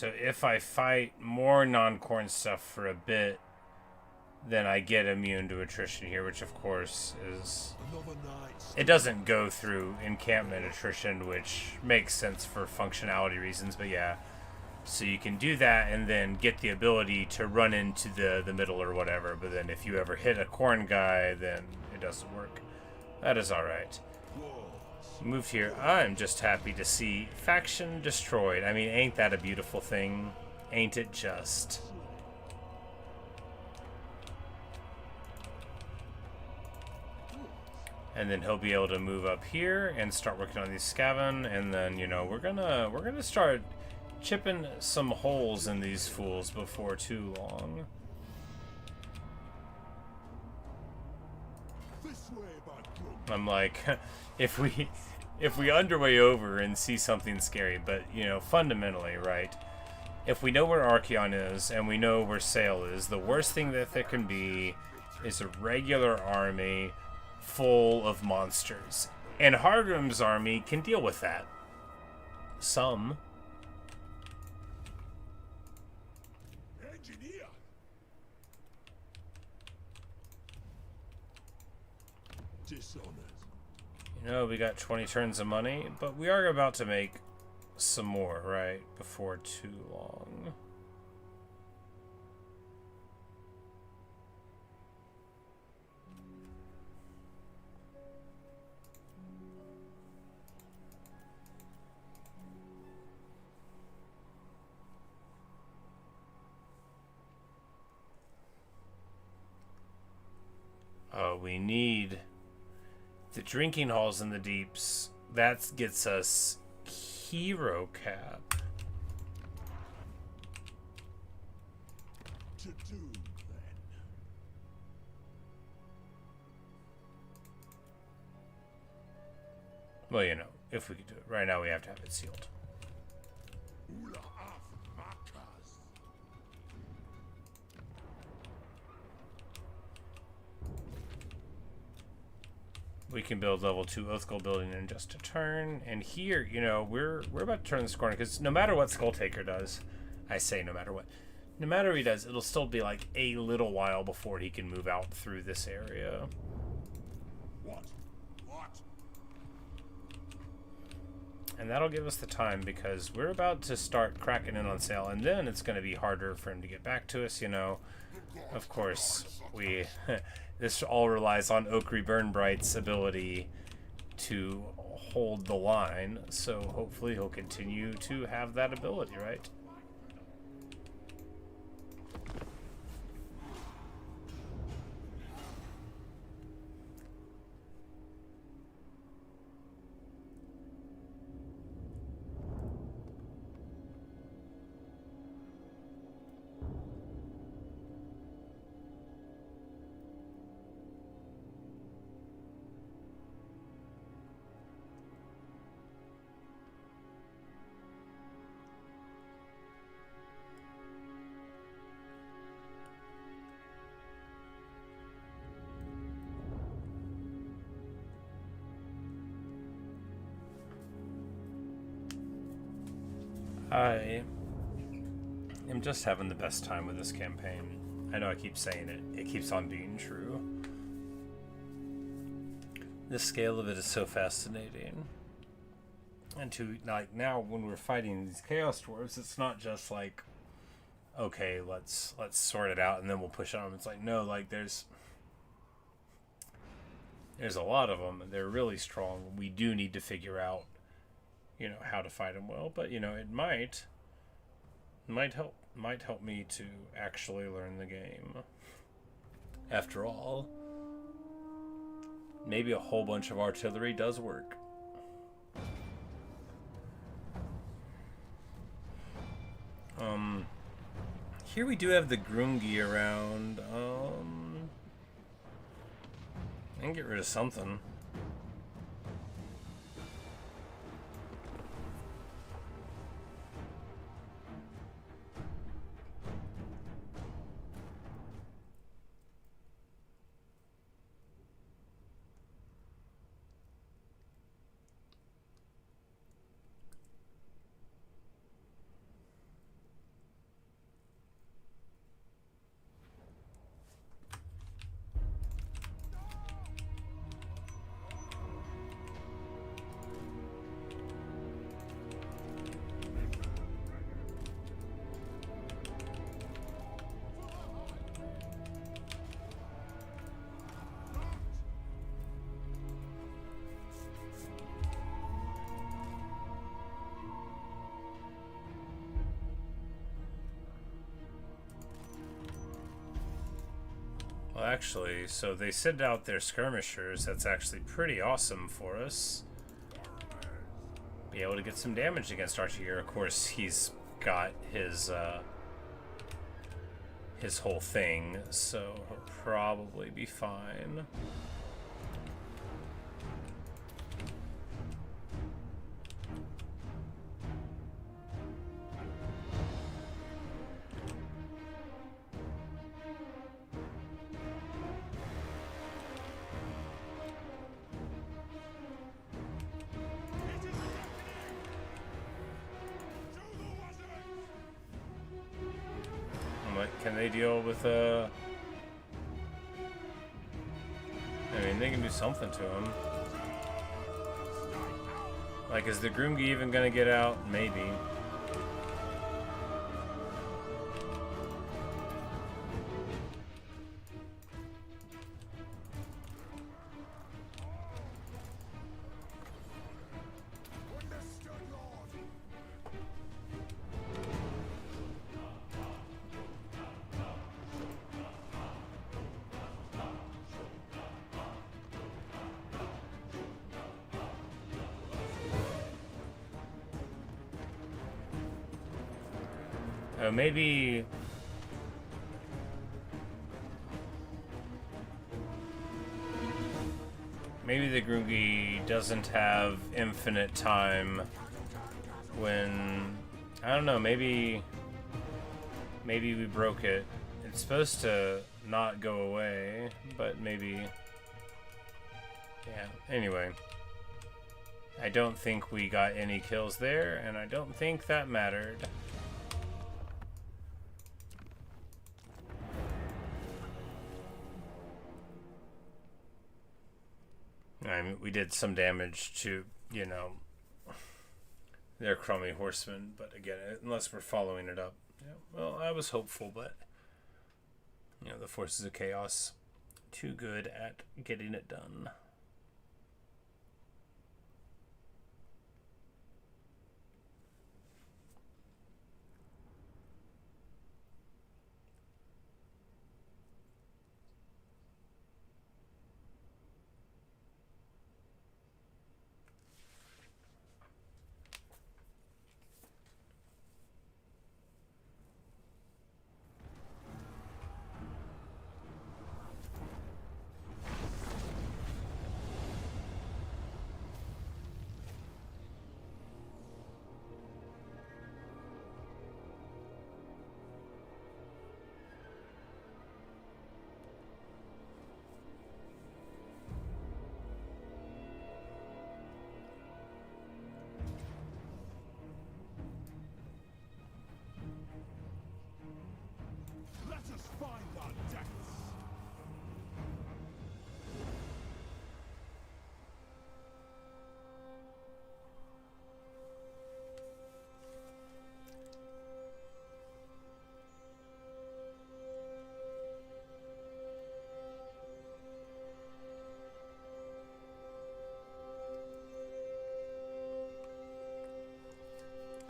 So if I fight more non-corn stuff for a bit, then I get immune to attrition here, which of course is... It doesn't go through encampment attrition, which makes sense for functionality reasons, but yeah. So you can do that and then get the ability to run into the middle or whatever, but then if you ever hit a corn guy, then it doesn't work. That is alright. Moved here. I'm just happy to see faction destroyed. I mean, ain't that a beautiful thing? Ain't it just? And then he'll be able to move up here and start working on these scaven, and then, you know, we're gonna start chipping some holes in these fools before too long. I'm like, if we underway over and see something scary, but, you know, fundamentally, right, if we know where Archeon is and we know where Sail is, the worst thing that there can be is a regular army full of monsters. And Hargrim's army can deal with that. Some. Engineer. Dishonored. You know, we got 20 turns of money, but we are about to make some more, right? Before too long. We need the drinking halls in the deeps. That gets us hero cap. To do then. Well, you know, if we could do it. Right now we have to have it sealed. Ula af makas. We can build level 2 Oathgold building in just a turn. And here, you know, we're about to turn this corner, because no matter what Skulltaker does, I say no matter what, no matter what he does, it'll still be like a little while before he can move out through this area. What? What? And that'll give us the time, because we're about to start cracking in on Sail, and then it's going to be harder for him to get back to us, you know. Of course, we... This all relies on Okri Burnbright's ability to hold the line, so hopefully he'll continue to have that ability, right? I am just having the best time with this campaign. I know I keep saying it. It keeps on being true. The scale of it is so fascinating. And to, like, now when we're fighting these Chaos Dwarves, it's not just like, okay, let's sort it out and then we'll push on them. It's like, no, like, there's a lot of them, and they're really strong. We do need to figure out, you know, how to fight them well, but, you know, it might help me to actually learn the game. After all, maybe a whole bunch of artillery does work. Here we do have the Grungi around. I can get rid of something. actually, so they send out their skirmishers. That's actually pretty awesome for us. Be able to get some damage against Archie. Of course, he's got his whole thing, so he'll probably be fine. Can they deal with I mean, they can do something to him. Like, is the Groomgi even gonna get out? Maybe. Maybe the Groomgi doesn't have infinite time when, I don't know, maybe we broke it. It's supposed to not go away, but maybe, yeah, anyway. I don't think we got any kills there, and I don't think that mattered. I mean, we did some damage to, you know, their crummy horsemen, but again, unless we're following it up. Yeah, well, I was hopeful, but, you know, the forces of chaos, too good at getting it done.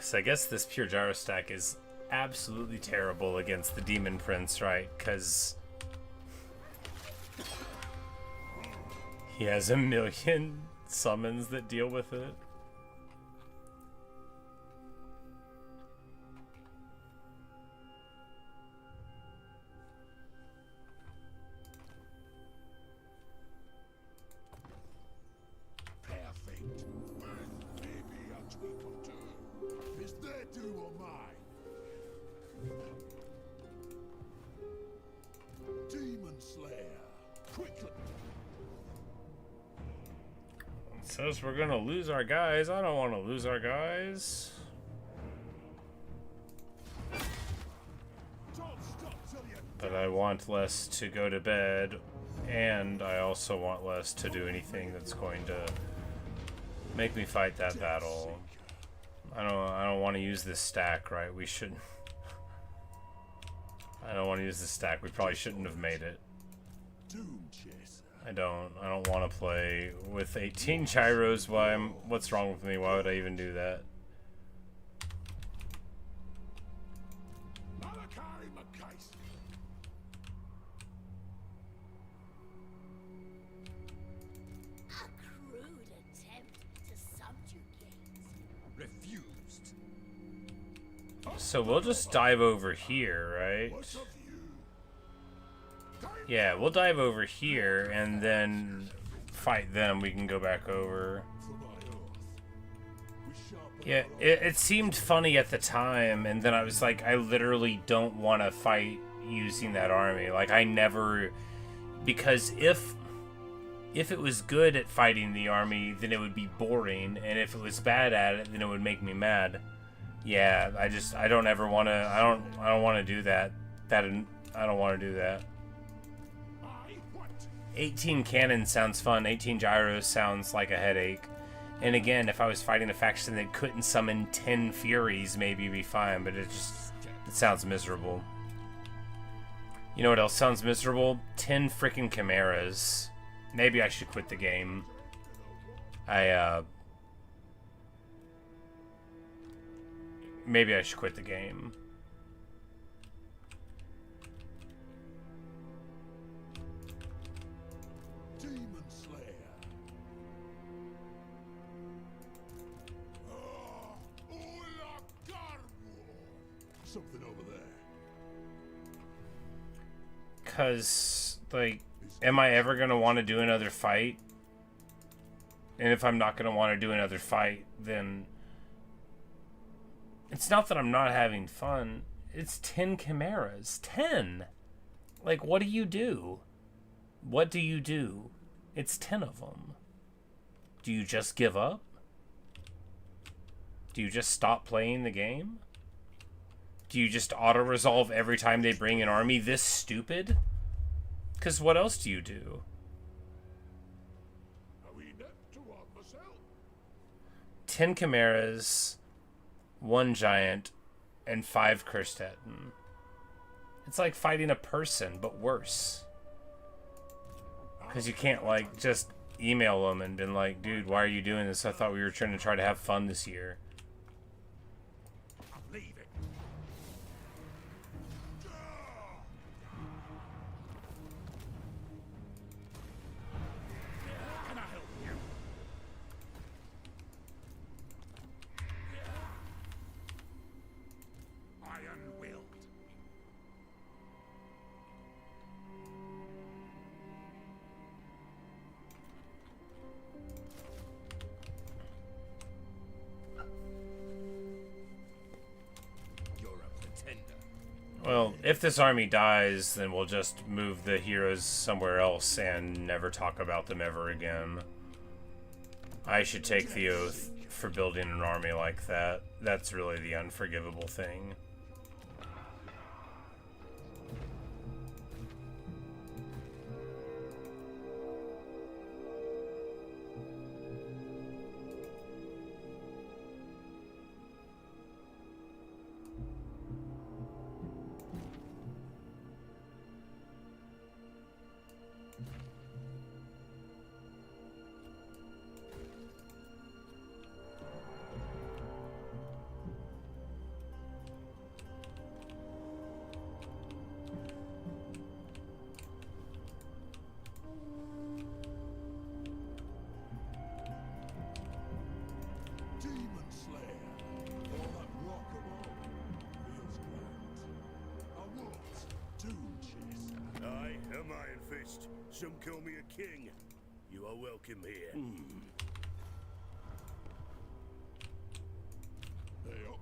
So I guess this pure gyro stack is absolutely terrible against the Demon Prince, right? Because he has a million summons that deal with it. Says we're gonna lose our guys. I don't want to lose our guys. But I want less to go to bed, and I also want less to do anything that's going to make me fight that battle. I don't want to use this stack, right? We shouldn't. I don't want to use this stack. We probably shouldn't have made it. I don't want to play with 18 gyros. What's wrong with me? Why would I even do that? Malakai. Refused. So we'll just dive over here, right? What of you? Yeah, we'll dive over here and then fight them. We can go back over. For my oath. We sharpen Yeah, it seemed funny at the time, and then I was like, I literally don't want to fight using that army. Like, I never... Because if it was good at fighting the army, then it would be boring, and if it was bad at it, then it would make me mad. Yeah, I don't ever want to... I don't want to do that. I don't want to do that. 18 cannons sounds fun. 18 gyros sounds like a headache. And again, if I was fighting a faction that couldn't summon 10 furies, maybe it'd be fine, but it sounds miserable. You know what else sounds miserable? 10 freaking chimeras. Maybe I should quit the game. Maybe I should quit the game. Demon Slayer. Something over there. Because, like, am I ever going to want to do another fight? And if I'm not going to want to do another fight, then... It's not that I'm not having fun. It's 10 chimeras. 10! Like, what do you do? What do you do? It's 10 of them. Do you just give up? Do you just stop playing the game? Do you just auto-resolve every time they bring an army this stupid? Because what else do you do? Are we net to arm myself? 10 chimeras, 1 giant, and 5 Kurstetten. It's like fighting a person, but worse. Because you can't, like, just email them and been like, dude, why are you doing this? I thought we were trying to have fun this year. I'm leaving. Can I help you? Iron-willed. You're a pretender. Well, if this army dies, then we'll just move the heroes somewhere else and never talk about them ever again. I should take the oath for building an army like that. That's really the unforgivable thing. Demon Slayer. All that rock and roll. Feels grand. A wolf's doom chaser. I am Iron Fist. Some call me a king. You are welcome here. Hey up.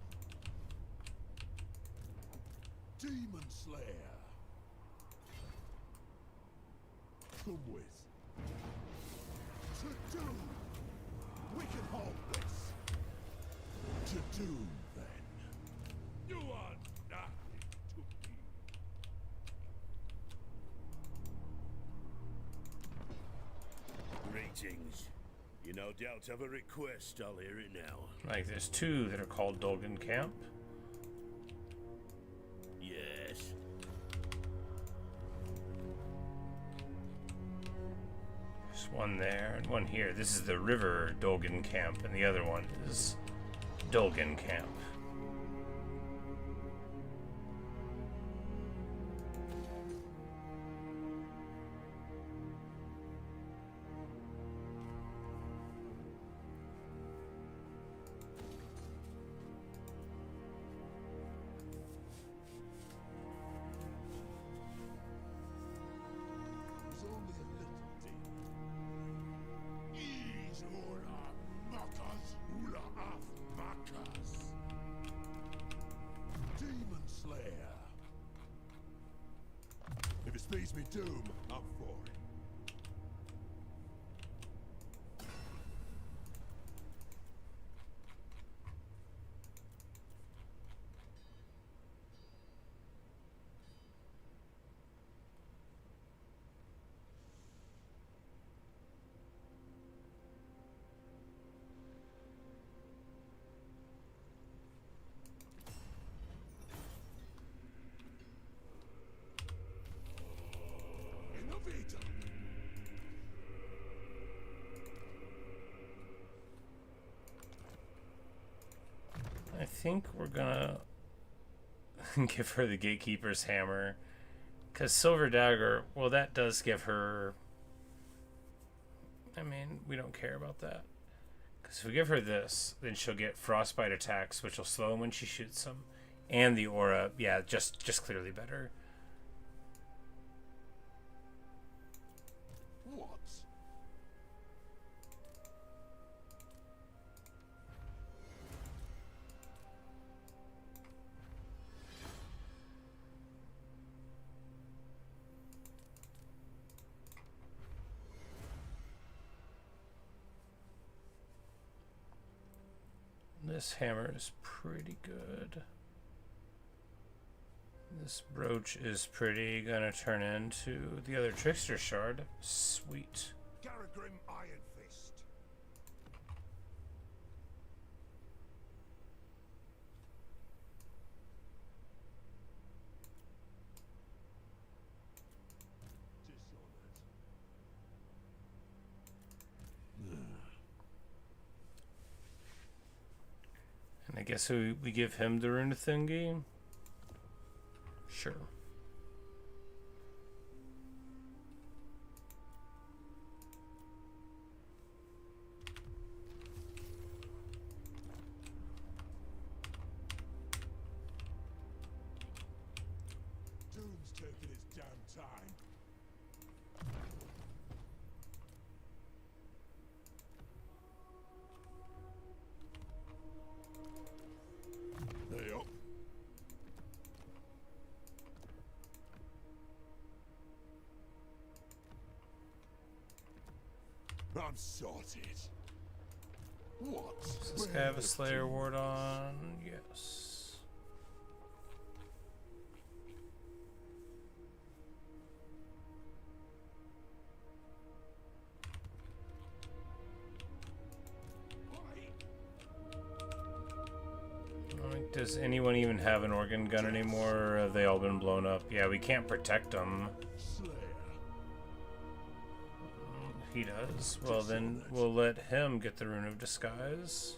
Demon Slayer. Come with. To doom. We can hold this. To doom, then. You are nothing to me. Greetings. You no doubt have a request. I'll hear it now. Like, there's 2 that are called Dolgan Camp. Yes. There's 1 there and 1 here. This is the River Dolgan Camp, and the other one is Dolgan Camp. Demon Slayer. If it speeds me doom, I'm for it. I think we're gonna give her the Gatekeeper's Hammer. Because Silver Dagger, well, that does give her... I mean, we don't care about that. Because if we give her this, then she'll get Frostbite attacks, which will slow him when she shoots him. And the aura, yeah, just clearly better. What? This hammer is pretty good. This brooch is pretty. Gonna turn into the other Trickster Shard. Sweet. Garagrim Iron Fist. And I guess we give him the rune thingy. Sure. Doom's taking its damn time. Hey up. I'm sorted. What? Does this guy have a Slayer ward on? Yes. Does anyone even have an organ gun anymore, or have they all been blown up? Yeah, we can't protect them. Slayer. He does. Well, then we'll let him get the Rune of Disguise.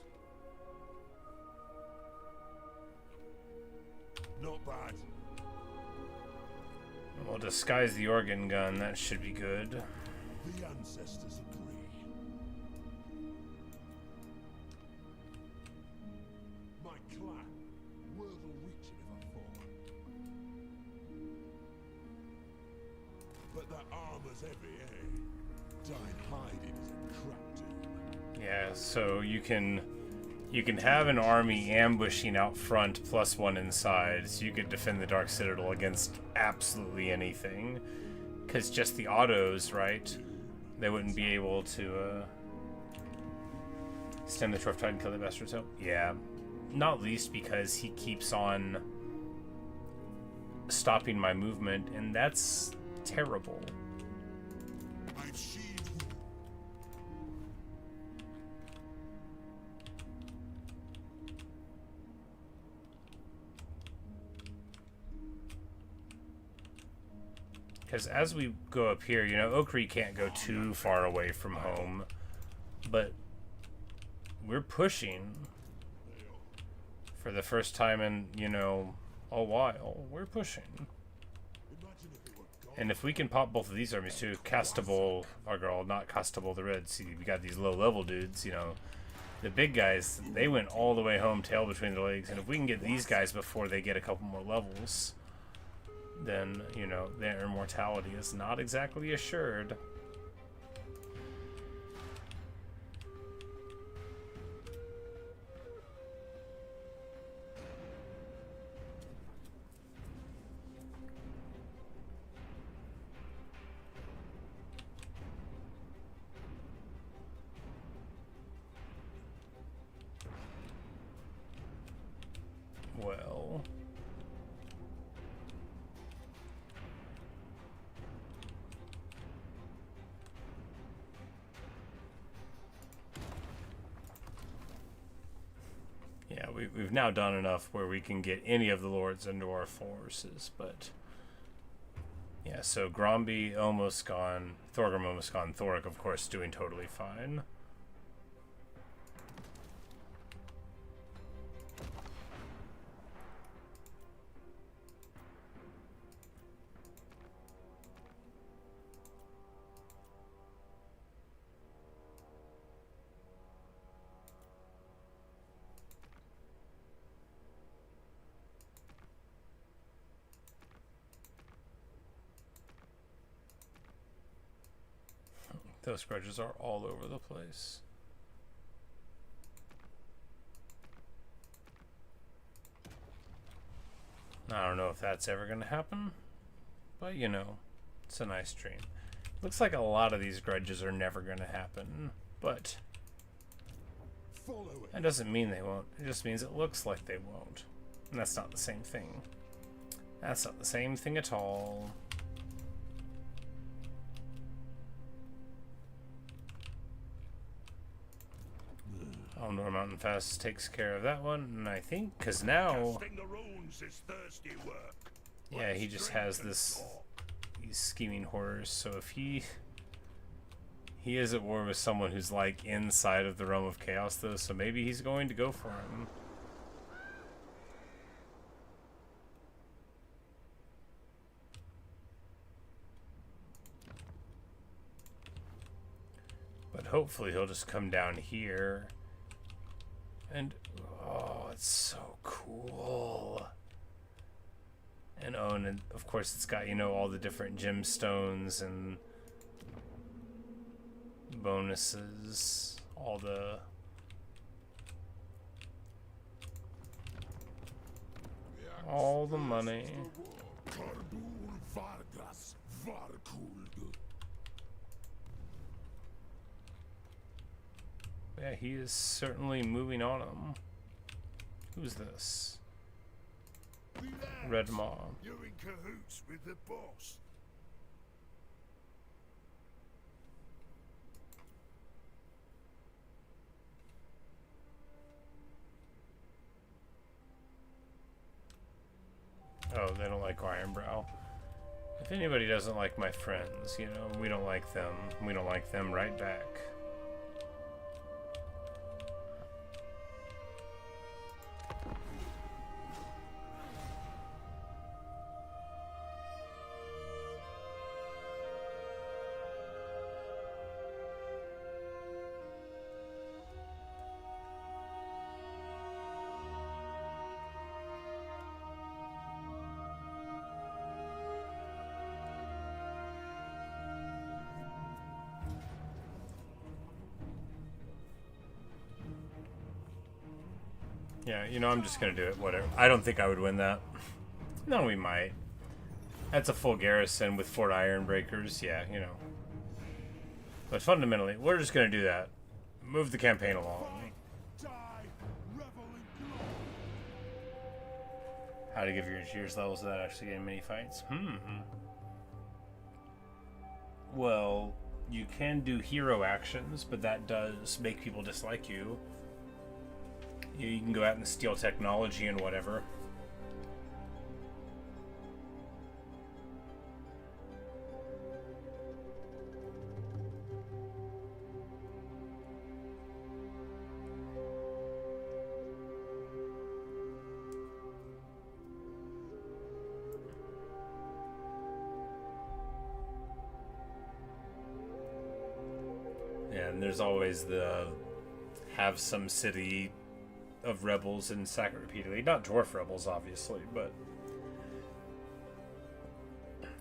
Not bad. We'll disguise the organ gun. That should be good. The ancestors agree. My clan, word will reach it if I fall. But that armor's heavy, eh? Dying hiding is a crap doom. Yeah, so you can have an army ambushing out front plus one inside, so you could defend the Dark Citadel against absolutely anything. Because just the autos, right? They wouldn't be able to stem the Dwarf Tide and kill the Bastard. So yeah, not least because he keeps on stopping my movement, and that's terrible. I've sheathed. Because as we go up here, you know, Okri can't go too far away from home, but we're pushing for the first time in, you know, a while. We're pushing. And if we can pop both of these armies too, Castable, our girl, not Castable the Red. See, we got these low level dudes, you know. The big guys, they went all the way home, tail between their legs. And if we can get these guys before they get a couple more levels, then, you know, their immortality is not exactly assured. well. Yeah, we've now done enough where we can get any of the lords into our forces, but yeah, so Gromby almost gone, Thorgrim almost gone, Thoric of course doing totally fine. Those grudges are all over the place. I don't know if that's ever going to happen, but you know, it's a nice dream. Looks like a lot of these grudges are never going to happen, but that doesn't mean they won't. It just means it looks like they won't. And that's not the same thing. That's not the same thing at all. Aldor Mountain Fast takes care of that one, and I think, because now, yeah, he just has these scheming horrors, so if he is at war with someone who's like inside of the realm of chaos though, so maybe he's going to go for him. But hopefully he'll just come down here. And, oh, it's so cool. And oh, and of course it's got, you know, all the different gemstones and bonuses, all the... all the money. Yeah, he is certainly moving on him. Who's this? Red Maw. You're in cahoots with the boss. Oh, they don't like Ironbrow. If anybody doesn't like my friends, you know, we don't like them. We don't like them right back. Yeah, you know, I'm just gonna do it, whatever. I don't think I would win that. No, we might. That's a full garrison with 4 Ironbreakers, yeah, you know. But fundamentally, we're just gonna do that. Move the campaign along. How to give your cheers levels without actually getting many fights? Well, you can do hero actions, but that does make people dislike you. You can go out and steal technology and whatever. Yeah, and there's always the have some city of rebels and sack it repeatedly. Not dwarf rebels, obviously, but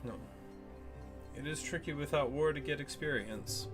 no. It is tricky without war to get experience.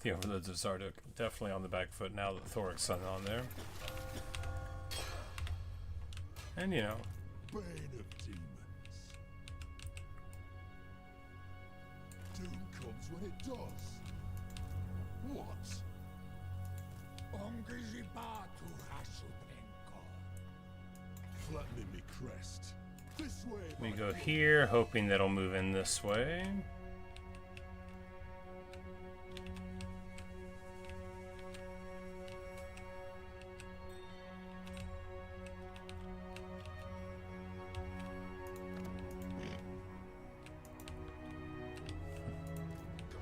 The overlords of Zharr definitely on the back foot now that Thoric's son on there. And you know. Bane of demons. Doom comes when it does. What? Flattening me crest. This way. We go here, hoping that'll move in this way.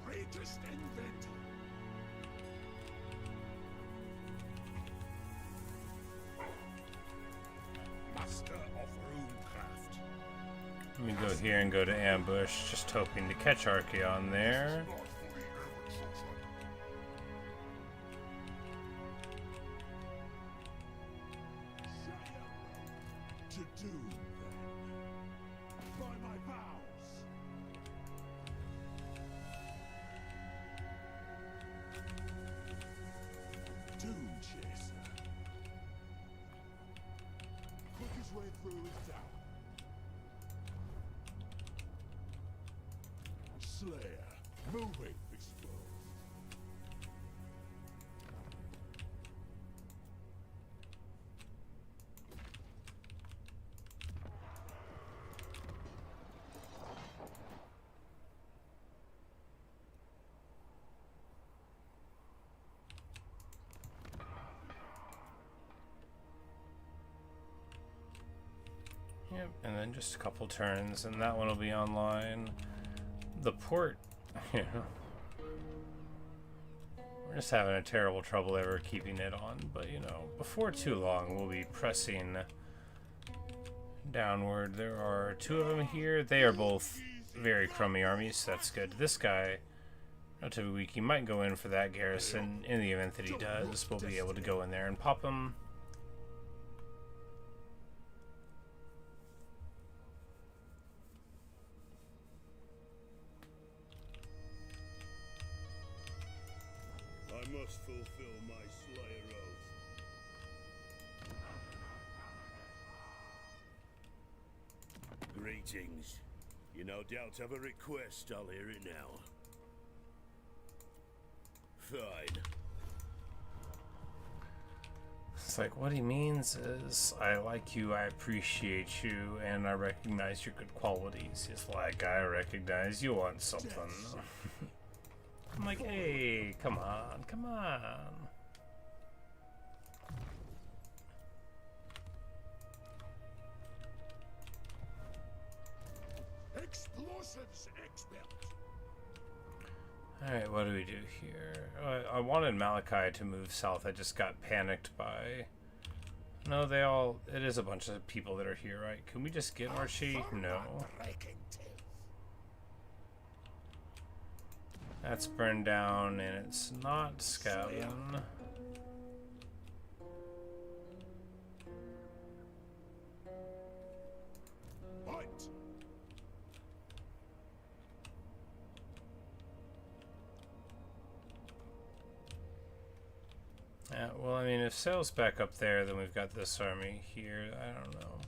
Greatest inventor. Master of runecraft. Let me go here and go to ambush, just hoping to catch Archaon there. To doom, then. By my vows. Doom chaser. Quickest way through is down. Slayer, moving exposed. Yep, and then just a couple turns, and that one will be online. The port, you know, we're just having a terrible trouble ever keeping it on, but you know, before too long we'll be pressing downward. There are two of them here. They are both very crummy armies, so that's good. This guy, relatively weak, he might go in for that garrison. In the event that he does, we'll be able to go in there and pop him. I must fulfill my Slayer oath. Greetings. You no doubt have a request. I'll hear it now. Fine. It's like, what he means is, I like you, I appreciate you, and I recognize your good qualities. He's like, I recognize you want something. I'm like, hey, come on, come on. Explosives expert. Alright, what do we do here? I wanted Malakai to move south. I just got panicked by... No, it is a bunch of people that are here, right? Can we just get Archie? No. That's burned down, and it's not Scavin. Fight. Yeah, well, I mean, if Sail's back up there, then we've got this army here. I don't know.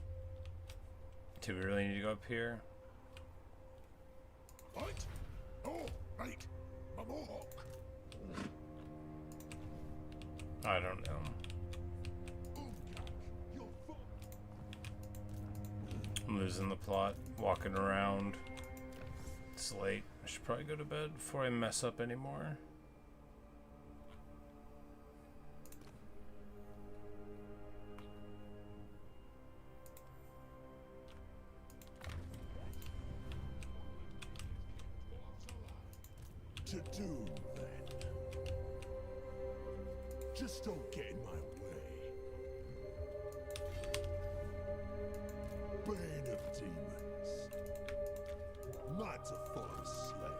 Do we really need to go up here? Fight. Oh, right. Mohawk. I don't know. I'm losing the plot, walking around. It's late. I should probably go to bed before I mess up anymore. To doom, then. Just don't get in my way. Bane of demons. Not to follow Slayer.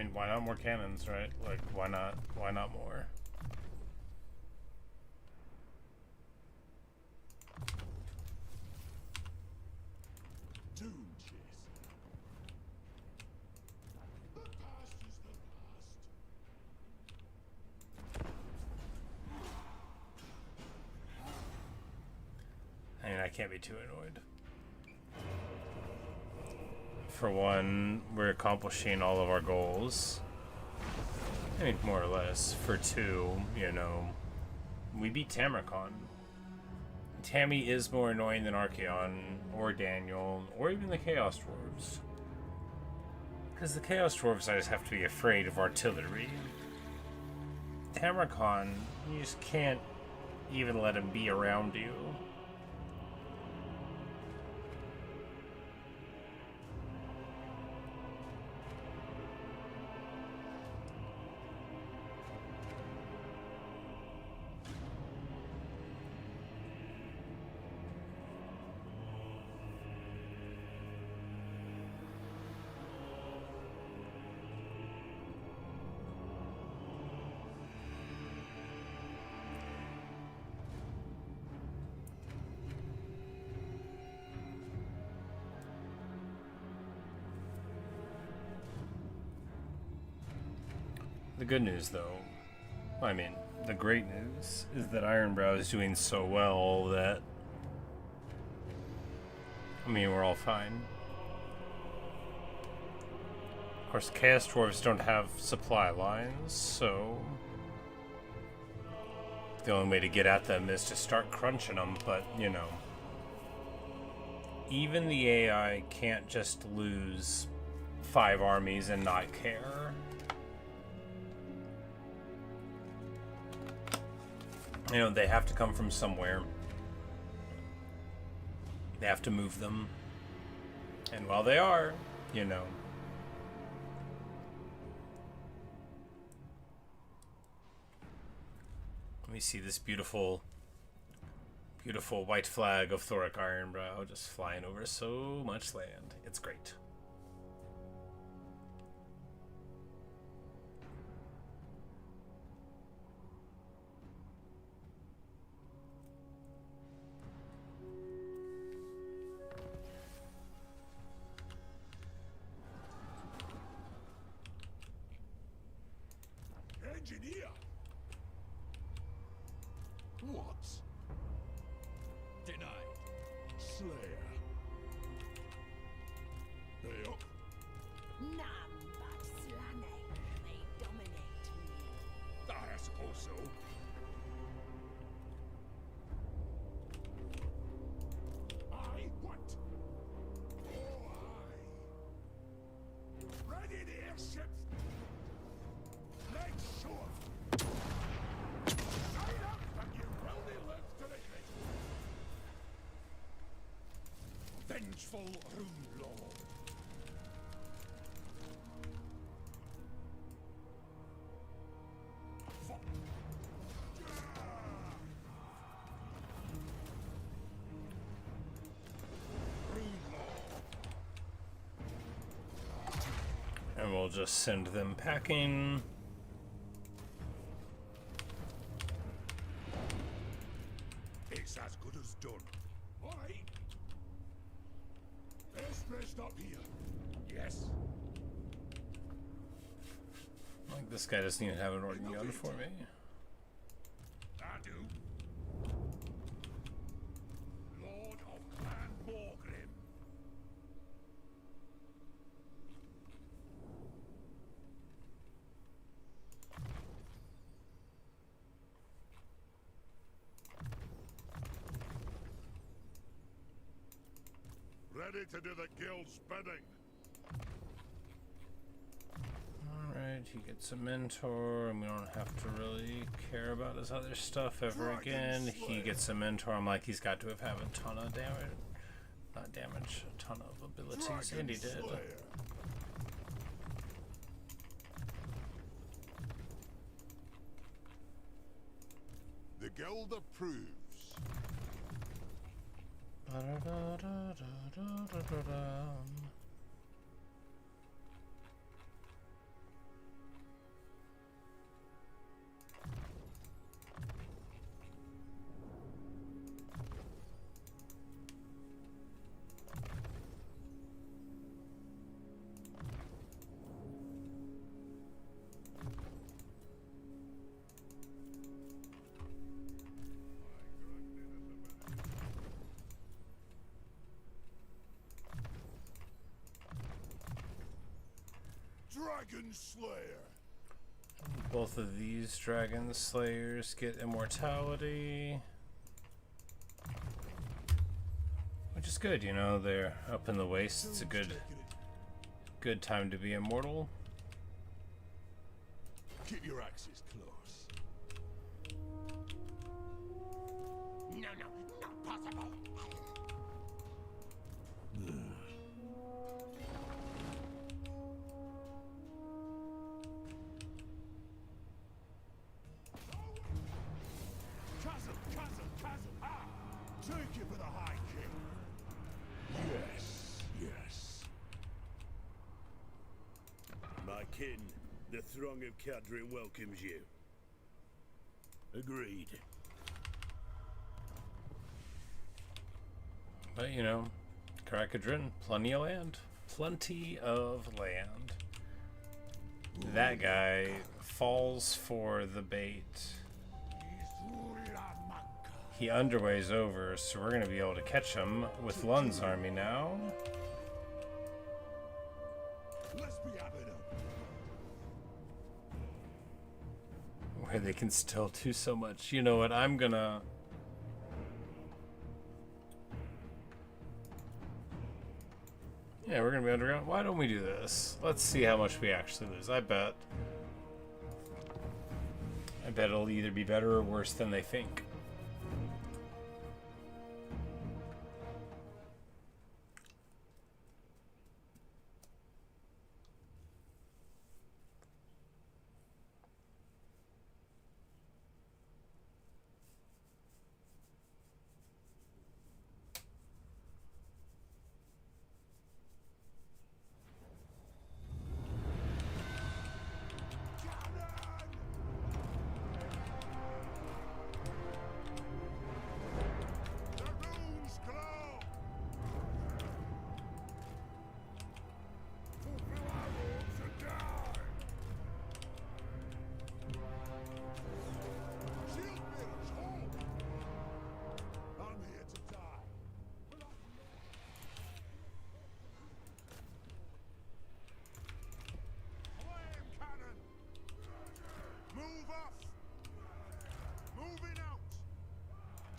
mean, why not more cannons, right? Like, why not? Why not more? Doom chaser. The past is the past. I mean, I can't be too annoyed. For one, we're accomplishing all of our goals. I mean, more or less. For two, you know, we beat Tamurkhan. Tammy is more annoying than Archaon, or Daniel, or even the Chaos Dwarves. Because the Chaos Dwarves, I just have to be afraid of artillery. Tamurkhan, you just can't even let him be around you. The good news, though, I mean, the great news, is that Ironbrow is doing so well that, I mean, we're all fine. Of course, Chaos Dwarves don't have supply lines, so the only way to get at them is to start crunching them, but, you know, even the AI can't just lose 5 armies and not care. You know, they have to come from somewhere. They have to move them. And while they are, you know. Let me see this beautiful, beautiful white flag of Thoric Ironbrow just flying over so much land. It's great. Engineer. What? Denied. Slayer. They up. None but Slane may dominate me. I suppose so. I what? Oh, I. Ready the airships. Make sure. Sign up and you only live to the great. Vengeful Rune Lord. And we'll just send them packing. It's as good as done. Why? Best rest up here. Yes. Like, this guy doesn't even have an ordnance gun for me. I do. Lord of Clan Morgrim. Ready to do the guild's bidding. Alright, he gets a mentor, and we don't have to really care about his other stuff ever again. He gets a mentor. I'm like, he's got to have had a ton of damage. Not damage, a ton of abilities, and he did. Slayer. The guild approves. Dragon Slayer. Both of these dragon slayers get immortality, which is good. You know, they're up in the waste. It's a good time to be immortal. Keep your axes close. No, not possible. Chasm. Ah! Take it for the High King. Yes. My kin, the throng of Cadrin welcomes you. Agreed. But you know, Karakadrin, plenty of land. Plenty of land. That guy falls for the bait. He underways over, so we're going to be able to catch him with Lund's army now. Let's be having him. Where they can still do so much. You know what, I'm gonna... Yeah, we're gonna be underground. Why don't we do this? Let's see how much we actually lose. I bet it'll either be better or worse than they think.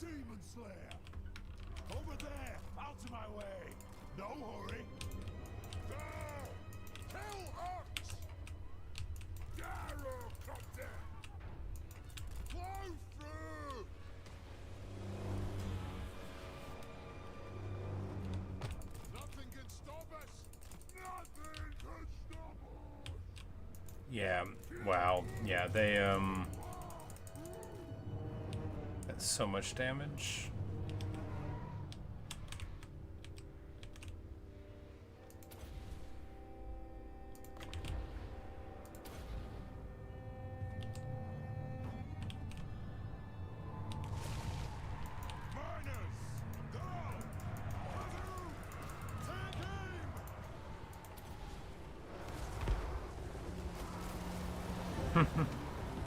Demon Slayer! Over there! Out of my way! No hurry! There! Kill Ox! Gyrocopter! Flow through! Nothing can stop us! Nothing can stop us! Yeah, wow. Yeah, they, that's so much damage.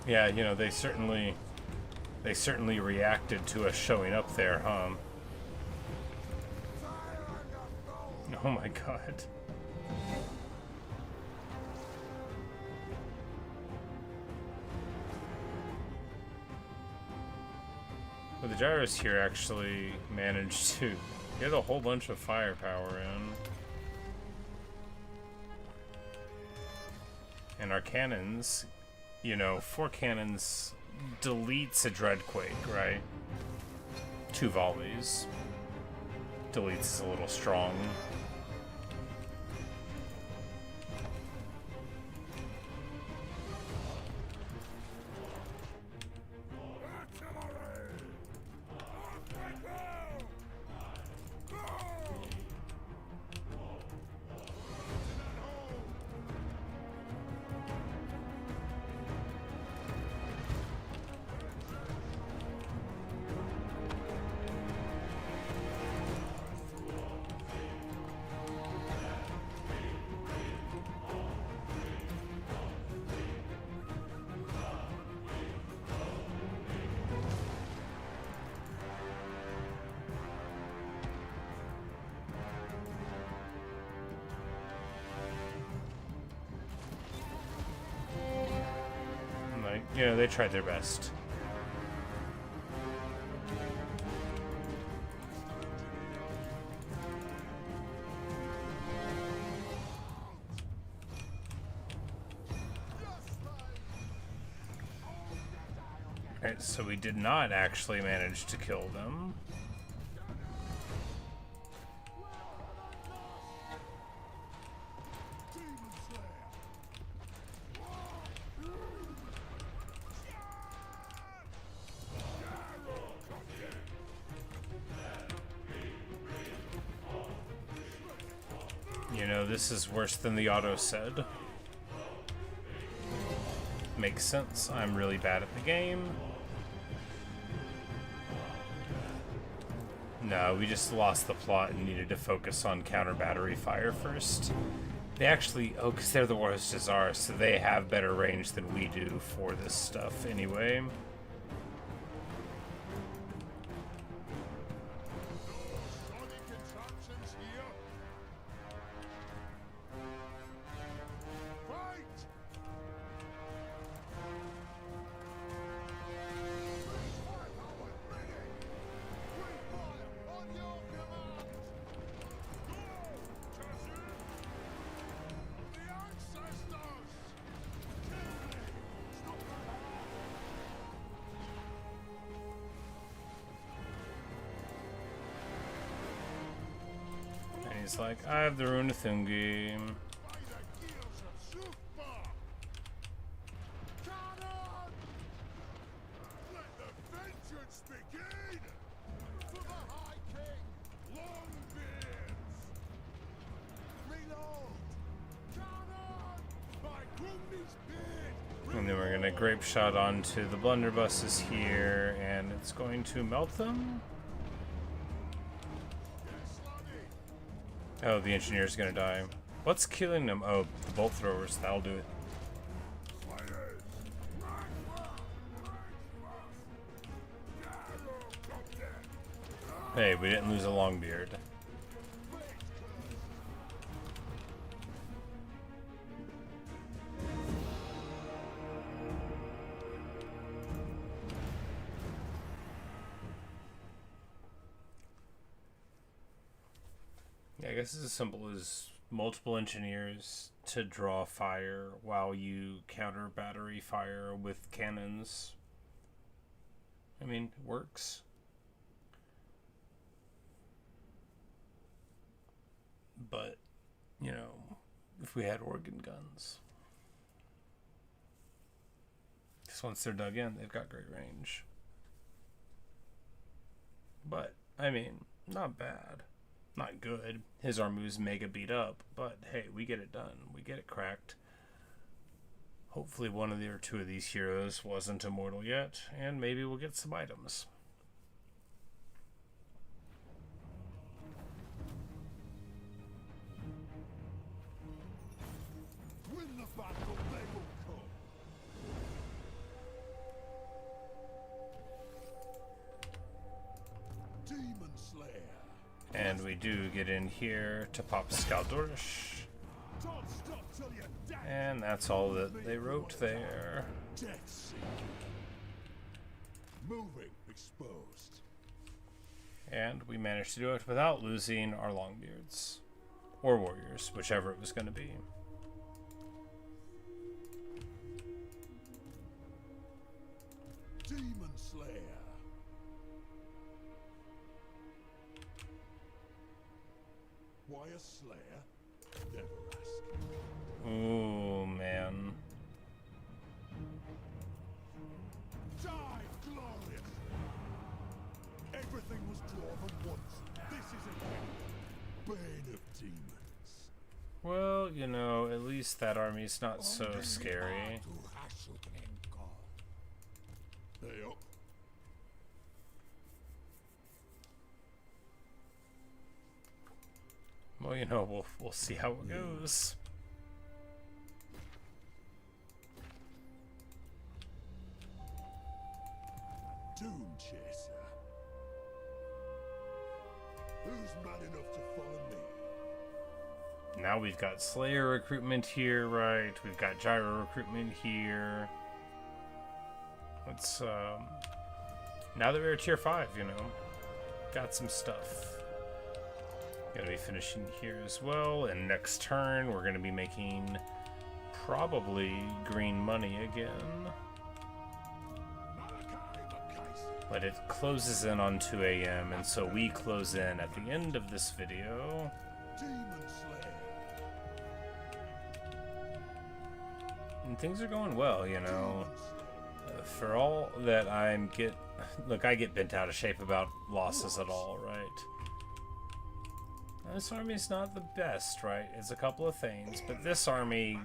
Yeah, you know, they certainly reacted to us showing up there, huh? Oh my god. But the gyros here actually managed to get a whole bunch of firepower in. And our cannons, you know, 4 cannons deletes a Dreadquake, right? 2 volleys. Deletes is a little strong. you know, they tried their best. Alright, so we did not actually manage to kill them. You know, this is worse than the auto said. Makes sense. I'm really bad at the game. No, we just lost the plot and needed to focus on counter battery fire first. They actually, oh, because they're the warhosts of Zharr, so they have better range than we do for this stuff anyway. He's like, I have the Runathungi. And then we're gonna grape shot onto the blunderbusses here, and it's going to melt them. Oh, the engineer's gonna die. What's killing them? Oh, the bolt throwers. That'll do it. Hey, we didn't lose a Longbeard. I guess it's as simple as multiple engineers to draw fire while you counter battery fire with cannons. I mean, it works. But, you know, if we had organ guns. Because once they're dug in, they've got great range. But, I mean, not bad. Not good. His army was mega beat up, but hey, we get it done. We get it cracked. Hopefully one of the or two of these heroes wasn't immortal yet, and maybe we'll get some items. Win the battle, they will come. Demon Slayer. And we do get in here to pop Skaldorish. And that's all that they wrote there. Moving, exposed. And we managed to do it without losing our Longbeards. Or warriors, whichever it was going to be. Demon Slayer. Why a slayer? Never ask. Ooh, man. Die glorious! Everything was drawn once. This is a bane of demons. Well, you know, at least that army's not so scary. Hey up. Well, you know, we'll see how it goes. Doom Chaser. Who's mad enough to follow me? Now we've got Slayer recruitment here, right? We've got Gyro recruitment here. Let's, now that we're at tier 5, you know, got some stuff. Gonna be finishing here as well, and next turn we're gonna be making probably green money again. But it closes in on 2 a.m. and so we close in at the end of this video. And things are going well, you know. For all that I get bent out of shape about losses at all, right? This army's not the best, right? It's a couple of things, but this army,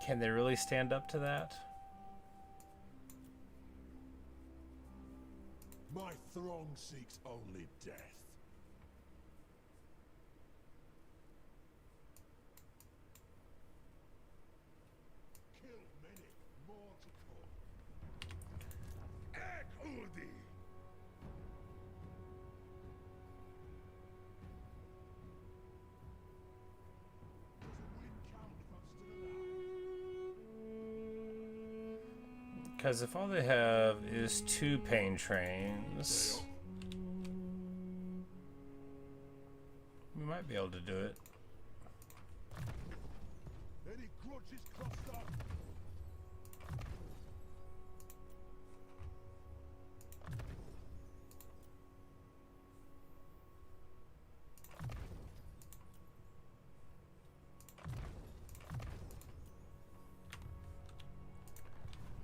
can they really stand up to that? My throng seeks only death. Kill many, more to come. Egg Because if all they have is 2 pain trains, we might be able to do it. Any grudges crossed up?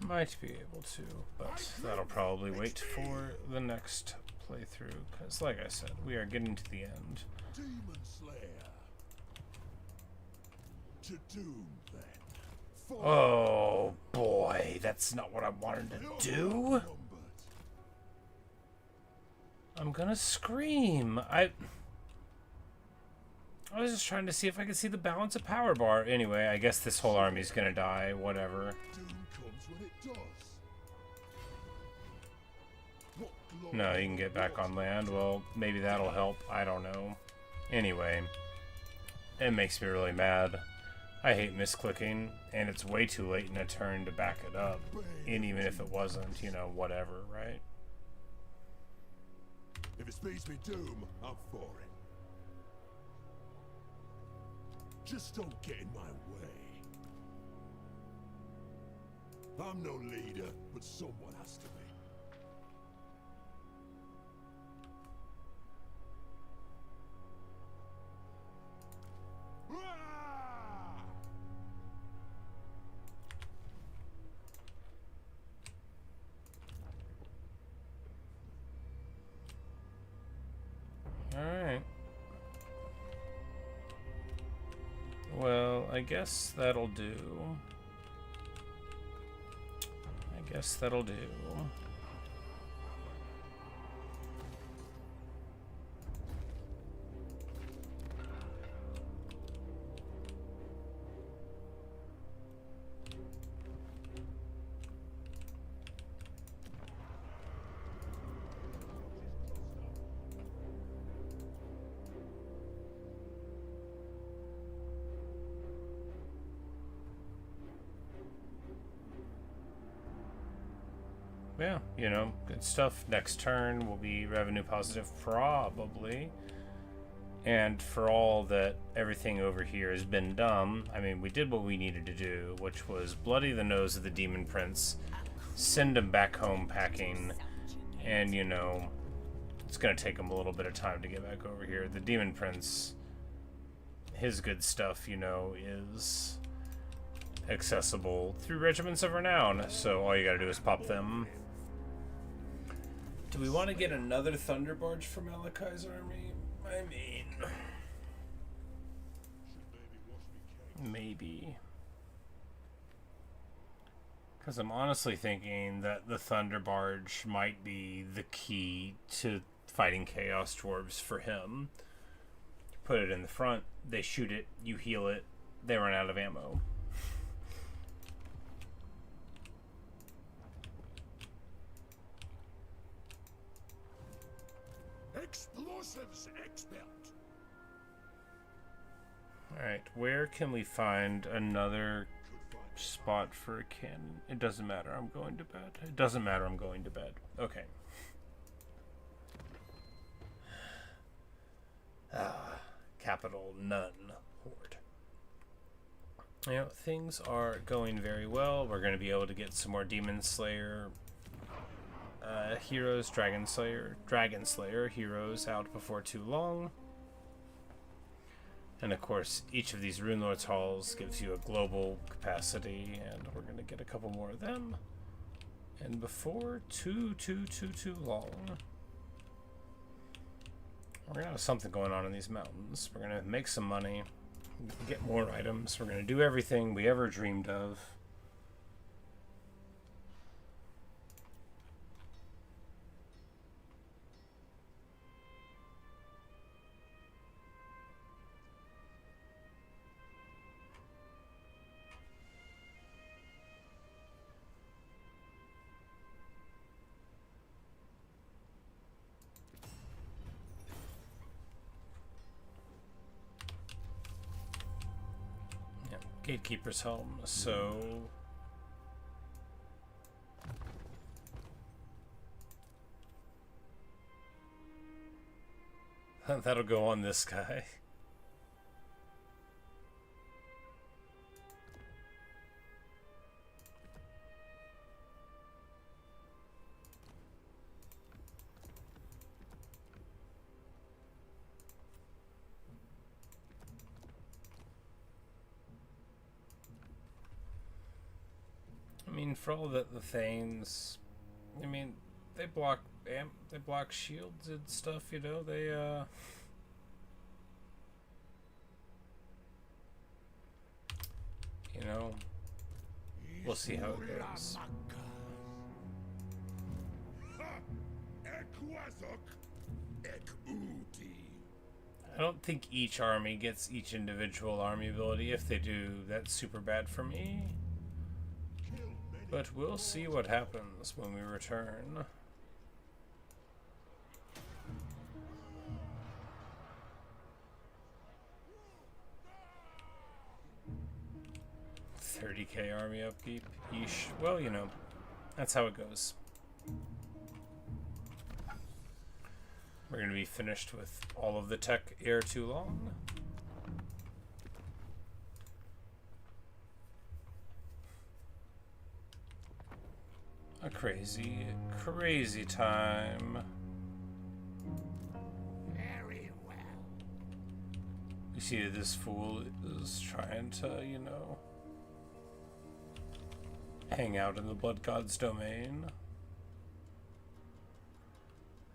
Might be able to, but that'll probably wait for the next playthrough, because like I said, we are getting to the end. Demon Slayer. To doom, then. Oh boy, that's not what I wanted to do. I'm gonna scream. I was just trying to see if I could see the balance of power bar. Anyway, I guess this whole army's gonna die, whatever. No, you can get back on land. Well, maybe that'll help. I don't know. Anyway, it makes me really mad. I hate misclicking, and it's way too late in a turn to back it up. And even if it wasn't, you know, whatever, right? If it speeds me doom, I'm for it. Just don't get in my way. I'm no leader, but someone has to be. Alright. Well, I guess that'll do. I guess that'll do. Yeah, you know, good stuff. Next turn will be revenue positive, probably. And for all that everything over here has been dumb, I mean, we did what we needed to do, which was bloody the nose of the Demon Prince, send him back home packing, and, you know, it's going to take him a little bit of time to get back over here. The Demon Prince, his good stuff, you know, is accessible through Regiments of Renown, so all you got to do is pop them. Do we want to get another Thunder Barge for Malakai's army? I mean, maybe. Because I'm honestly thinking that the Thunder Barge might be the key to fighting Chaos Dwarves for him. Put it in the front, they shoot it, you heal it, they run out of ammo. Explosives expert. Alright, where can we find another spot for a cannon? It doesn't matter. I'm going to bed. It doesn't matter. I'm going to bed. Okay. Capital none. Horde. You know, things are going very well. We're going to be able to get some more Demon Slayer heroes, Dragon Slayer heroes out before too long. And of course, each of these Rune Lords halls gives you a global capacity, and we're going to get a couple more of them. And before too long, we're going to have something going on in these mountains. We're going to make some money, get more items. We're going to do everything we ever dreamed of. Gatekeeper's home, so that'll go on this guy. I mean, for all the Thanes, I mean, they block shields and stuff, you know, they, you know, we'll see how it goes. I don't think each army gets each individual army ability. If they do, that's super bad for me. But we'll see what happens when we return. $30K army upkeep. Yeesh. Well, you know, that's how it goes. We're going to be finished with all of the tech ere too long. A crazy, crazy time. Very well. You see, this fool is trying to, you know, hang out in the Blood God's domain.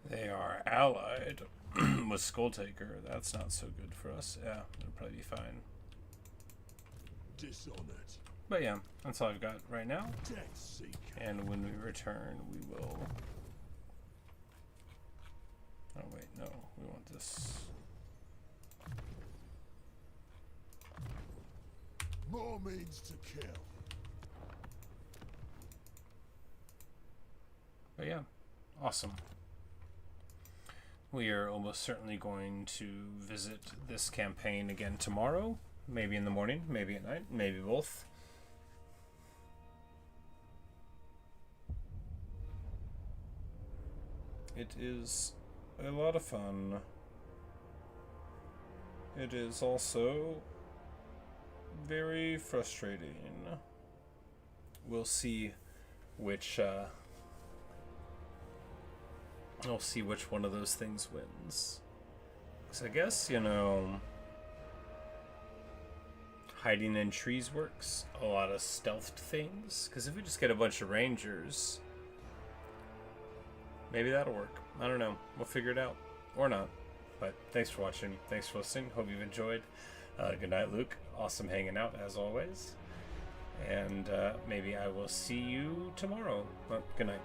They are allied with Skulltaker. That's not so good for us. Yeah, it'll probably be fine. Dishonored. But yeah, that's all I've got right now. Death Seeker. And when we return, we will... Oh wait, no. We want this. More means to kill. But yeah, awesome. We are almost certainly going to visit this campaign again tomorrow. Maybe in the morning, maybe at night, maybe both. It is a lot of fun. It is also very frustrating. We'll see which I'll see which one of those things wins. Because I guess, you know, hiding in trees works. A lot of stealthed things. Because if we just get a bunch of rangers, maybe that'll work. I don't know. We'll figure it out. Or not. But thanks for watching. Thanks for listening. Hope you've enjoyed. Good night, Luke. Awesome hanging out, as always. And maybe I will see you tomorrow. Well, good night.